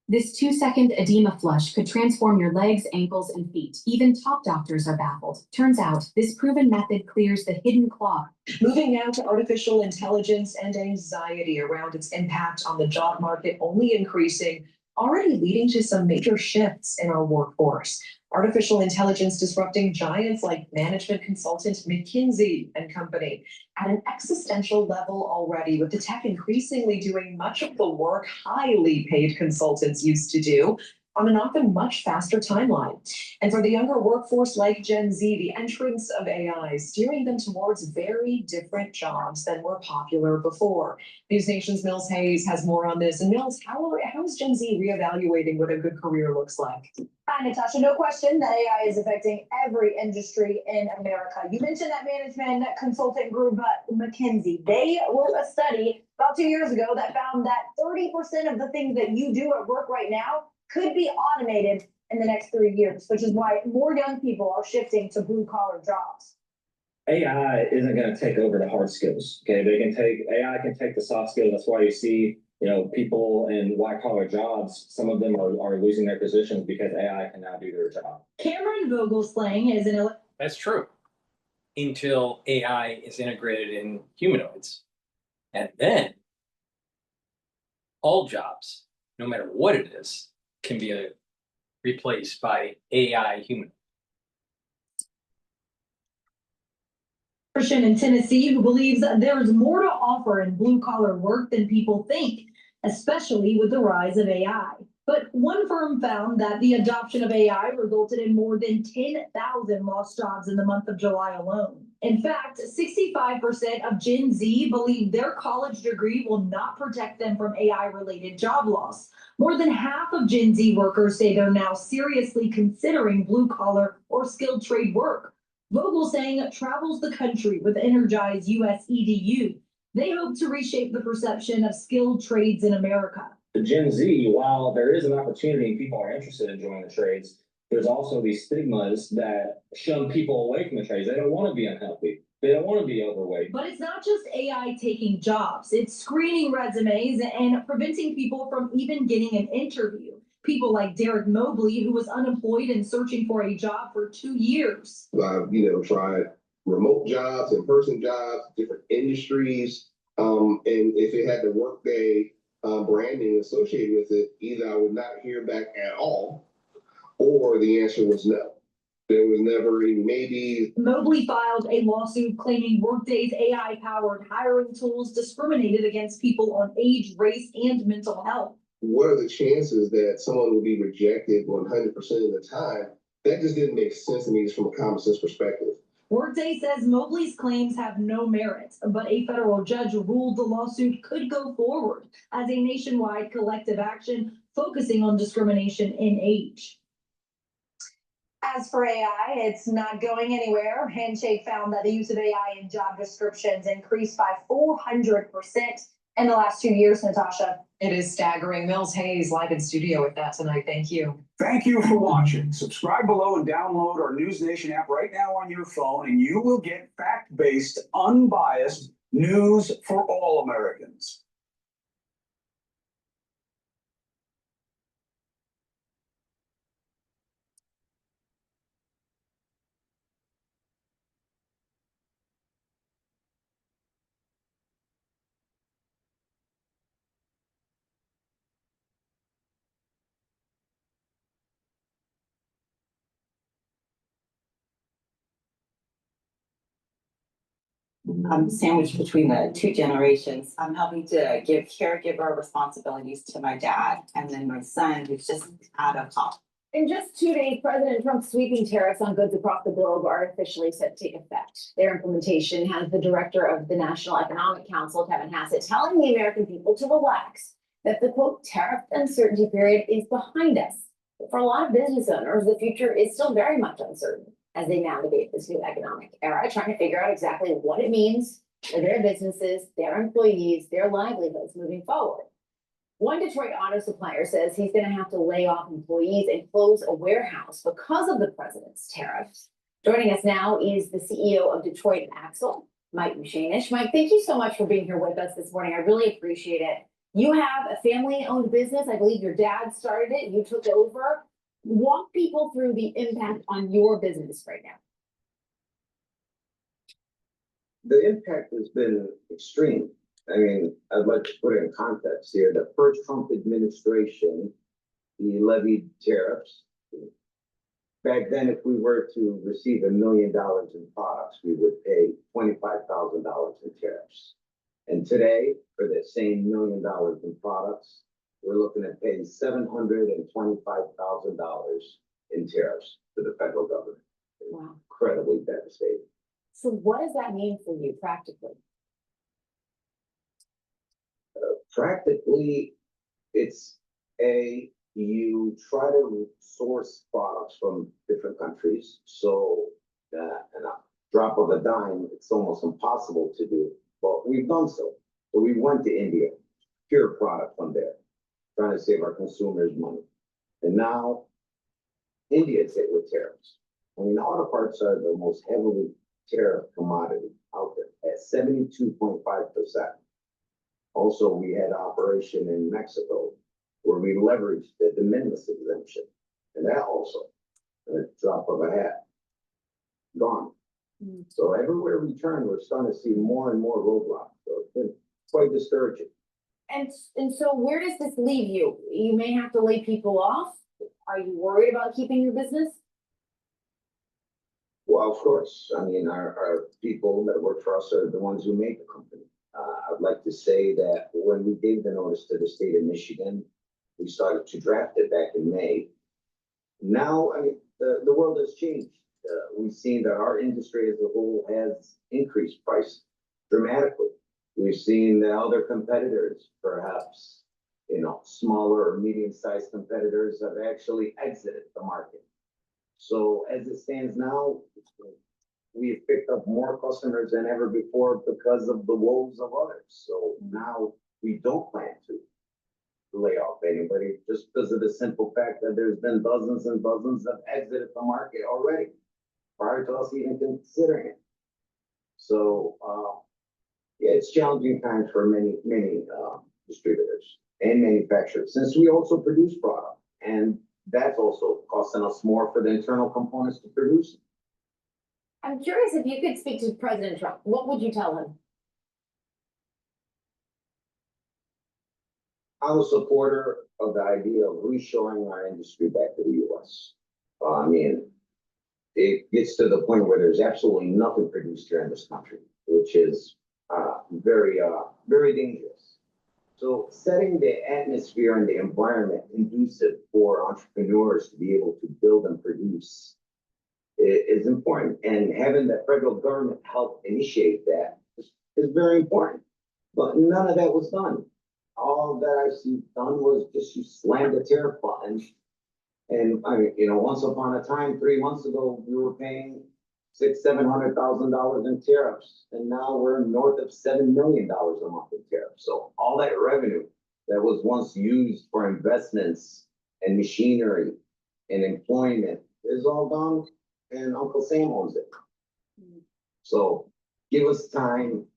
This 2-second edema flush could transform your legs, ankles, and feet. Even top doctors are baffled. Turns out, this proven method clears the hidden clog. Moving now to artificial intelligence and anxiety around its impact on the job market only increasing, already leading to some major shifts in our workforce. Artificial intelligence disrupting giants like management consultant McKinsey and Company at an existential level already, with the tech increasingly doing much of the work highly paid consultants used to do on an often much faster timeline. And for the younger workforce like Gen Z, the entrance of AI steering them towards very different jobs than were popular before. News Nation's Mills Hayes has more on this. And Mills, how is Gen Z reevaluating what a good career looks like? Hi, Natasha. No question that AI is affecting every industry in America. You mentioned that management consultant group, McKinsey. They wrote a study about 2 years ago that found that 30% of the things that you do at work right now could be automated in the next 3 years, which is why more young people are shifting to blue-collar jobs. AI isn't going to take over the hard skills. Okay, AI can take the soft skills. That's why you see, people in white-collar jobs, some of them are losing their positions because AI can now do their job. Cameron Vogelslang is an That's true. Until AI is integrated in humanoids. And then all jobs, no matter what it is, can be replaced by AI human. Christian in Tennessee who believes there is more to offer in blue-collar work than people think, especially with the rise of AI. But one firm found that the adoption of AI resulted in more than 10,000 lost jobs in the month of July alone. In fact, 65% of Gen Z believe their college degree will not protect them from AI-related job loss. More than half of Gen Z workers say they're now seriously considering blue-collar or skilled trade work. Vogelslang travels the country with Energize US EDU. They hope to reshape the perception of skilled trades in America. The Gen Z, while there is an opportunity and people are interested in joining the trades, there's also these stigmas that shun people away from the trades. They don't want to be unhealthy. They don't want to be overweight. But it's not just AI taking jobs. It's screening resumes and preventing people from even getting an interview. People like Derek Mobley, who was unemployed and searching for a job for 2 years. I've, tried remote jobs, in-person jobs, different industries. And if it had the Workday branding associated with it, either I would not hear back at all, or the answer was no. There was never a maybe. Mobley filed a lawsuit claiming Workday's AI-powered hiring tools discriminated against people on age, race, and mental health. What are the chances that someone will be rejected 100% of the time? That just didn't make sense to me just from a common sense perspective. Workday says Mobley's claims have no merit, but a federal judge ruled the lawsuit could go forward as a nationwide collective action focusing on discrimination in age. As for AI, it's not going anywhere. Handshake found that the use of AI in job descriptions increased by 400% in the last 2 years, Natasha. It is staggering. Mills Hayes live in studio with that tonight. Thank you. Thank you for watching. Subscribe below and download our News Nation app right now on your phone, and you will get fact-based, unbiased news for all Americans. I'm sandwiched between the two generations. I'm helping to give caregiver responsibilities to my dad, and then my son, who's just out of In just 2 days, President Trump's sweeping tariffs on goods across the globe are officially set to take effect. Their implementation has the director of the National Economic Council, Kevin Hassett, telling the American people to relax, that the quote tariff uncertainty period is behind us. But for a lot of business owners, the future is still very much uncertain as they navigate this new economic era, trying to figure out exactly what it means for their businesses, their employees, their livelihoods moving forward. One Detroit auto supplier says he's going to have to lay off employees and close a warehouse because of the president's tariffs. Joining us now is the CEO of Detroit Axle, Mike Mushanish. Mike, thank you so much for being here with us this morning. I really appreciate it. You have a family-owned business. I believe your dad started it. You took over. Walk people through the impact on your business right now. The impact has been extreme. I mean, I'd like to put it in context here. The first Trump administration, he levied tariffs. Back then, if we were to receive $1 million in products, we would pay $25,000 in tariffs. And today, for the same $1 million in products, we're looking at paying $725,000 in tariffs to the federal government. Wow. Incredibly devastating. So what does that mean for you practically? Practically, it's you try to source products from different countries. So in a drop of a dime, it's almost impossible to do. But we've done so. So we went to India, pure product from there, trying to save our consumers money. And now India is hit with tariffs. I mean, auto parts are the most heavily tariff commodity out there at 72.5%. Also, we had operation in Mexico where we leveraged the de minimis exemption. And that also, at a drop of a hat, gone. So everywhere we turn, we're starting to see more and more roadblocks. So it's been quite discouraging. And so where does this leave you? You may have to lay people off. Are you worried about keeping your business? Well, of course. I mean, our people that work for us are the ones who make the company. I'd like to say that when we gave the notice to the state of Michigan, we started to draft it back in May. Now, I mean, the world has changed. We've seen that our industry as a whole has increased price dramatically. We've seen that other competitors, perhaps, smaller or medium-sized competitors, have actually exited the market. So as it stands now, we've picked up more customers than ever before because of the woes of others. So now we don't plan to lay off anybody just because of the simple fact that there's been dozens and dozens that exited the market already prior to us even considering it. So yeah, it's challenging times for many distributors and manufacturers, since we also produce product, and that's also costing us more for the internal components to produce. I'm curious if you could speak to President Trump. What would you tell him? I'm a supporter of the idea of reshoring our industry back to the U.S. I mean, it gets to the point where there's absolutely nothing produced here in this country, which is very dangerous. So setting the atmosphere and the environment conducive for entrepreneurs to be able to build and produce is important. And having the federal government help initiate that is very important. But none of that was done. All that I see done was just you slam the tariff button. And I mean, once upon a time, 3 months ago, we were paying $600,000-$700,000 in tariffs, and now we're north of $7 million a month in tariffs. So all that revenue that was once used for investments and machinery and employment is all gone, and Uncle Sam owns it. So give us time,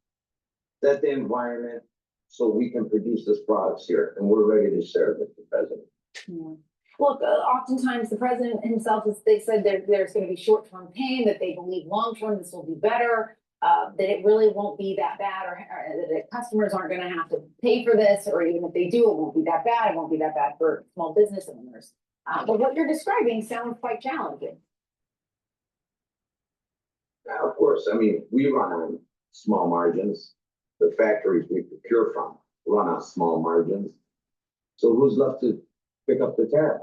set the environment, so we can produce this products here, and we're ready to serve Mr. President. Yeah. Look, oftentimes the president himself they said there's going to be short-term pain, that they believe long-term this will be better, that it really won't be that bad, or that customers aren't going to have to pay for this, or even if they do, it won't be that bad. It won't be that bad for small business owners. But what you're describing sounds quite challenging. Now, of course, I mean, we run on small margins. The factories we procure from run on small margins. So who's left to pick up the tab?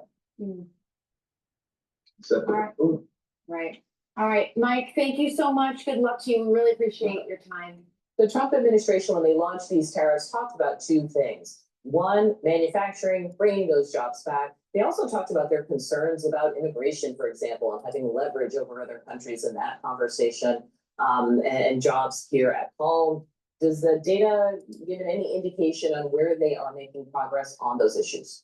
Except for Alright. the food. Right. All right, Mike, thank you so much. Good luck to you. We really appreciate your time. The Trump administration, when they launched these tariffs, talked about two things. One, manufacturing, bringing those jobs back. They also talked about their concerns about immigration, for example, and having leverage over other countries in that conversation, and jobs here at home. Does the data give any indication on where they are making progress on those issues?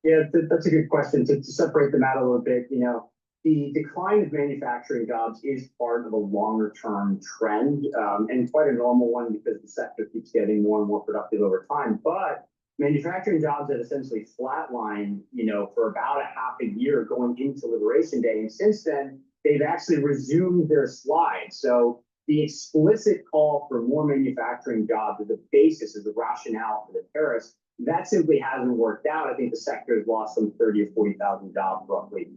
Yeah, that's a good question. To separate them out a little bit, you know, the decline of manufacturing jobs is part of a longer term trend, and quite a normal one because the sector keeps getting more and more productive over time. But manufacturing jobs have essentially flatlined, you know, for about a half a year going into Liberation Day. And since then, they've actually resumed their slide. So the explicit call for more manufacturing jobs as a basis, as a rationale for the tariffs, that simply hasn't worked out. I think the sector has lost some 30 or 40,000 jobs roughly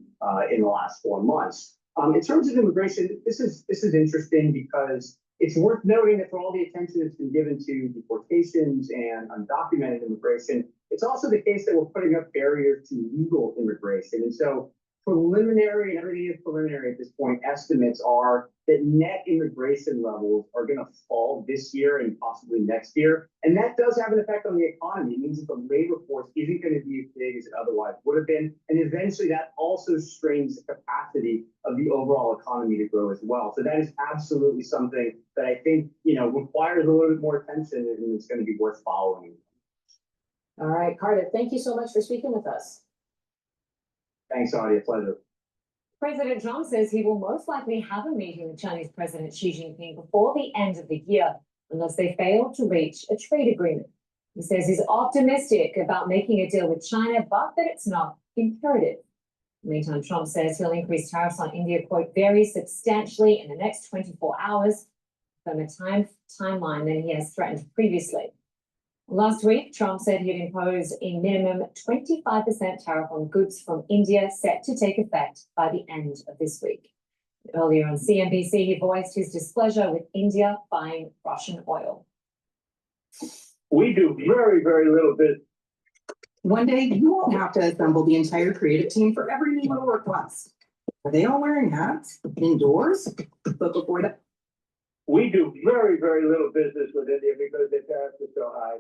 in the last 4 months. In terms of immigration, this is interesting because it's worth noting that for all the attention that's been given to deportations and undocumented immigration, it's also the case that we're putting up barriers to legal immigration. And so preliminary, and everything is preliminary at this point, estimates are that net immigration levels are going to fall this year and possibly next year. And that does have an effect on the economy. It means that the labor force isn't going to be as big as it otherwise would have been. And eventually that also strains the capacity of the overall economy to grow as well. So that is absolutely something that I think, you know, requires a little bit more attention and it's going to be worth following. All right, Cardiff, thank you so much for speaking with us. Thanks, Audie. Pleasure. President Trump says he will most likely have a meeting with Chinese President Xi Jinping before the end of the year, unless they fail to reach a trade agreement. He says he's optimistic about making a deal with China, but that it's not imperative. Meantime, Trump says he'll increase tariffs on India, quote, very substantially in the next 24 hours, from a timeline than he has threatened previously. Last week, Trump said he'd impose a minimum 25% tariff on goods from India, set to take effect by the end of this week. Earlier on CNBC, he voiced his displeasure with India buying Russian oil. We do very, very little business. One day, you won't have to assemble the entire creative team for every new little request. Are they all wearing hats indoors? But before that, We do very, very little business with India because their tariffs are so high.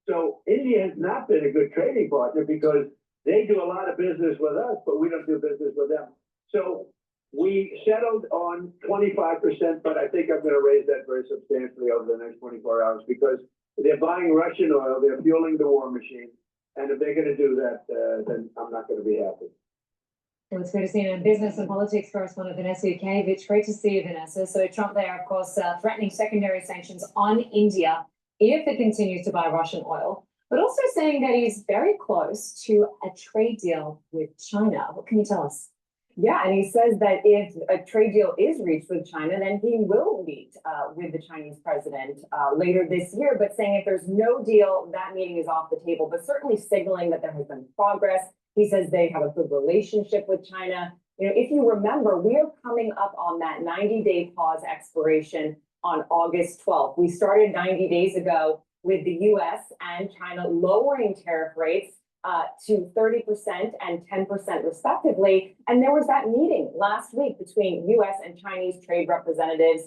So India has not been a good trading partner because they do a lot of business with us, but we don't do business with them. So we settled on 25%, but I think I'm going to raise that very substantially over the next 24 hours because they're buying Russian oil, they're fueling the war machine. And if they're going to do that, then I'm not going to be happy. Well, it's good to see you in business and politics correspondent Vanessa Ukevich. Great to see you, Vanessa. So Trump there, of course, threatening secondary sanctions on India if it continues to buy Russian oil, but also saying that he's very close to a trade deal with China. What can you tell us? Yeah, and he says that if a trade deal is reached with China, then he will meet with the Chinese president later this year, but saying if there's no deal, that meeting is off the table, but certainly signaling that there has been progress. He says they have a good relationship with China. You know, if you remember, we are coming up on that 90-day pause expiration on August 12th. We started 90 days ago with the US and China lowering tariff rates to 30% and 10% respectively. And there was that meeting last week between US and Chinese trade representatives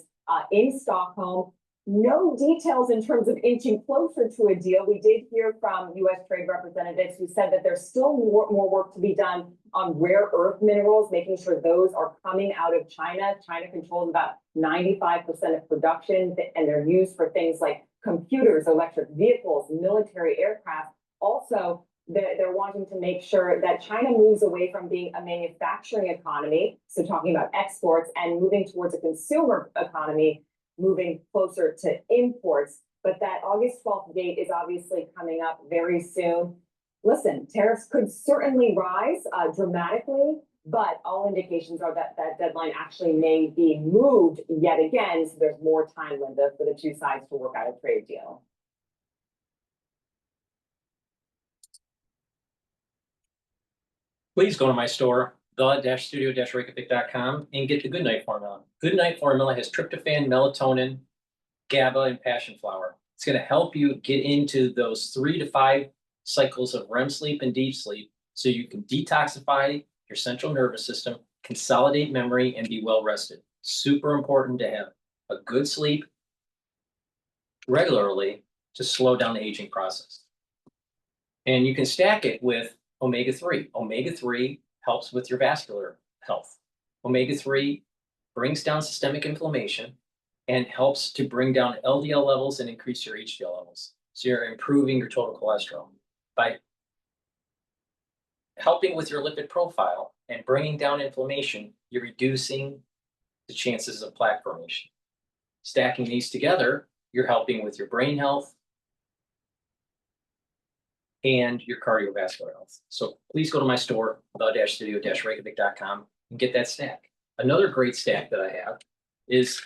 in Stockholm. No details in terms of inching closer to a deal. We did hear from US trade representatives who said that there's still more work to be done on rare earth minerals, making sure those are coming out of China. China controls about 95% of production, and they're used for things like computers, electric vehicles, military aircraft. Also, they're wanting to make sure that China moves away from being a manufacturing economy, so talking about exports, and moving towards a consumer economy, moving closer to imports. But that August 12th date is obviously coming up very soon. Listen, tariffs could certainly rise dramatically, but all indications are that that deadline actually may be moved yet again. So there's more time, Linda, for the two sides to work out a trade deal. Please go to my store, the-studio-reykjavik.com, and get the Goodnight Formula. Goodnight Formula has tryptophan, melatonin, GABA, and passion flower. It's going to help you get into those 3 to 5 cycles of REM sleep and deep sleep so you can detoxify your central nervous system, consolidate memory, and be well rested. Super important to have a good sleep regularly to slow down the aging process. And you can stack it with omega-3. Omega-3 helps with your vascular health. Omega-3 brings down systemic inflammation and helps to bring down LDL levels and increase your HDL levels. So you're improving your total cholesterol. By helping with your lipid profile and bringing down inflammation, you're reducing the chances of plaque formation. Stacking these together, you're helping with your brain health and your cardiovascular health. So please go to my store, the-studio-reykjavik.com, and get that stack. Another great stack that I have is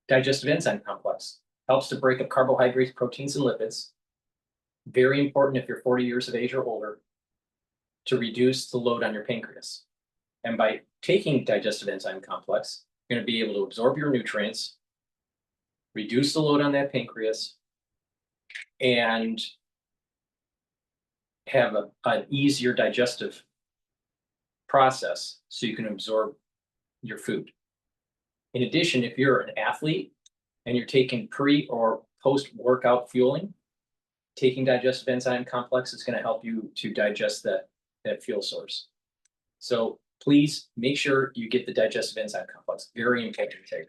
digestive enzyme complex. Helps to break up carbohydrates, proteins, and lipids. Very important if you're 40 years of age or older to reduce the load on your pancreas. And by taking digestive enzyme complex, you're going to be able to absorb your nutrients, reduce the load on that pancreas, and have an easier digestive process so you can absorb your food. In addition, if you're an athlete and you're taking pre or post-workout fueling, taking digestive enzyme complex is going to help you to digest that fuel source. So please make sure you get the digestive enzyme complex. Very important to take.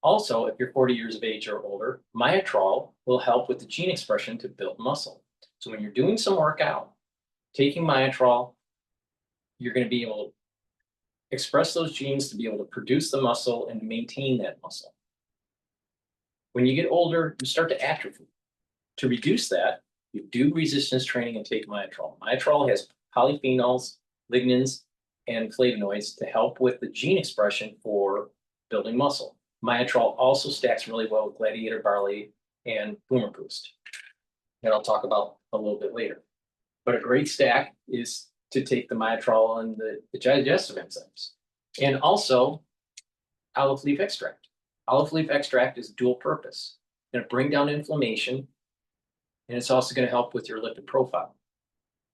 Also, if you're 40 years of age or older, Myotrol will help with the gene expression to build muscle. So when you're doing some workout, taking Myotrol, you're going to be able to express those genes to be able to produce the muscle and maintain that muscle. When you get older, you start to atrophy. To reduce that, you do resistance training and take Myotrol. Myotrol has polyphenols, lignans, and flavonoids to help with the gene expression for building muscle. Myotrol also stacks really well with Gladiator Barley and Boomer Boost that I'll talk about a little bit later. But a great stack is to take the Myotrol and the digestive enzymes. And also olive leaf extract. Olive leaf extract is dual purpose. It's going to bring down inflammation, and it's also going to help with your lipid profile.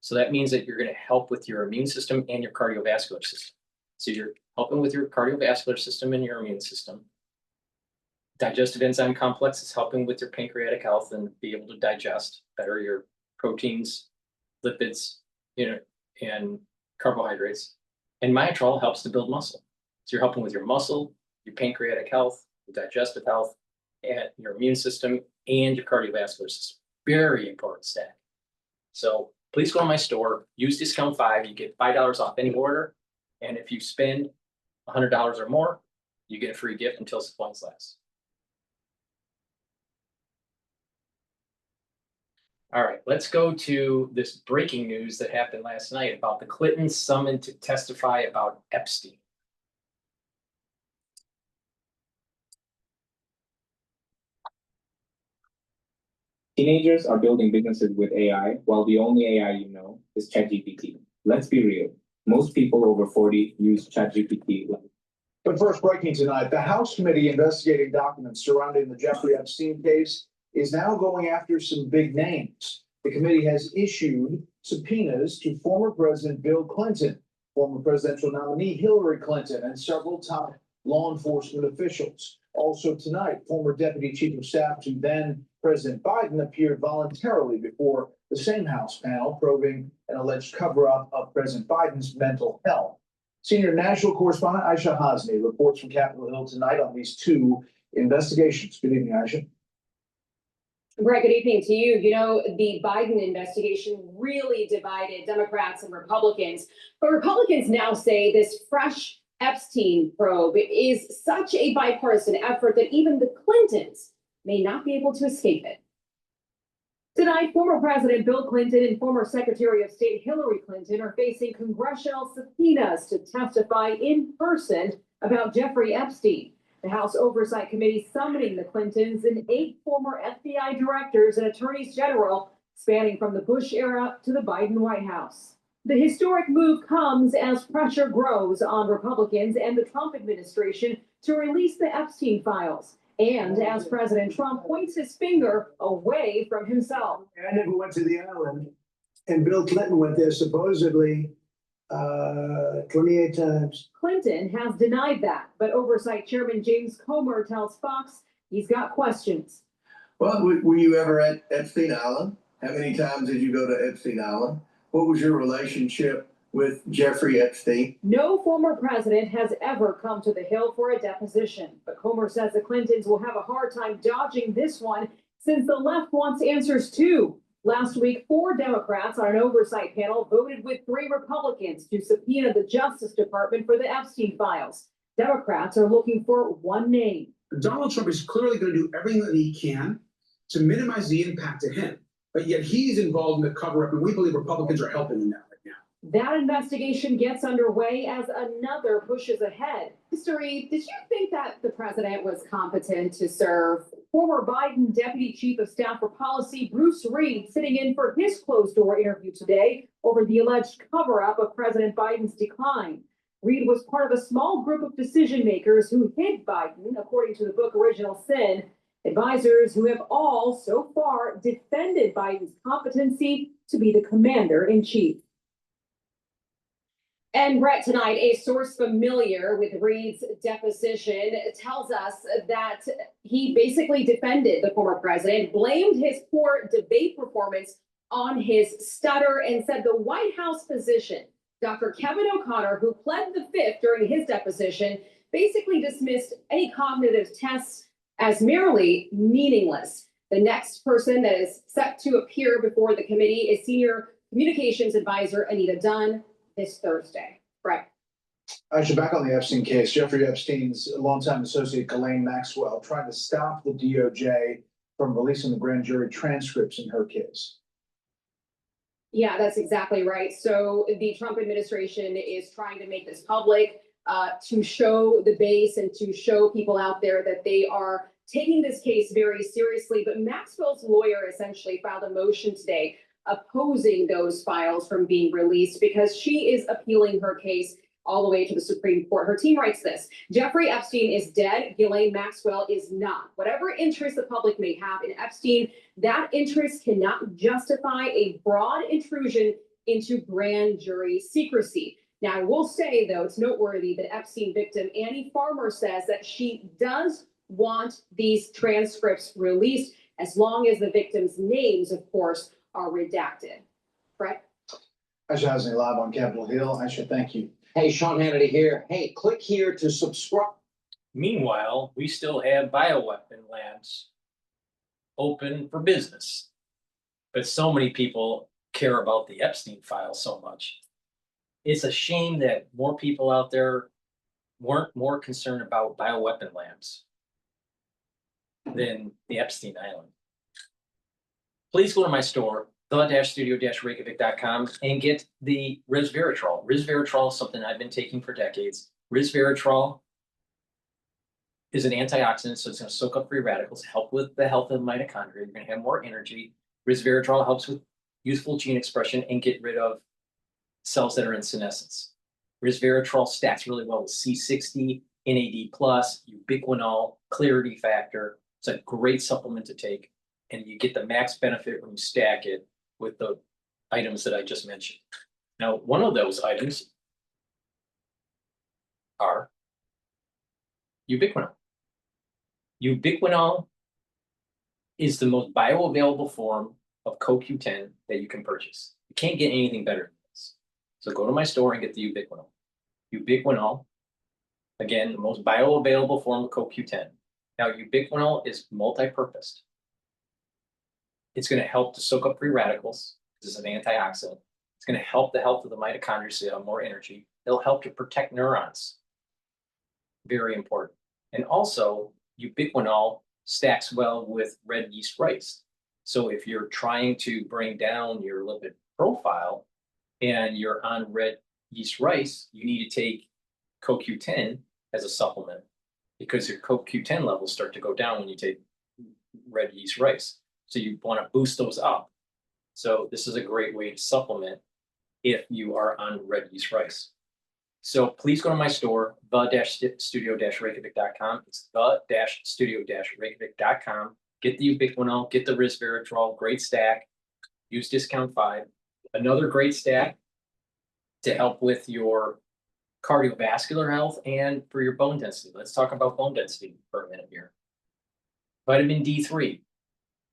So that means that you're going to help with your immune system and your cardiovascular system. So you're helping with your cardiovascular system and your immune system. Digestive enzyme complex is helping with your pancreatic health and be able to digest better your proteins, lipids, and carbohydrates. And Myotrol helps to build muscle. So you're helping with your muscle, your pancreatic health, your digestive health, and your immune system, and your cardiovascular system. Very important stack. So please go to my store, use discount 5, you get $5 off any order. And if you spend $100 or more, you get a free gift until supplies last. All right, let's go to this breaking news that happened last night about the Clintons summoned to testify about Epstein. Teenagers are building businesses with AI, while the only AI you know is ChatGPT. Let's be real. Most people over 40 use ChatGPT. But first, breaking tonight, the House committee investigating documents surrounding the Jeffrey Epstein case is now going after some big names. The committee has issued subpoenas to former President Bill Clinton, former presidential nominee Hillary Clinton, and several top law enforcement officials. Also tonight, former Deputy Chief of Staff to then President Biden appeared voluntarily before the same House panel probing an alleged cover-up of President Biden's mental health. Senior national correspondent Aisha Hasni reports from Capitol Hill tonight on these two investigations. Good evening, Aisha. Greg, good evening to you. You know, the Biden investigation really divided Democrats and Republicans, but Republicans now say this fresh Epstein probe is such a bipartisan effort that even the Clintons may not be able to escape it. Tonight, former President Bill Clinton and former Secretary of State Hillary Clinton are facing congressional subpoenas to testify in person about Jeffrey Epstein. The House Oversight Committee summoning the Clintons and 8 former FBI directors and attorneys general spanning from the Bush era to the Biden White House. The historic move comes as pressure grows on Republicans and the Trump administration to release the Epstein files, and as President Trump points his finger away from himself. I never went to the island, and Bill Clinton went there supposedly 28 times. Clinton has denied that, but Oversight Chairman James Comer tells Fox he's got questions. Well, were you ever at Epstein Island? How many times did you go to Epstein Island? What was your relationship with Jeffrey Epstein? No former president has ever come to the Hill for a deposition, but Comer says the Clintons will have a hard time dodging this one since the left wants answers too. Last week, 4 Democrats on an oversight panel voted with 3 Republicans to subpoena the Justice Department for the Epstein files. Democrats are looking for one name. Donald Trump is clearly going to do everything that he can to minimize the impact to him, but yet he's involved in the cover-up, and we believe Republicans are helping in that right now. That investigation gets underway as another pushes ahead. Mr. Reed, did you think that the president was competent to serve? Former Biden Deputy Chief of Staff for Policy Bruce Reed sitting in for his closed-door interview today over the alleged cover-up of President Biden's decline. Reed was part of a small group of decision makers who hid Biden, according to the book Original Sin, advisors who have all so far defended Biden's competency to be the commander-in-chief. And Brett, tonight, a source familiar with Reed's deposition tells us that he basically defended the former president, blamed his poor debate performance on his stutter, and said the White House physician, Dr. Kevin O'Connor, who pled the fifth during his deposition, basically dismissed any cognitive tests as merely meaningless. The next person that is set to appear before the committee is Senior Communications Advisor Anita Dunn this Thursday. Right. Actually, back on the Epstein case, Jeffrey Epstein's longtime associate Ghislaine Maxwell tried to stop the DOJ from releasing the grand jury transcripts in her case. Yeah, that's exactly right. So the Trump administration is trying to make this public to show the base and to show people out there that they are taking this case very seriously. But Maxwell's lawyer essentially filed a motion today opposing those files from being released because she is appealing her case all the way to the Supreme Court. Her team writes this: Jeffrey Epstein is dead. Ghislaine Maxwell is not. Whatever interest the public may have in Epstein, that interest cannot justify a broad intrusion into grand jury secrecy. Now, I will say, though, it's noteworthy that Epstein victim Annie Farmer says that she does want these transcripts released as long as the victims' names, of course, are redacted. Brett? Aisha Hasney live on Capitol Hill. Aisha, thank you. Hey, Sean Hannity here. Hey, click here to subscribe. Meanwhile, we still have bioweapon labs open for business. But so many people care about the Epstein file so much. It's a shame that more people out there weren't more concerned about bioweapon labs than the Epstein Island. Please go to my store, the-studio-reykjavik.com, and get the resveratrol. Resveratrol is something I've been taking for decades. Resveratrol is an antioxidant, so it's going to soak up free radicals, help with the health of the mitochondria. You're going to have more energy. Resveratrol helps with youthful gene expression and get rid of cells that are in senescence. Resveratrol stacks really well with C60, NAD+, ubiquinol, clarity factor. It's a great supplement to take, and you get the max benefit when you stack it with the items that I just mentioned. Now, one of those items are ubiquinol. Ubiquinol is the most bioavailable form of CoQ10 that you can purchase. You can't get anything better than this. So go to my store and get the ubiquinol. Ubiquinol, again, the most bioavailable form of CoQ10. Now, ubiquinol is multi-purposed. It's going to help to soak up free radicals. This is an antioxidant. It's going to help the health of the mitochondria so you have more energy. It'll help to protect neurons. Very important. And also, ubiquinol stacks well with red yeast rice. So if you're trying to bring down your lipid profile and you're on red yeast rice, you need to take CoQ10 as a supplement because your CoQ10 levels start to go down when you take red yeast rice. So you want to boost those up. So this is a great way to supplement if you are on red yeast rice. So please go to my store, the-studio-reykjavik.com. It's the-studio-reykjavik.com. Get the ubiquinol, get the resveratrol, great stack. Use discount 5. Another great stack to help with your cardiovascular health and for your bone density. Let's talk about bone density for a minute here. Vitamin D3,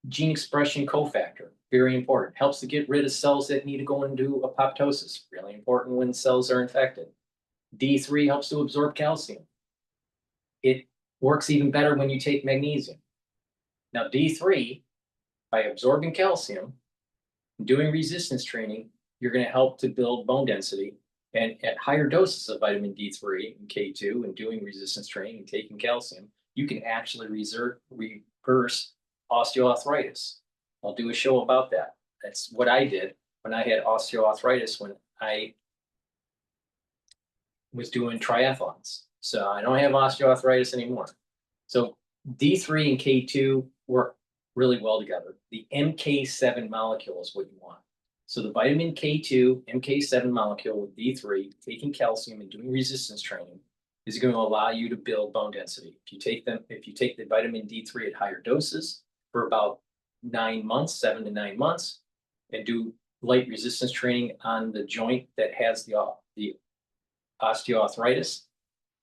gene expression cofactor, very important. Helps to get rid of cells that need to go into apoptosis, really important when cells are infected. D3 helps to absorb calcium. It works even better when you take magnesium. Now, D3, by absorbing calcium, doing resistance training, you're going to help to build bone density. And at higher doses of vitamin D3 and K2 and doing resistance training and taking calcium, you can actually reverse osteoarthritis. I'll do a show about that. That's what I did when I had osteoarthritis when I was doing triathlons. So I don't have osteoarthritis anymore. So D3 and K2 work really well together. The MK7 molecule is what you want. So the vitamin K2, MK7 molecule with D3, taking calcium and doing resistance training is going to allow you to build bone density. If you take the vitamin D3 at higher doses for about 9 months, 7 to 9 months, and do light resistance training on the joint that has the osteoarthritis,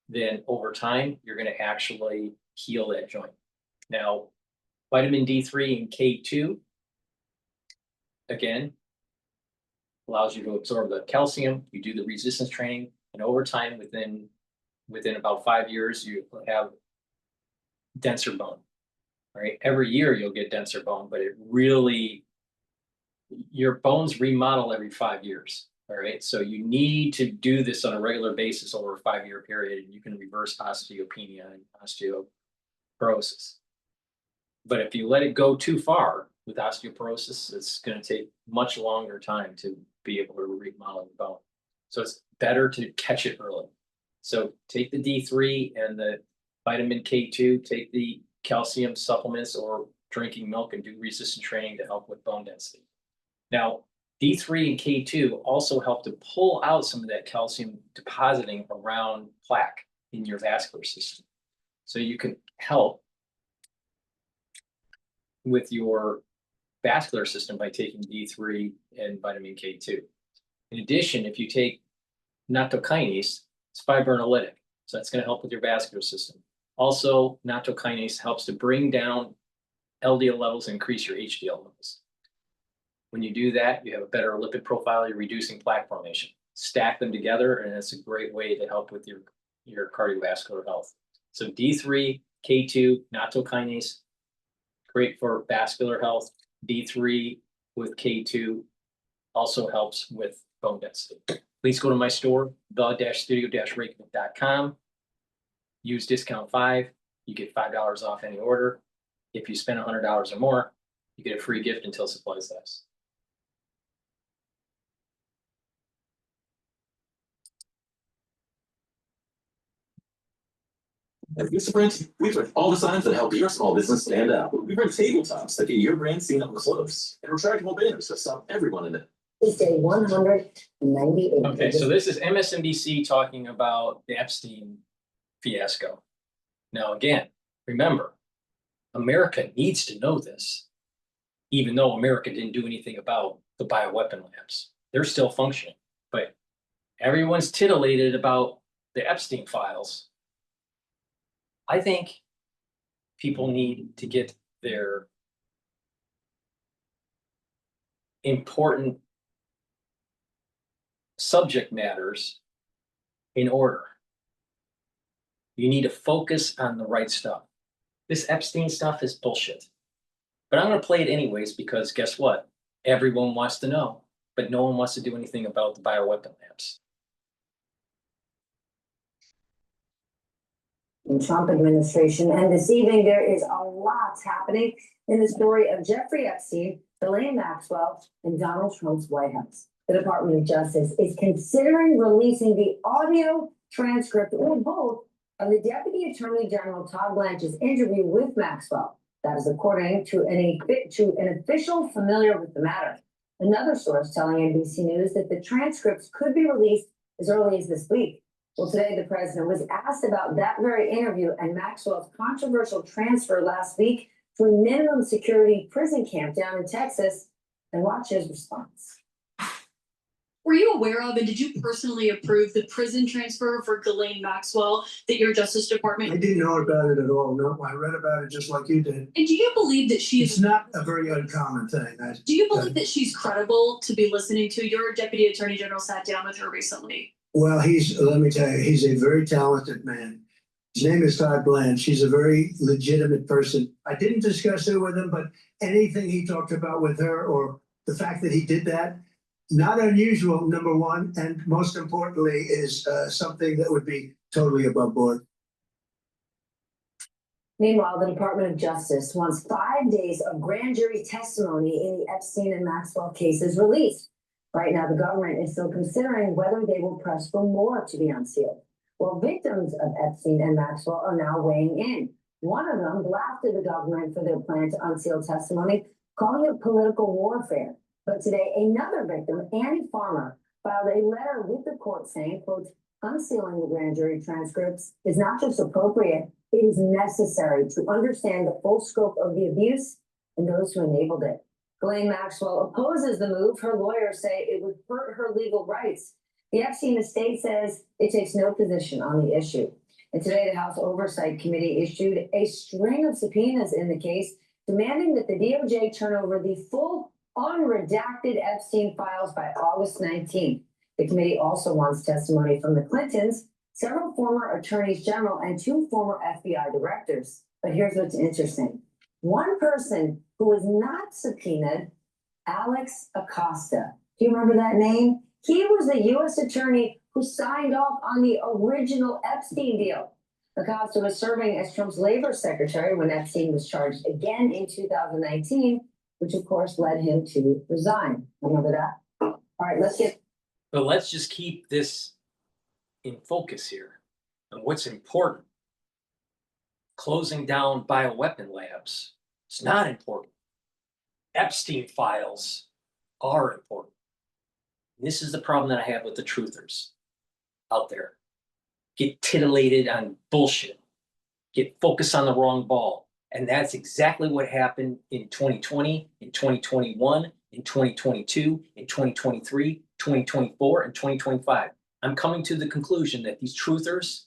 then over time, you're going to actually heal that joint. Now, vitamin D3 and K2, again, allows you to absorb the calcium. You do the resistance training, and over time, within about 5 years, you have denser bone. All right, every year you'll get denser bone, but your bones remodel every 5 years. All right, so you need to do this on a regular basis over a 5-year period, and you can reverse osteopenia and osteoporosis. But if you let it go too far with osteoporosis, it's going to take much longer time to be able to remodel the bone. So it's better to catch it early. So take the D3 and the vitamin K2, take the calcium supplements or drinking milk and do resistance training to help with bone density. Now, D3 and K2 also help to pull out some of that calcium depositing around plaque in your vascular system. So you can help with your vascular system by taking D3 and vitamin K2. In addition, if you take nattokinase, it's fibrinolytic. So that's going to help with your vascular system. Also, nattokinase helps to bring down LDL levels and increase your HDL levels. When you do that, you have a better lipid profile, you're reducing plaque formation. Stack them together, and it's a great way to help with your cardiovascular health. So D3, K2, nattokinase, great for vascular health. D3 with K2 also helps with bone density. Please go to my store, the-studio-reykjavik.com. Use discount 5. You get $5 off any order. If you spend $100 or more, you get a free gift until supplies last. At Sprint, we print all the signs that help your small business stand out. We print tabletops that get your brand seen up close, and retractable banners that stop everyone in it. It's day 198. Okay, so this is MSNBC talking about the Epstein fiasco. Now, again, remember, America needs to know this, even though America didn't do anything about the bioweapon labs. They're still functioning, but everyone's titillated about the Epstein files. I think people need to get their important subject matters in order. You need to focus on the right stuff. This Epstein stuff is bullshit. But I'm going to play it anyways because guess what? Everyone wants to know, but no one wants to do anything about the bioweapon labs. In Trump administration, and this evening there is a lot happening in the story of Jeffrey Epstein, Ghislaine Maxwell, and Donald Trump's White House. The Department of Justice is considering releasing the audio transcript or both of the Deputy Attorney General Todd Blanche's interview with Maxwell. That is according to an official familiar with the matter. Another source telling NBC News that the transcripts could be released as early as this week. Well, today the president was asked about that very interview and Maxwell's controversial transfer last week to a minimum security prison camp down in Texas, and watch his response. were you aware of and did you personally approve the prison transfer for Ghislaine Maxwell that your Justice Department? I didn't know about it at all. No, I read about it just like you did. And do you believe that she It's is? not a very uncommon thing. Do you believe that she's credible to be listening to? Your Deputy Attorney General sat down with her recently. Well, let me tell you, he's a very talented man. His name is Todd Bland. She's a very legitimate person. I didn't discuss it with him, but anything he talked about with her or the fact that he did that, not unusual, number one, and most importantly is something that would be totally above board. Meanwhile, the Department of Justice wants 5 days of grand jury testimony in the Epstein and Maxwell cases released. Right now, the government is still considering whether they will press for more to be unsealed. Well, victims of Epstein and Maxwell are now weighing in. One of them blasted the government for their plan to unseal testimony, calling it political warfare. But today, another victim, Annie Farmer, filed a letter with the court saying, quote, unsealing the grand jury transcripts is not just appropriate, it is necessary to understand the full scope of the abuse and those who enabled it. Ghislaine Maxwell opposes the move. Her lawyers say it would hurt her legal rights. The Epstein estate says it takes no position on the issue. And today, the House Oversight Committee issued a string of subpoenas in the case, demanding that the DOJ turn over the full unredacted Epstein files by August 19th. The committee also wants testimony from the Clintons, several former attorneys general, and 2 former FBI directors. But here's what's interesting. One person who was not subpoenaed, Alex Acosta. Do you remember that name? He was the U.S. attorney who signed off on the original Epstein deal. Acosta was serving as Trump's labor secretary when Epstein was charged again in 2019, which of course led him to resign. Remember that? All right, But let's just keep this in focus here. And what's important, closing down bioweapon labs, it's not important. Epstein files are important. This is the problem that I have with the truthers out there. Get titillated on bullshit. Get focused on the wrong ball. And that's exactly what happened in 2020, in 2021, in 2022, in 2023, 2024, and 2025. I'm coming to the conclusion that these truthers,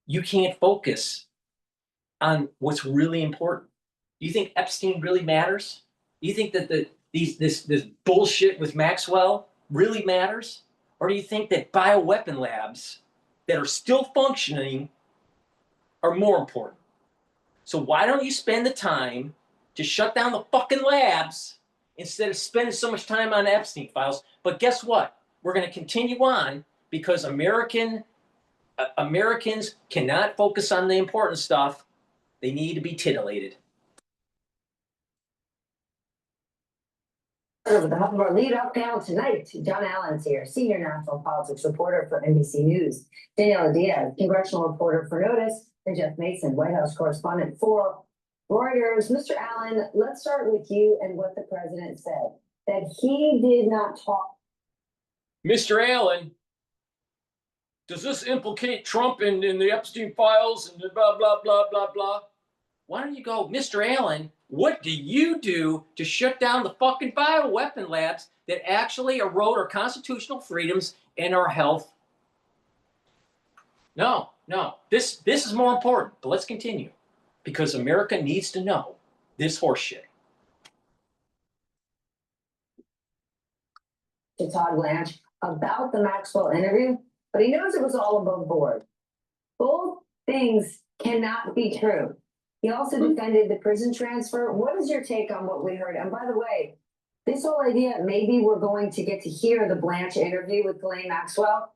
you can't focus on what's really important. Do you think Epstein really matters? Do you think that this bullshit with Maxwell really matters? Or do you think that bioweapon labs that are still functioning are more important? So why don't you spend the time to shut down the fucking labs instead of spending so much time on Epstein files? But guess what? We're going to continue on because Americans cannot focus on the important stuff. They need to be titillated. With the help of our lead-up panel tonight, John Allen's here, senior national politics reporter for NBC News, Daniela Diaz, congressional reporter for Notice, and Jeff Mason, White House correspondent for Reuters. Mr. Allen, let's start with you and what the president said, that he did not talk. Mr. Allen, does this implicate Trump in the Epstein files and blah, blah, blah, blah, blah? Why don't you go, Mr. Allen, what do you do to shut down the fucking bioweapon labs that actually erode our constitutional freedoms and our health? No, this is more important, but let's continue because America needs to know this horseshit. To Todd Blanche about the Maxwell interview, but he knows it was all above board. Both things cannot be true. He also defended the prison transfer. What is your take on what we heard? And by the way, this whole idea, maybe we're going to get to hear the Blanche interview with Ghislaine Maxwell.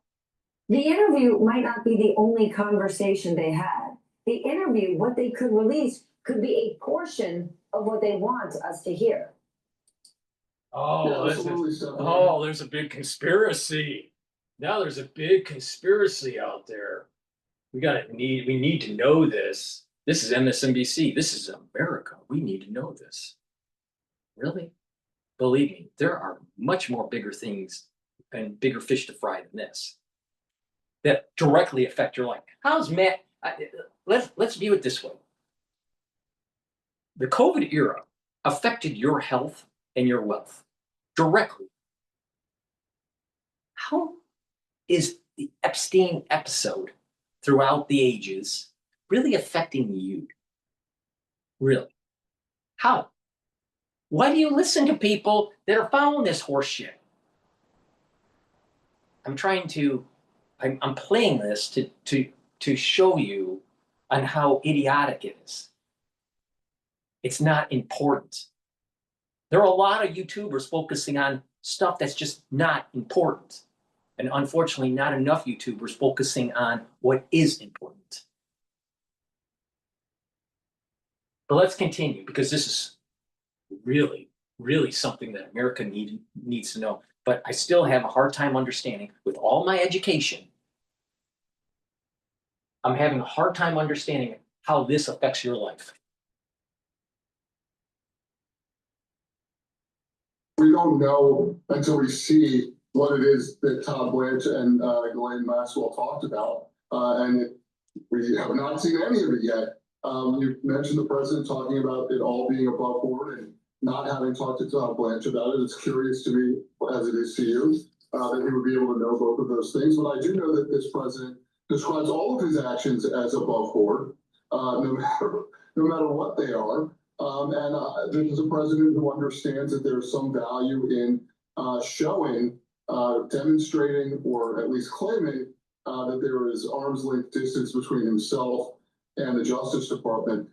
The interview might not be the only conversation they had. The interview, what they could release, could be a portion of what they want us to hear. There's a big conspiracy. Now there's a big conspiracy out there. We need to know this. This is MSNBC. This is America. We need to know this. Really? Believe me, there are much more bigger things and bigger fish to fry than this that directly affect your life. How's Matt? Let's view it this way. The COVID era affected your health and your wealth directly. how is the Epstein episode throughout the ages really affecting you? Really? How? Why do you listen to people that are following this horse shit? I'm playing this to show you on how idiotic it is. It's not important. There are a lot of YouTubers focusing on stuff that's just not important. And unfortunately, not enough YouTubers focusing on what is important. But let's continue, because this is really, really something that America needs to know. But I still have a hard time understanding, with all my education, I'm having a hard time understanding how this affects your life. We don't know until we see what it is that Todd Blanche and Ghislaine Maxwell talked about. We have not seen any of it yet. You mentioned the president talking about it all being above board and not having talked to Todd Blanche about it. It's curious to me, as it is to you, that he would be able to know both of those things. But I do know that this president describes all of his actions as above board, no matter what they are. This is a president who understands that there's some value in showing, demonstrating, or at least claiming that there is arm's length distance between himself and the Justice Department.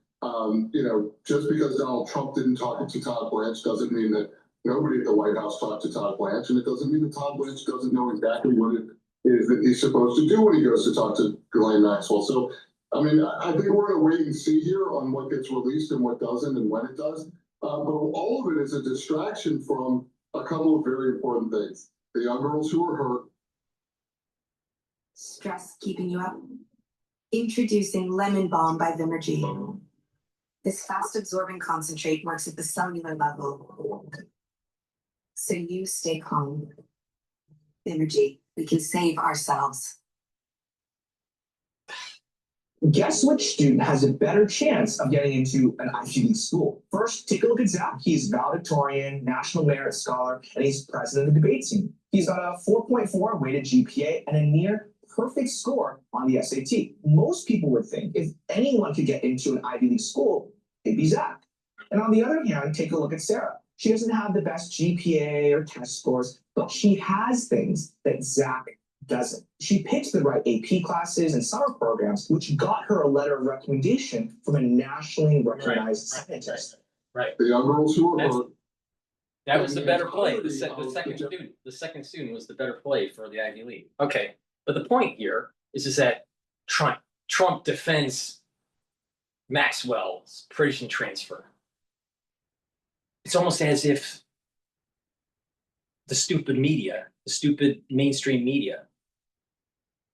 Just because Donald Trump didn't talk to Todd Blanche doesn't mean that nobody at the White House talked to Todd Blanche, and it doesn't mean that Todd Blanche doesn't know exactly what it is that he's supposed to do when he goes to talk to Ghislaine Maxwell. So, I mean, I think we're going to wait and see here on what gets released and what doesn't and when it does. But all of it is a distraction from a couple of very important things. The young girls who are hurt. Stress keeping you up? Introducing Lemon Balm by Vimergy. This fast-absorbing concentrate works at the cellular level, so you stay calm. Vimergy, we can save ourselves. Guess which student has a better chance of getting into an Ivy League school? First, take a look at Zach. He's valedictorian, National Merit Scholar, and he's president of the debate team. He's got a 4.4 weighted GPA and a near perfect score on the SAT. Most people would think if anyone could get into an Ivy League school, it'd be Zach. And on the other hand, take a look at Sarah. She doesn't have the best GPA or test scores, but she has things that Zach doesn't. She picked the right AP classes and summer programs, which got her a letter of recommendation from a nationally recognized scientist. Right. The young girls who are hurt. That was the better play. The second student was the better play for the Ivy League. Okay, but the point here is that Trump defends Maxwell's prison transfer. It's almost as if the stupid media, the stupid mainstream media,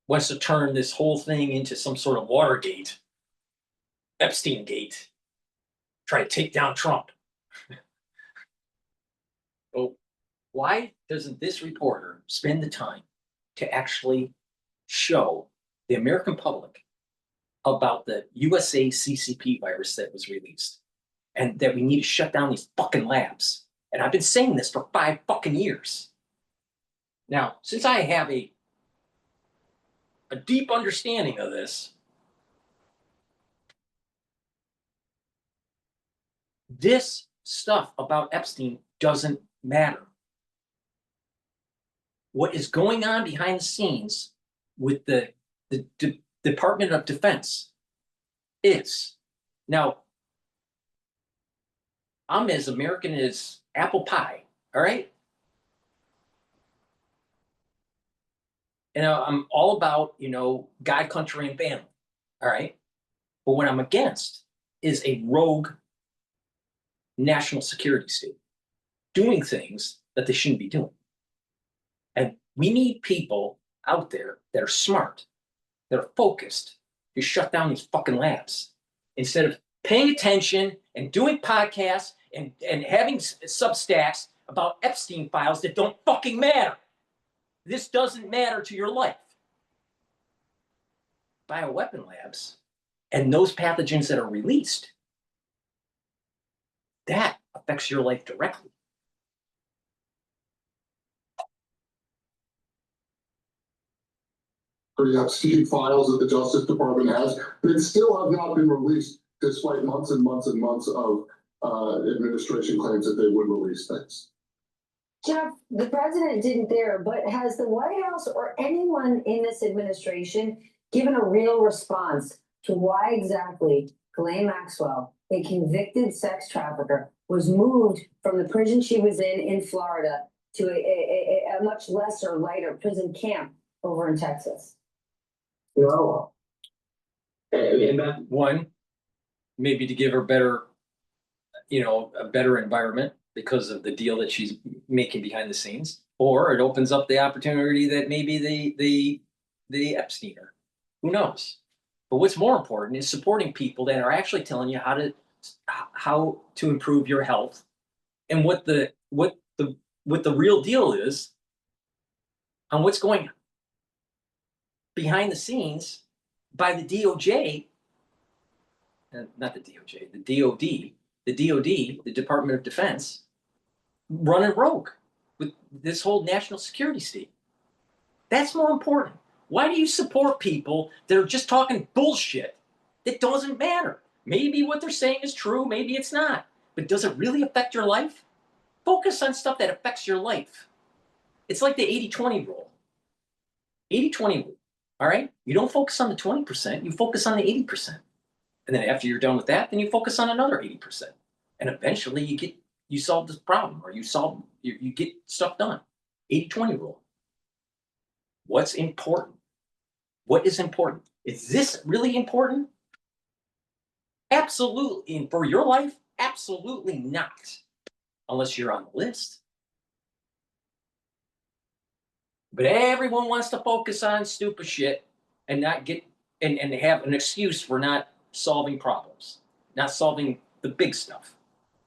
wants to turn this whole thing into some sort of Watergate, Epstein Gate, try to take down Trump. Well, why doesn't this reporter spend the time to actually show the American public about the USA CCP virus that was released and that we need to shut down these fucking labs? And I've been saying this for 5 fucking years. Now, since I have a deep understanding of this, this stuff about Epstein doesn't matter. What is going on behind the scenes with the Department of Defense is. Now, I'm as American as apple pie, all right? And I'm all about, God, country, and family, all right? But what I'm against is a rogue national security state doing things that they shouldn't be doing. And we need people out there that are smart, that are focused, to shut down these fucking labs instead of paying attention and doing podcasts and having Substacks about Epstein files that don't fucking matter. This doesn't matter to your life. Bioweapon labs and those pathogens that are released, that affects your life directly. for the Epstein files that the Justice Department has that still have not been released, despite months and months and months of administration claims that they would release things. Jeff, the president didn't dare, but has the White House or anyone in this administration given a real response to why exactly Ghislaine Maxwell, a convicted sex trafficker, was moved from the prison she was in Florida to a much lesser, lighter prison camp over in Texas? No. And that one, maybe to give her better, a better environment because of the deal that she's making behind the scenes, or it opens up the opportunity that maybe they Epsteiner. Who knows? But what's more important is supporting people that are actually telling you how to improve your health and what the real deal is on what's going behind the scenes by the DOJ, not the DOJ, the DOD, the Department of Defense, running rogue with this whole national security state. That's more important. Why do you support people that are just talking bullshit that doesn't matter? Maybe what they're saying is true, maybe it's not. But does it really affect your life? Focus on stuff that affects your life. It's like the 80-20 rule. 80-20 rule, all right? You don't focus on the 20%, you focus on the 80%. And then after you're done with that, then you focus on another 80%. And eventually you solve this problem, or you get stuff done. 80-20 rule. What's important? What is important? Is this really important? Absolutely. And for your life, absolutely not. Unless you're on the list. But everyone wants to focus on stupid shit and not get and have an excuse for not solving problems, not solving the big stuff,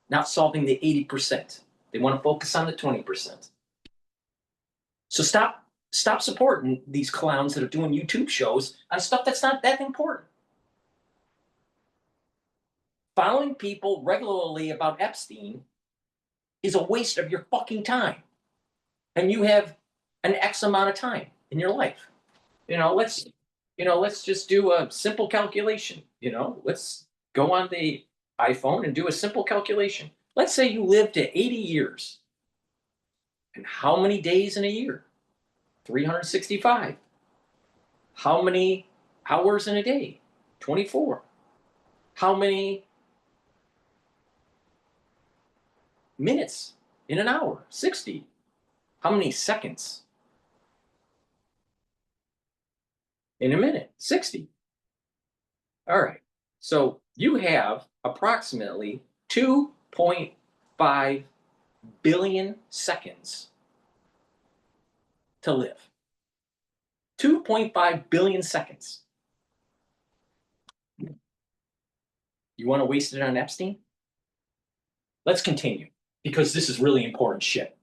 not solving the 80%. They want to focus on the 20%. So stop supporting these clowns that are doing YouTube shows on stuff that's not that important. Following people regularly about Epstein is a waste of your fucking time. And you have an X amount of time in your life. Let's just do a simple calculation. Let's go on the iPhone and do a simple calculation. Let's say you live to 80 years. And how many days in a year? 365. How many hours in a day? 24. How many minutes in an hour? 60. How many seconds in a minute? 60. All right. So you have approximately 2.5 billion seconds to live. 2.5 billion seconds. You want to waste it on Epstein? Let's continue, because this is really important shit.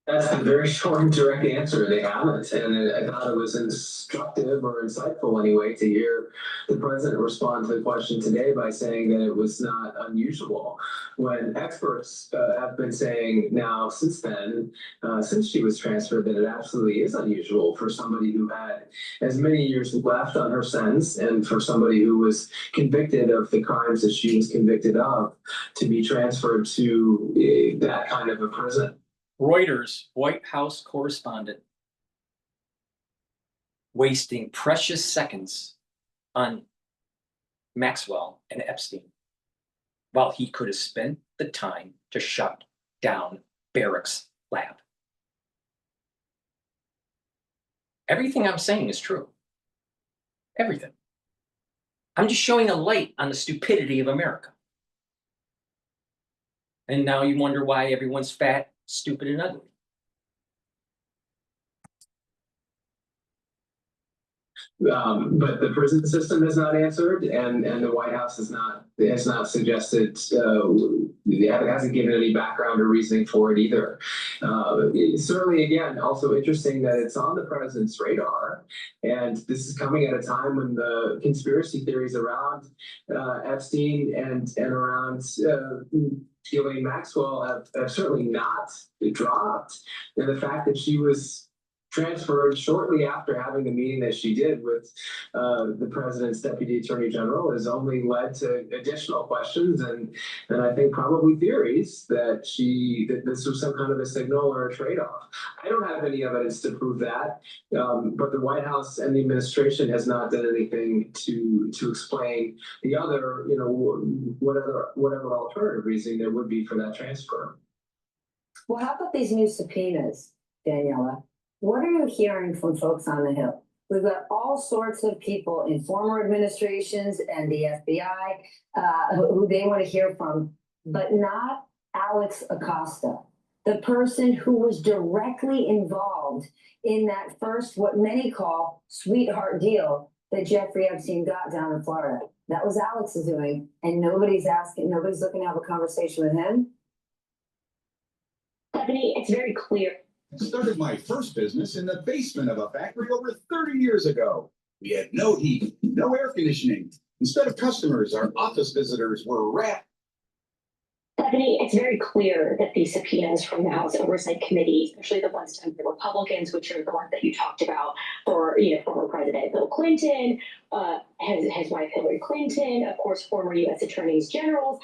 That's a very short and direct answer. They haven't. And I thought it was instructive or insightful anyway to hear the president respond to the question today by saying that it was not unusual. When experts have been saying now since then, since she was transferred, that it absolutely is unusual for somebody who had as many years left on her sentence and for somebody who was convicted of the crimes that she was convicted of to be transferred to that kind of a prison. Reuters White House correspondent wasting precious seconds on Maxwell and Epstein while he could have spent the time to shut down Barrick's lab. Everything I'm saying is true. Everything. I'm just showing a light on the stupidity of America. And now you wonder why everyone's fat, stupid, and ugly. But the prison system has not answered, and the White House has not suggested, hasn't given any background or reasoning for it either. Certainly, again, also interesting that it's on the president's radar, and this is coming at a time when the conspiracy theories around Epstein and around Ghislaine Maxwell have certainly not dropped. And the fact that she was transferred shortly after having the meeting that she did with the president's deputy attorney general has only led to additional questions and I think probably theories that this was some kind of a signal or a trade-off. I don't have any evidence to prove that, but the White House and the administration has not done anything to explain the other, whatever alternative reasoning there would be for that transfer. Well, how about these new subpoenas, Daniela? What are you hearing from folks on the Hill? We've got all sorts of people in former administrations and the FBI who they want to hear from, but not Alex Acosta, the person who was directly involved in that first, what many call sweetheart deal that Jeffrey Epstein got down in Florida. That was Alex's doing, and nobody's looking to have a conversation with him. Stephanie, it's very clear. I started my first business in the basement of a factory over 30 years ago. We had no heat, no air conditioning. Instead of customers, our office visitors were wrapped. Stephanie, it's very clear that these subpoenas from the House Oversight Committee, especially the ones done for Republicans, which are the ones that you talked about, for former President Bill Clinton, his wife Hillary Clinton, of course, former U.S. Attorneys General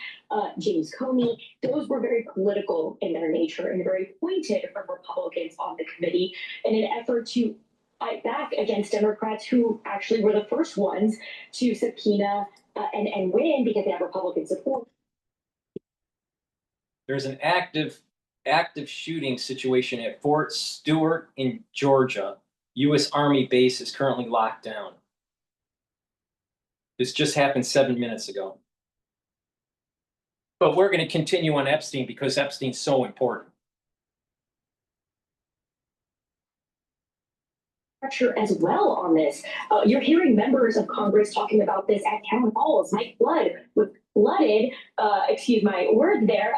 James Comey, those were very political in their nature and very pointed from Republicans on the committee in an effort to fight back against Democrats who actually were the first ones to subpoena and win because they have Republican support. There's an active shooting situation at Fort Stewart in Georgia. U.S. Army base is currently locked down. This just happened 7 minutes ago. But we're going to continue on Epstein because Epstein's so important. Pressure as well on this. You're hearing members of Congress talking about this at town halls. Mike Flood was flooded, excuse my word there,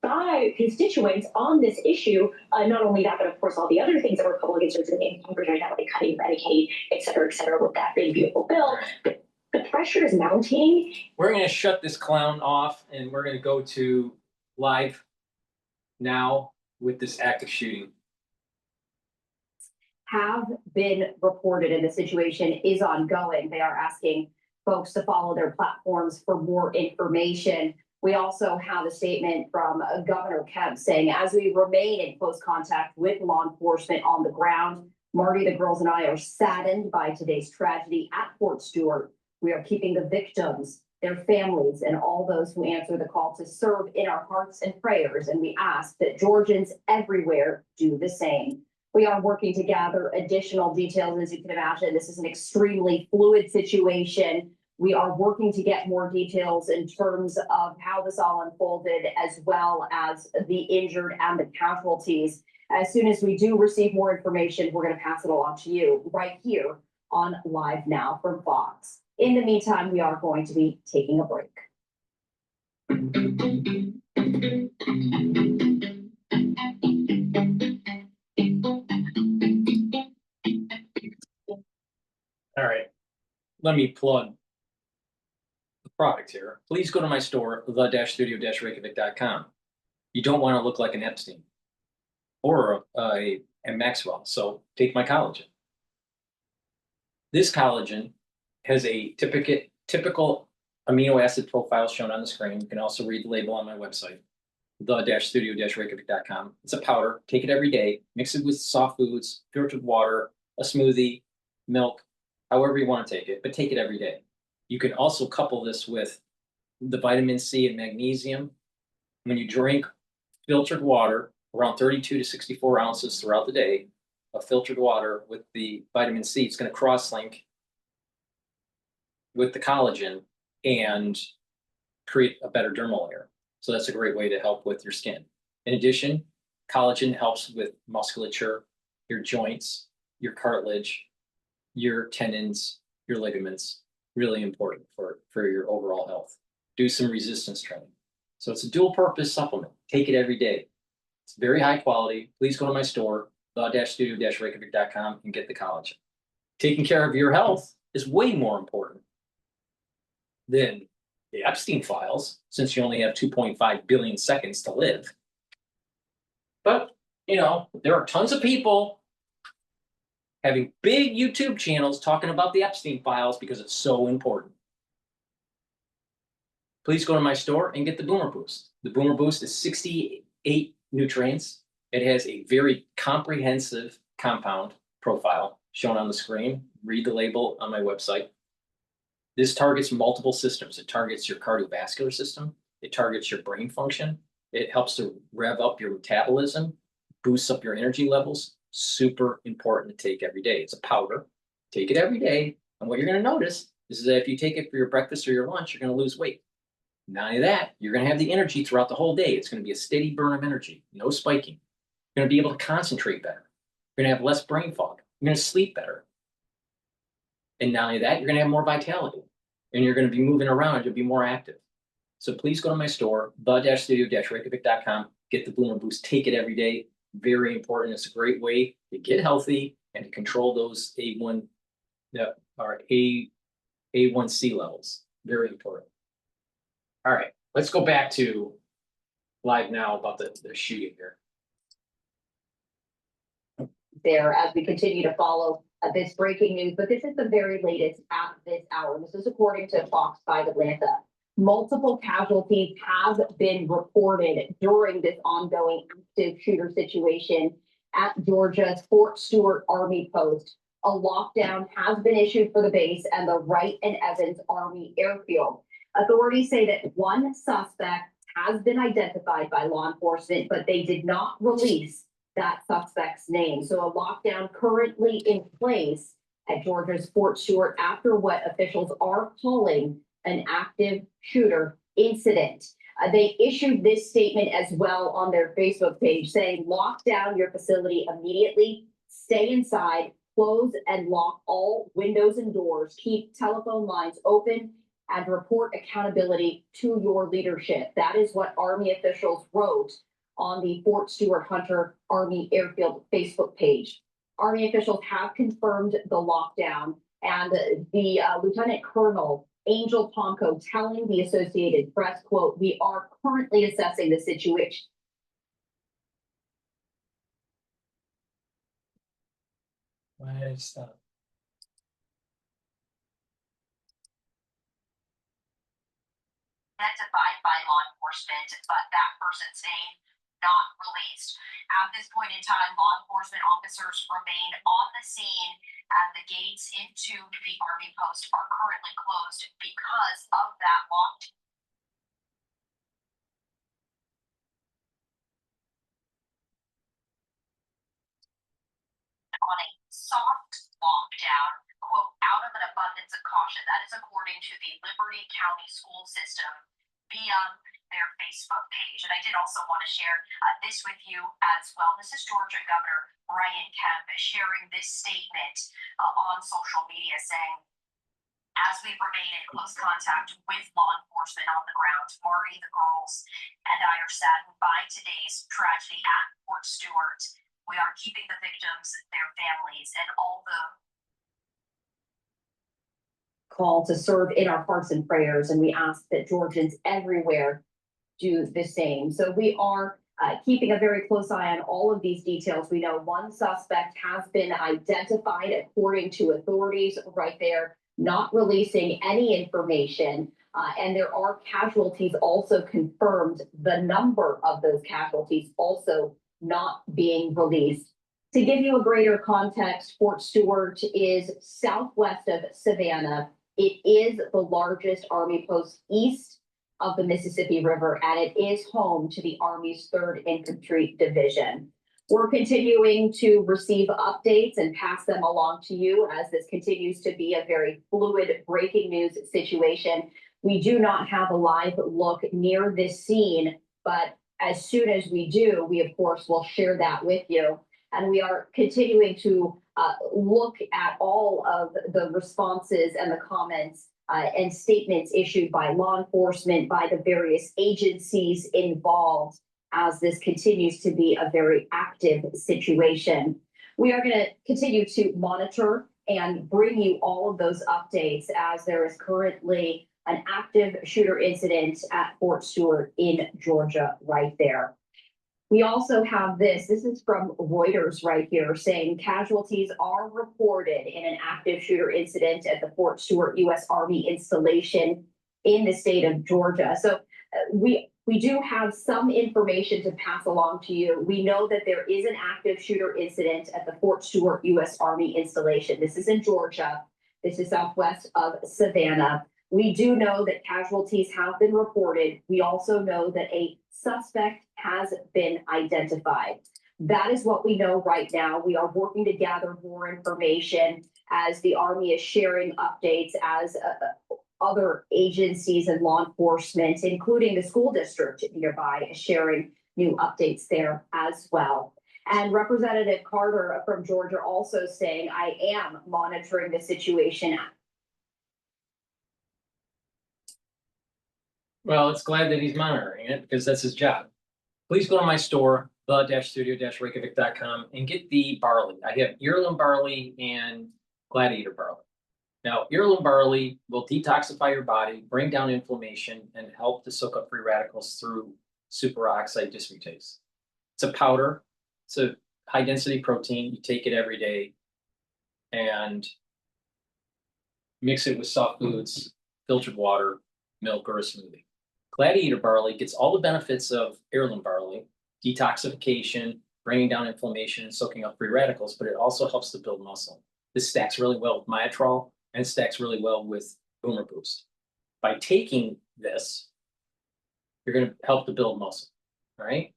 by constituents on this issue. Not only that, but of course all the other things that Republicans are doing in Congress right now, like cutting Medicaid, et cetera, with that big beautiful bill. But the pressure is mounting. We're going to shut this clown off and we're going to go to live now with this active shooting. Have been reported and the situation is ongoing. They are asking folks to follow their platforms for more information. We also have a statement from Governor Kemp saying, as we remain in close contact with law enforcement on the ground, Marty, the girls, and I are saddened by today's tragedy at Fort Stewart. We are keeping the victims, their families, and all those who answer the call to serve in our hearts and prayers. And we ask that Georgians everywhere do the same. We are working to gather additional details. As you can imagine, this is an extremely fluid situation. We are working to get more details in terms of how this all unfolded, as well as the injured and the casualties. As soon as we do receive more information, we're going to pass it along to you right here on Live Now from Fox. In the meantime, we are going to be taking a break. All right, let me plug the product here. Please go to my store, the-studio-reykjavik.com. You don't want to look like an Epstein or a Maxwell, so take my collagen. This collagen has a typical amino acid profile shown on the screen. You can also read the label on my website, the-studio-reykjavik.com. It's a powder. Take it every day. Mix it with soft foods, filtered water, a smoothie, milk, however you want to take it, but take it every day. You can also couple this with the vitamin C and magnesium. When you drink filtered water, around 32 to 64 ounces throughout the day of filtered water with the vitamin C, it's going to cross-link with the collagen and create a better dermal layer. So that's a great way to help with your skin. In addition, collagen helps with musculature, your joints, your cartilage, your tendons, your ligaments. Really important for your overall health. Do some resistance training. So it's a dual purpose supplement. Take it every day. It's very high quality. Please go to my store, the-studio-reykjavik.com, and get the collagen. Taking care of your health is way more important than the Epstein files, since you only have 2.5 billion seconds to live. But, there are tons of people having big YouTube channels talking about the Epstein files because it's so important. Please go to my store and get the Boomer Boost. The Boomer Boost is 68 nutrients. It has a very comprehensive compound profile shown on the screen. Read the label on my website. This targets multiple systems. It targets your cardiovascular system. It targets your brain function. It helps to rev up your metabolism, boosts up your energy levels. Super important to take every day. It's a powder. Take it every day. And what you're going to notice is that if you take it for your breakfast or your lunch, you're going to lose weight. Not only that, you're going to have the energy throughout the whole day. It's going to be a steady burn of energy, no spiking. You're going to be able to concentrate better. You're going to have less brain fog. You're going to sleep better. And not only that, you're going to have more vitality. And you're going to be moving around. You'll be more active. So please go to my store, the-studio-reykjavik.com. Get the Boomer Boost. Take it every day. Very important. It's a great way to get healthy and to control those A1 or A1C levels. Very important. All right, let's go back to live now about the shooting here. There, as we continue to follow this breaking news, but this is the very latest at this hour. This is according to Fox 5 Atlanta. Multiple casualties have been reported during this ongoing active shooter situation at Georgia's Fort Stewart Army Post. A lockdown has been issued for the base and the Wright and Evans Army Airfield. Authorities say that one suspect has been identified by law enforcement, but they did not release that suspect's name. So a lockdown currently in place at Georgia's Fort Stewart after what officials are calling an active shooter incident. They issued this statement as well on their Facebook page saying, lock down your facility immediately, stay inside, close and lock all windows and doors, keep telephone lines open, and report accountability to your leadership. That is what Army officials wrote on the Fort Stewart Hunter Army Airfield Facebook page. Army officials have confirmed the lockdown, and the Lieutenant Colonel Angel Ponko telling the Associated Press, quote, "We are currently assessing the situation." Why did it stop? Identified by law enforcement, but that person's name not released. At this point in time, law enforcement officers remain on the scene, and the gates into the Army post are currently closed because of that lockdown. On a soft lockdown, quote, out of an abundance of caution. That is according to the Liberty County School System via their Facebook page. And I did also want to share this with you as well. This is Georgia Governor Brian Kemp sharing this statement on social media saying, as we remain in close contact with law enforcement on the ground, Marty, the girls, and I are saddened by today's tragedy at Fort Stewart. We are keeping the victims, their families, and all the call to serve in our hearts and prayers, and we ask that Georgians everywhere do the same. So we are keeping a very close eye on all of these details. We know one suspect has been identified according to authorities right there, not releasing any information. And there are casualties also confirmed, the number of those casualties also not being released. To give you a greater context, Fort Stewart is southwest of Savannah. It is the largest Army post east of the Mississippi River, and it is home to the Army's 3rd Infantry Division. We're continuing to receive updates and pass them along to you as this continues to be a very fluid breaking news situation. We do not have a live look near this scene, but as soon as we do, we of course will share that with you. And we are continuing to look at all of the responses and the comments and statements issued by law enforcement, by the various agencies involved, as this continues to be a very active situation. We are going to continue to monitor and bring you all of those updates as there is currently an active shooter incident at Fort Stewart in Georgia right there. We also have this is from Reuters right here, saying casualties are reported in an active shooter incident at the Fort Stewart U.S. Army installation in the state of Georgia. So we do have some information to pass along to you. We know that there is an active shooter incident at the Fort Stewart U.S. Army installation. This is in Georgia. This is southwest of Savannah. We do know that casualties have been reported. We also know that a suspect has been identified. That is what we know right now. We are working to gather more information as the Army is sharing updates, as other agencies and law enforcement, including the school district nearby, is sharing new updates there as well. And Representative Carter from Georgia also saying, I am monitoring the situation. Well, it's glad that he's monitoring it because that's his job. Please go to my store, the-studio-reykjavik.com, and get the barley. I have heirloom barley and gladiator barley. Now, heirloom barley will detoxify your body, bring down inflammation, and help to soak up free radicals through superoxide dismutase. It's a powder. It's a high-density protein. You take it every day and mix it with soft foods, filtered water, milk, or a smoothie. Gladiator barley gets all the benefits of heirloom barley, detoxification, bringing down inflammation, and soaking up free radicals, but it also helps to build muscle. This stacks really well with Myotrol and stacks really well with Boomer Boost. By taking this, you're going to help to build muscle, all right?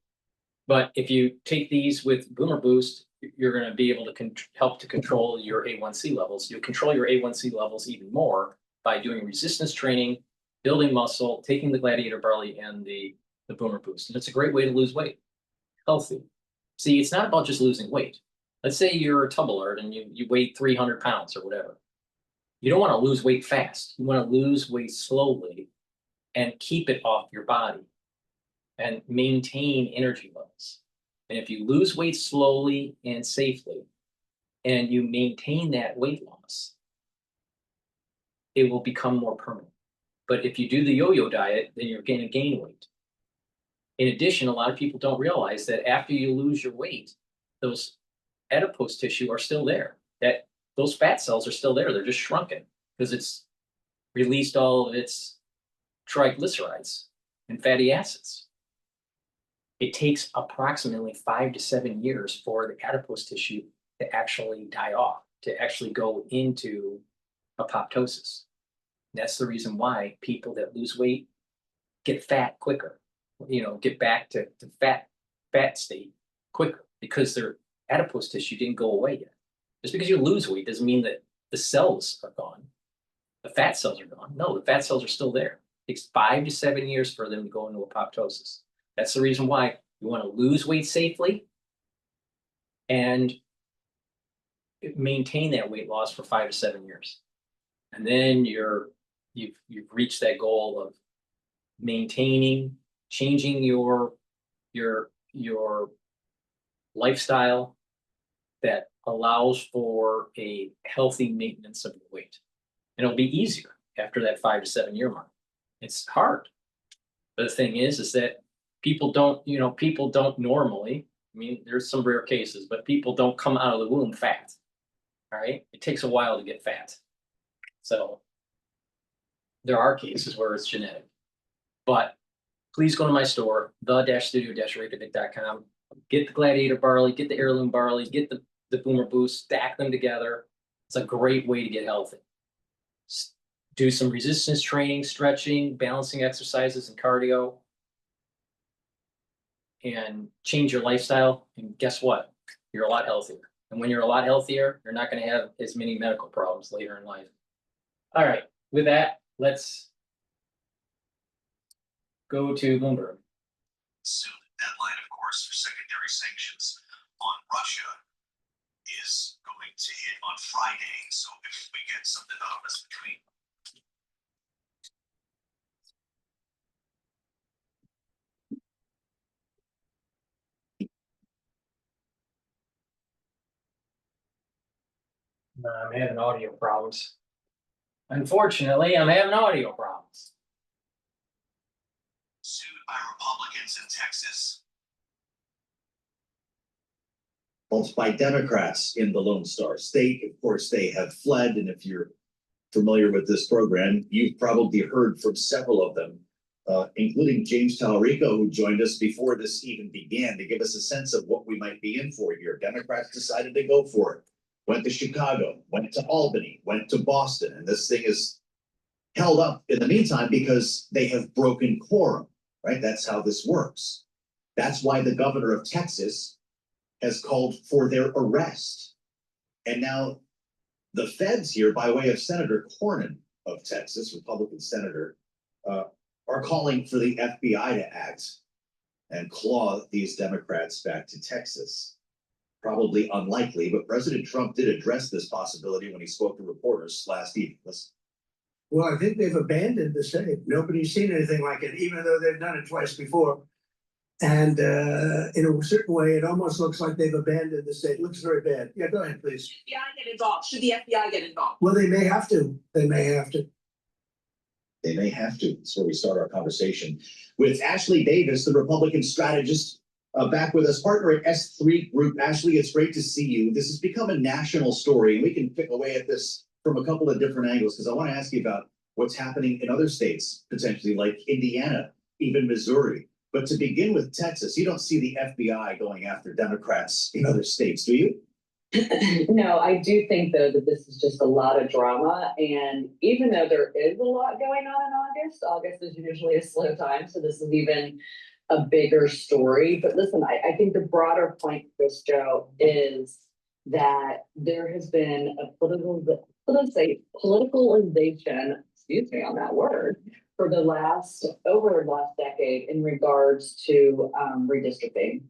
But if you take these with Boomer Boost, you're going to be able to help to control your A1C levels. You'll control your A1C levels even more by doing resistance training, building muscle, taking the gladiator barley and the Boomer Boost. And it's a great way to lose weight, healthy. See, it's not about just losing weight. Let's say you're a tub alert and you weigh 300 pounds or whatever. You don't want to lose weight fast. You want to lose weight slowly and keep it off your body and maintain energy levels. And if you lose weight slowly and safely, and you maintain that weight loss, it will become more permanent. But if you do the yo-yo diet, then you're going to gain weight. In addition, a lot of people don't realize that after you lose your weight, those adipose tissue are still there. That those fat cells are still there. They're just shrunken because it's released all of its triglycerides and fatty acids. It takes approximately 5 to 7 years for the adipose tissue to actually die off, to actually go into apoptosis. That's the reason why people that lose weight get fat quicker, get back to fat state quicker because their adipose tissue didn't go away yet. Just because you lose weight doesn't mean that the cells are gone. The fat cells are gone. No, the fat cells are still there. It takes 5 to 7 years for them to go into apoptosis. That's the reason why you want to lose weight safely and maintain that weight loss for 5 to 7 years. And then you've reached that goal of maintaining, changing your lifestyle that allows for a healthy maintenance of your weight. And it'll be easier after that 5 to 7 year mark. It's hard. But the thing is that people don't normally, I mean, there's some rare cases, but people don't come out of the womb fat. All right. It takes a while to get fat. So there are cases where it's genetic, but please go to my store, the-studio-reykjavik.com. Get the gladiator barley, get the heirloom barley, get the Boomer Boost, stack them together. It's a great way to get healthy. Do some resistance training, stretching, balancing exercises, and cardio, and change your lifestyle. And guess what? You're a lot healthier. And when you're a lot healthier, you're not going to have as many medical problems later in life. All right. With that, let's go to Bloomberg. So the deadline, of course, for secondary sanctions on Russia is going to hit on Friday. So if we get something out of us between I'm having audio problems. Unfortunately, I'm having audio problems. sued by Republicans in Texas, by Democrats in the Lone Star State. Of course, they have fled, and if you're familiar with this program, you've probably heard from several of them, including James Talarico, who joined us before this even began to give us a sense of what we might be in for here. Democrats decided to go for it, went to Chicago, went to Albany, went to Boston, and this thing is held up in the meantime because they have broken quorum, right? That's how this works. That's why the governor of Texas has called for their arrest. And now the feds here, by way of Senator Cornyn of Texas, Republican senator, are calling for the FBI to act and claw these Democrats back to Texas. Probably unlikely, but President Trump did address this possibility when he spoke to reporters last evening. Listen. Well, I think they've abandoned the state. Nobody's seen anything like it, even though they've done it twice before. And in a certain way, it almost looks like they've abandoned the state. It looks very bad. Yeah, go ahead, please. FBI get involved? Should the FBI get involved? Well, they may have to. They may have to. They may have to. That's where we start our conversation with Ashley Davis, the Republican strategist, back with us, partner at S3 Group. Ashley, it's great to see you. This has become a national story, and we can pick away at this from a couple of different angles, because I want to ask you about what's happening in other states, potentially like Indiana, even Missouri. But to begin with Texas, you don't see the FBI going after Democrats in other states, do you? No, I do think, though, that this is just a lot of drama. And even though there is a lot going on in August is usually a slow time. So this is even a bigger story. But listen, I think the broader point, Chris Joe, is that there has been a politicalization, excuse me on that word, for over the last decade in regards to redistricting.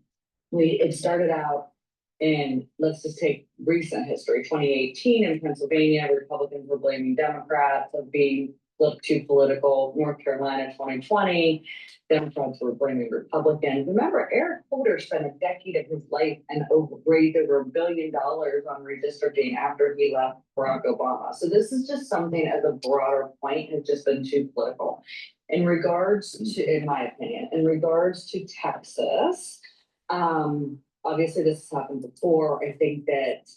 It started out in, let's just take recent history, 2018 in Pennsylvania, Republicans were blaming Democrats of being too political. North Carolina, 2020, Democrats were blaming Republicans. Remember, Eric Holder spent a decade of his life and raised over $1 billion on redistricting after he left Barack Obama. So this is just something, as a broader point, has just been too political. In regards to, in my opinion, in regards to Texas, obviously this has happened before. I think that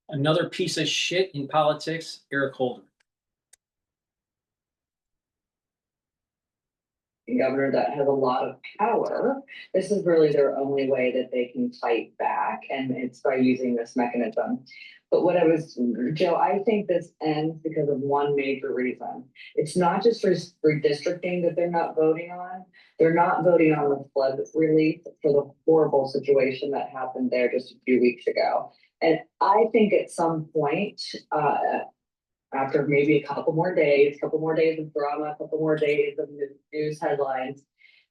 another piece of shit in politics, Eric Holder. Governor that has a lot of power. This is really their only way that they can fight back, and it's by using this mechanism. But Joe, I think this ends because of one major reason. It's not just redistricting that they're not voting on. They're not voting on the flood relief for the horrible situation that happened there just a few weeks ago. And I think at some point, after maybe a couple more days of drama, a couple more days of news headlines,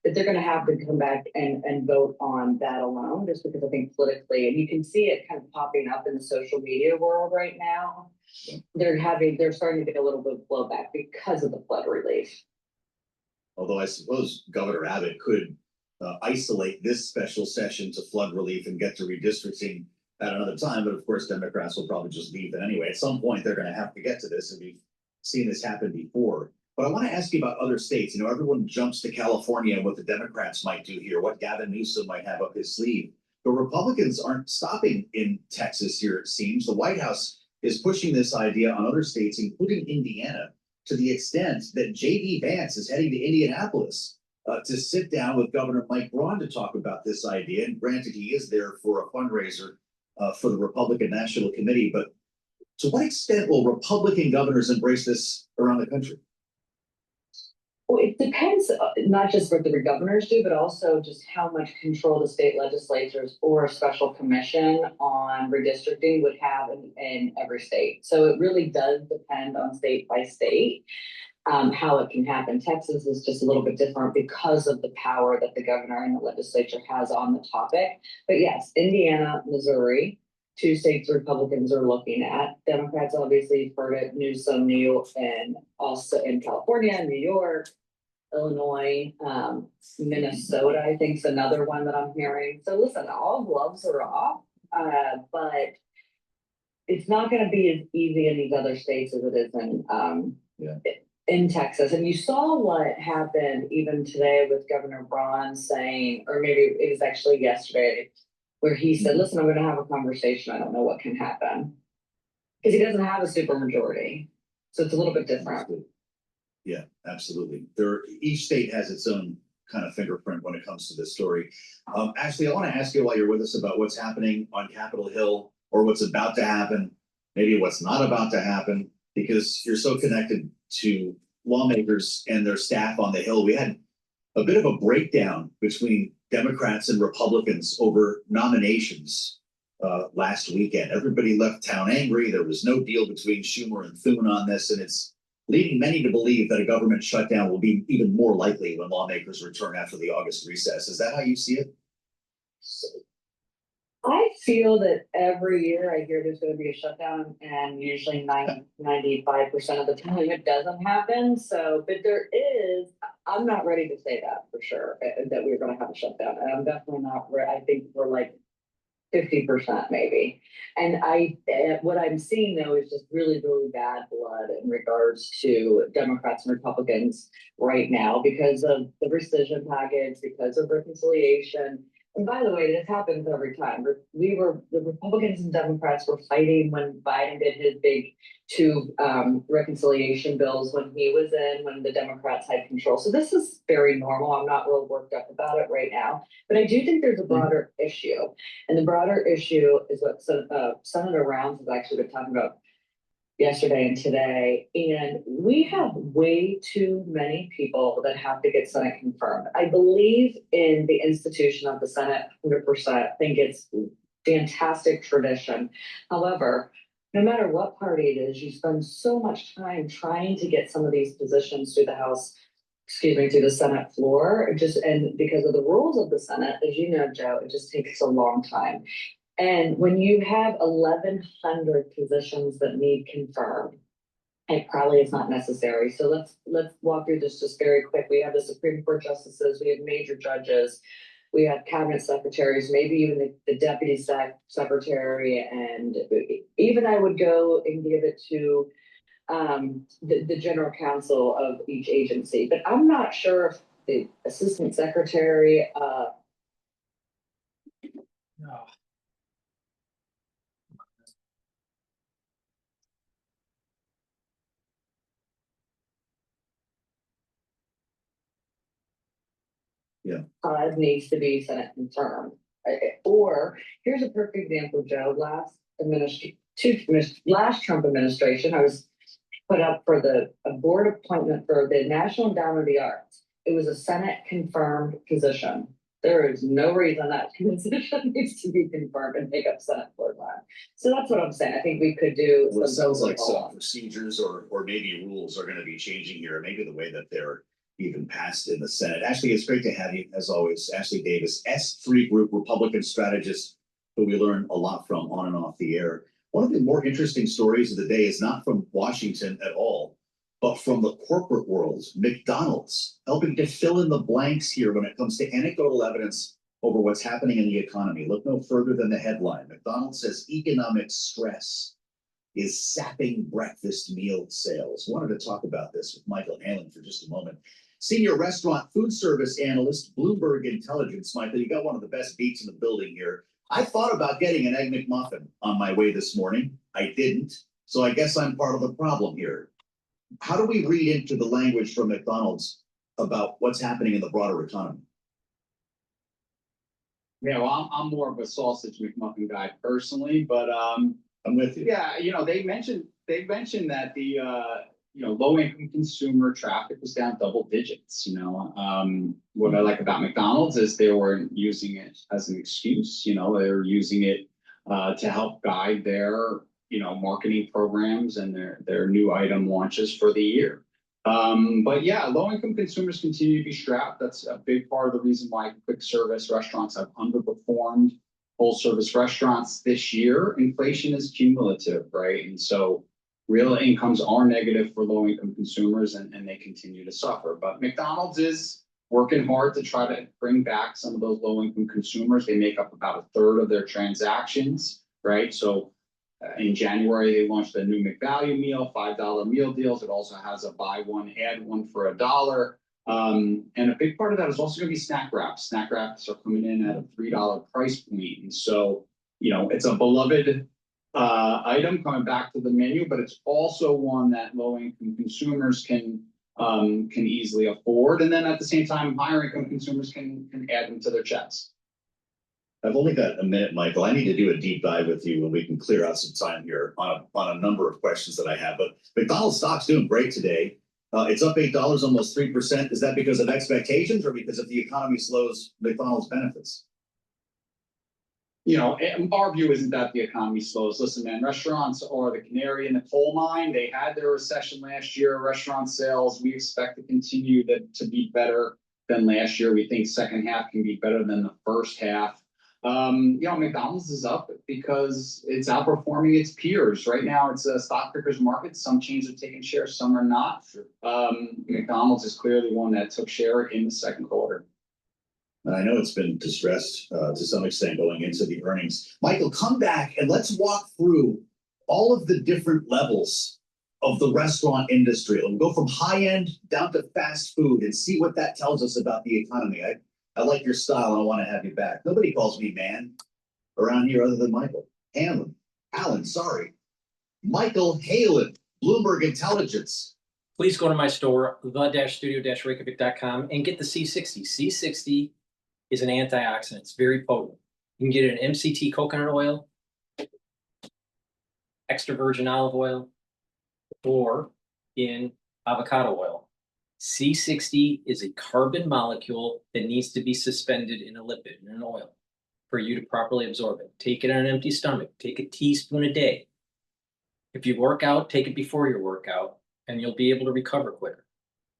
that they're going to have to come back and vote on that alone, just because I think politically, and you can see it kind of popping up in the social media world right now. They're starting to get a little bit of blowback because of the flood relief. Although I suppose Governor Abbott could isolate this special session to flood relief and get to redistricting at another time, but of course Democrats will probably just leave it anyway. At some point they're going to have to get to this, and we've seen this happen before. But I want to ask you about other states. Everyone jumps to California and what the Democrats might do here, what Gavin Newsom might have up his sleeve. But Republicans aren't stopping in Texas here, it seems. The White House is pushing this idea on other states, including Indiana, to the extent that J.D. Vance is heading to Indianapolis to sit down with Governor Mike Braun to talk about this idea. And granted, he is there for a fundraiser for the Republican National Committee, but to what extent will Republican governors embrace this around the country? Well, it depends not just what the governors do, but also just how much control the state legislatures or a special commission on redistricting would have in every state. So it really does depend on state by state how it can happen. Texas is just a little bit different because of the power that the governor and the legislature has on the topic. But yes, Indiana, Missouri, two states Republicans are looking at. Democrats, obviously, you've heard it, Newsom, and also in California, New York, Illinois, Minnesota, I think is another one that I'm hearing. So listen, all gloves are off, but it's not going to be as easy in these other states as it is in Texas. And you saw what happened even today with Governor Braun saying, or maybe it was actually yesterday, where he said, listen, I'm gonna have a conversation, I don't know what can happen. Because he doesn't have a super majority, so it's a little bit different. Yeah, absolutely. Each state has its own kind of fingerprint when it comes to this story. Actually, I want to ask you while you're with us about what's happening on Capitol Hill, or what's about to happen, maybe what's not about to happen, because you're so connected to lawmakers and their staff on the Hill. We had a bit of a breakdown between Democrats and Republicans over nominations last weekend. Everybody left town angry. There was no deal between Schumer and Thune on this, and it's leading many to believe that a government shutdown will be even more likely when lawmakers return after the August recess. Is that how you see it? I feel that every year I hear there's gonna be a shutdown, and usually 95% of the time it doesn't happen, so, but there is, I'm not ready to say that for sure, that we're gonna have a shutdown, and I'm definitely not, I think we're like 50% maybe. And what I'm seeing though is just really, really bad blood in regards to Democrats and Republicans right now because of the rescission package, because of reconciliation. And by the way, this happens every time. The Republicans and Democrats were fighting when Biden did his big two reconciliation bills when he was in, when the Democrats had control. So this is very normal. I'm not real worked up about it right now, but I do think there's a broader issue. And the broader issue is what Senator Rounds has actually been talking about yesterday and today, and we have way too many people that have to get Senate confirmed. I believe in the institution of the Senate 100%. I think it's fantastic tradition. However, no matter what party it is, you spend so much time trying to get some of these positions through the House, through the Senate floor, and because of the rules of the Senate, as you know, Joe, it just takes a long time. And when you have 1,100 positions that need confirmed, it probably is not necessary. So let's walk through this just very quick. We have the Supreme Court justices, we have major judges, we have cabinet secretaries, maybe even the deputy secretary, and even I would go and give it to the general counsel of each agency. But I'm not sure if the assistant secretary needs to be Senate confirmed. Or here's a perfect example, Joe. Last Trump administration, I was put up for a board appointment for the National Endowment of the Arts. It was a Senate confirmed position. There is no reason that position needs to be confirmed and take up Senate floor time. So that's what I'm saying. I think we could do. Well, it sounds like some procedures or maybe rules are going to be changing here. Maybe the way that they're even passed in the Senate. Ashley, it's great to have you as always. Ashley Davis, S3 Group Republican strategist, who we learn a lot from on and off the air. One of the more interesting stories of the day is not from Washington at all, but from the corporate world. McDonald's helping to fill in the blanks here when it comes to anecdotal evidence over what's happening in the economy. Look no further than the headline. McDonald's says economic stress is sapping breakfast meal sales. Wanted to talk about this with Michael Hanlon for just a moment. Senior restaurant food service analyst, Bloomberg Intelligence. Michael, you got one of the best beats in the building here. I thought about getting an Egg McMuffin on my way this morning. I didn't, so I guess I'm part of the problem here. How do we read into the language from McDonald's about what's happening in the broader economy? Yeah, well, I'm more of a sausage McMuffin guy personally, but I'm with you. Yeah, they mentioned that the low income consumer traffic was down double digits. What I like about McDonald's is they weren't using it as an excuse. They were using it to help guide their marketing programs and their new item launches for the year. But yeah, low-income consumers continue to be strapped. That's a big part of the reason why quick service restaurants have underperformed full service restaurants this year. Inflation is cumulative, right? And so real incomes are negative for low-income consumers, and they continue to suffer. But McDonald's is working hard to try to bring back some of those low-income consumers. They make up about a third of their transactions, right? So in January, they launched a new McValue meal, $5 meal deals. It also has a buy one, add one for $1. And a big part of that is also gonna be snack wraps. Snack wraps are coming in at a $3 price point. And so, it's a beloved item coming back to the menu, but it's also one that low-income consumers can easily afford. And then at the same time, higher income consumers can add them to their checks. I've only got a minute, Michael. I need to do a deep dive with you when we can clear out some time here on a number of questions that I have. But McDonald's stock's doing great today. It's up $8, almost 3%. Is that because of expectations or because if the economy slows, McDonald's benefits? Our view isn't that the economy slows. Listen, man, restaurants are the canary in the coal mine. They had their recession last year. Restaurant sales, we expect to continue to be better than last year. We think second half can be better than the first half. McDonald's is up because it's outperforming its peers. Right now, it's a stock pickers market. Some chains are taking shares, some are not. McDonald's is clearly one that took share in the second quarter. And I know it's been distressed to some extent going into the earnings. Michael, come back and let's walk through all of the different levels of the restaurant industry. We'll go from high end down to fast food and see what that tells us about the economy. I like your style and I want to have you back. Nobody calls me man around here other than Michael. Alan, sorry. Michael Halen, Bloomberg Intelligence. Please go to my store, the-studio-reykjavik.com, and get the C60. C60 is an antioxidant. It's very potent. You can get it in MCT coconut oil, extra virgin olive oil, or in avocado oil. C60 is a carbon molecule that needs to be suspended in a lipid, in an oil, for you to properly absorb it. Take it on an empty stomach. Take a teaspoon a day. If you work out, take it before your workout, and you'll be able to recover quicker.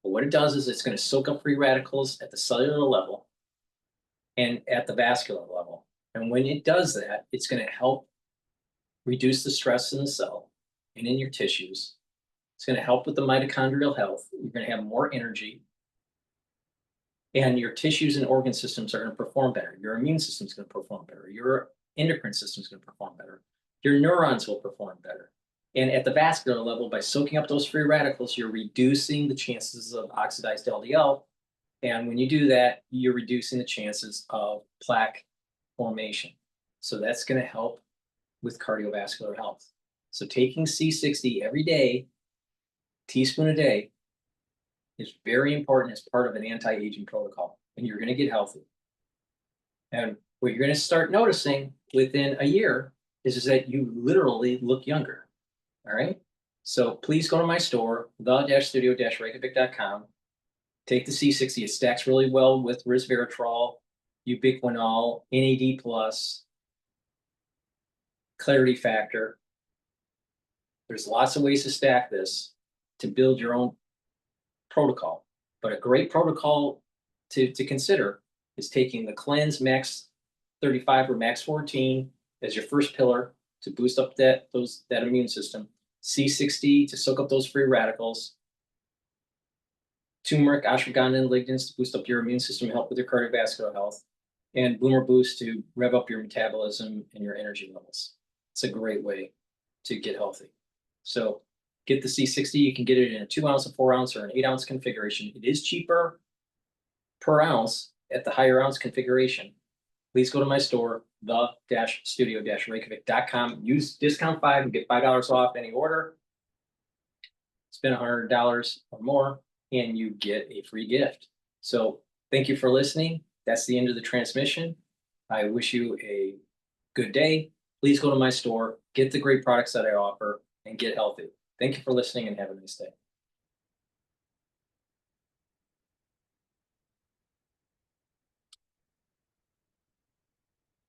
But what it does is it's going to soak up free radicals at the cellular level and at the vascular level. And when it does that, it's going to help reduce the stress in the cell and in your tissues. It's going to help with the mitochondrial health. You're going to have more energy. And your tissues and organ systems are going to perform better. Your immune system is going to perform better. Your endocrine system is going to perform better. Your neurons will perform better. And at the vascular level, by soaking up those free radicals, you're reducing the chances of oxidized LDL. And when you do that, you're reducing the chances of plaque formation. So that's going to help with cardiovascular health. So taking C60 every day, teaspoon a day, is very important as part of an anti-aging protocol, and you're going to get healthy. And what you're going to start noticing within a year is that you literally look younger. All right. So please go to my store, the-studio-reykjavik.com. Take the C60. It stacks really well with resveratrol, ubiquinol, NAD+, clarity factor. There's lots of ways to stack this to build your own protocol. But a great protocol to consider is taking the Cleanse Max 35 or Max 14 as your first pillar to boost up that immune system. C60 to soak up those free radicals. Turmeric, ashwagandha, and lignans to boost up your immune system and help with your cardiovascular health. And Boomer Boost to rev up your metabolism and your energy levels. It's a great way to get healthy. So get the C60. You can get it in a 2 ounce, a 4 ounce, or an 8 ounce configuration. It is cheaper per ounce at the higher ounce configuration. Please go to my store, the-studio-reykjavik.com. Use discount 5 and get $5 off any order. Spend $100 or more and you get a free gift. So thank you for listening. That's the end of the transmission. I wish you a good day. Please go to my store, get the great products that I offer, and get healthy. Thank you for listening and have a nice day.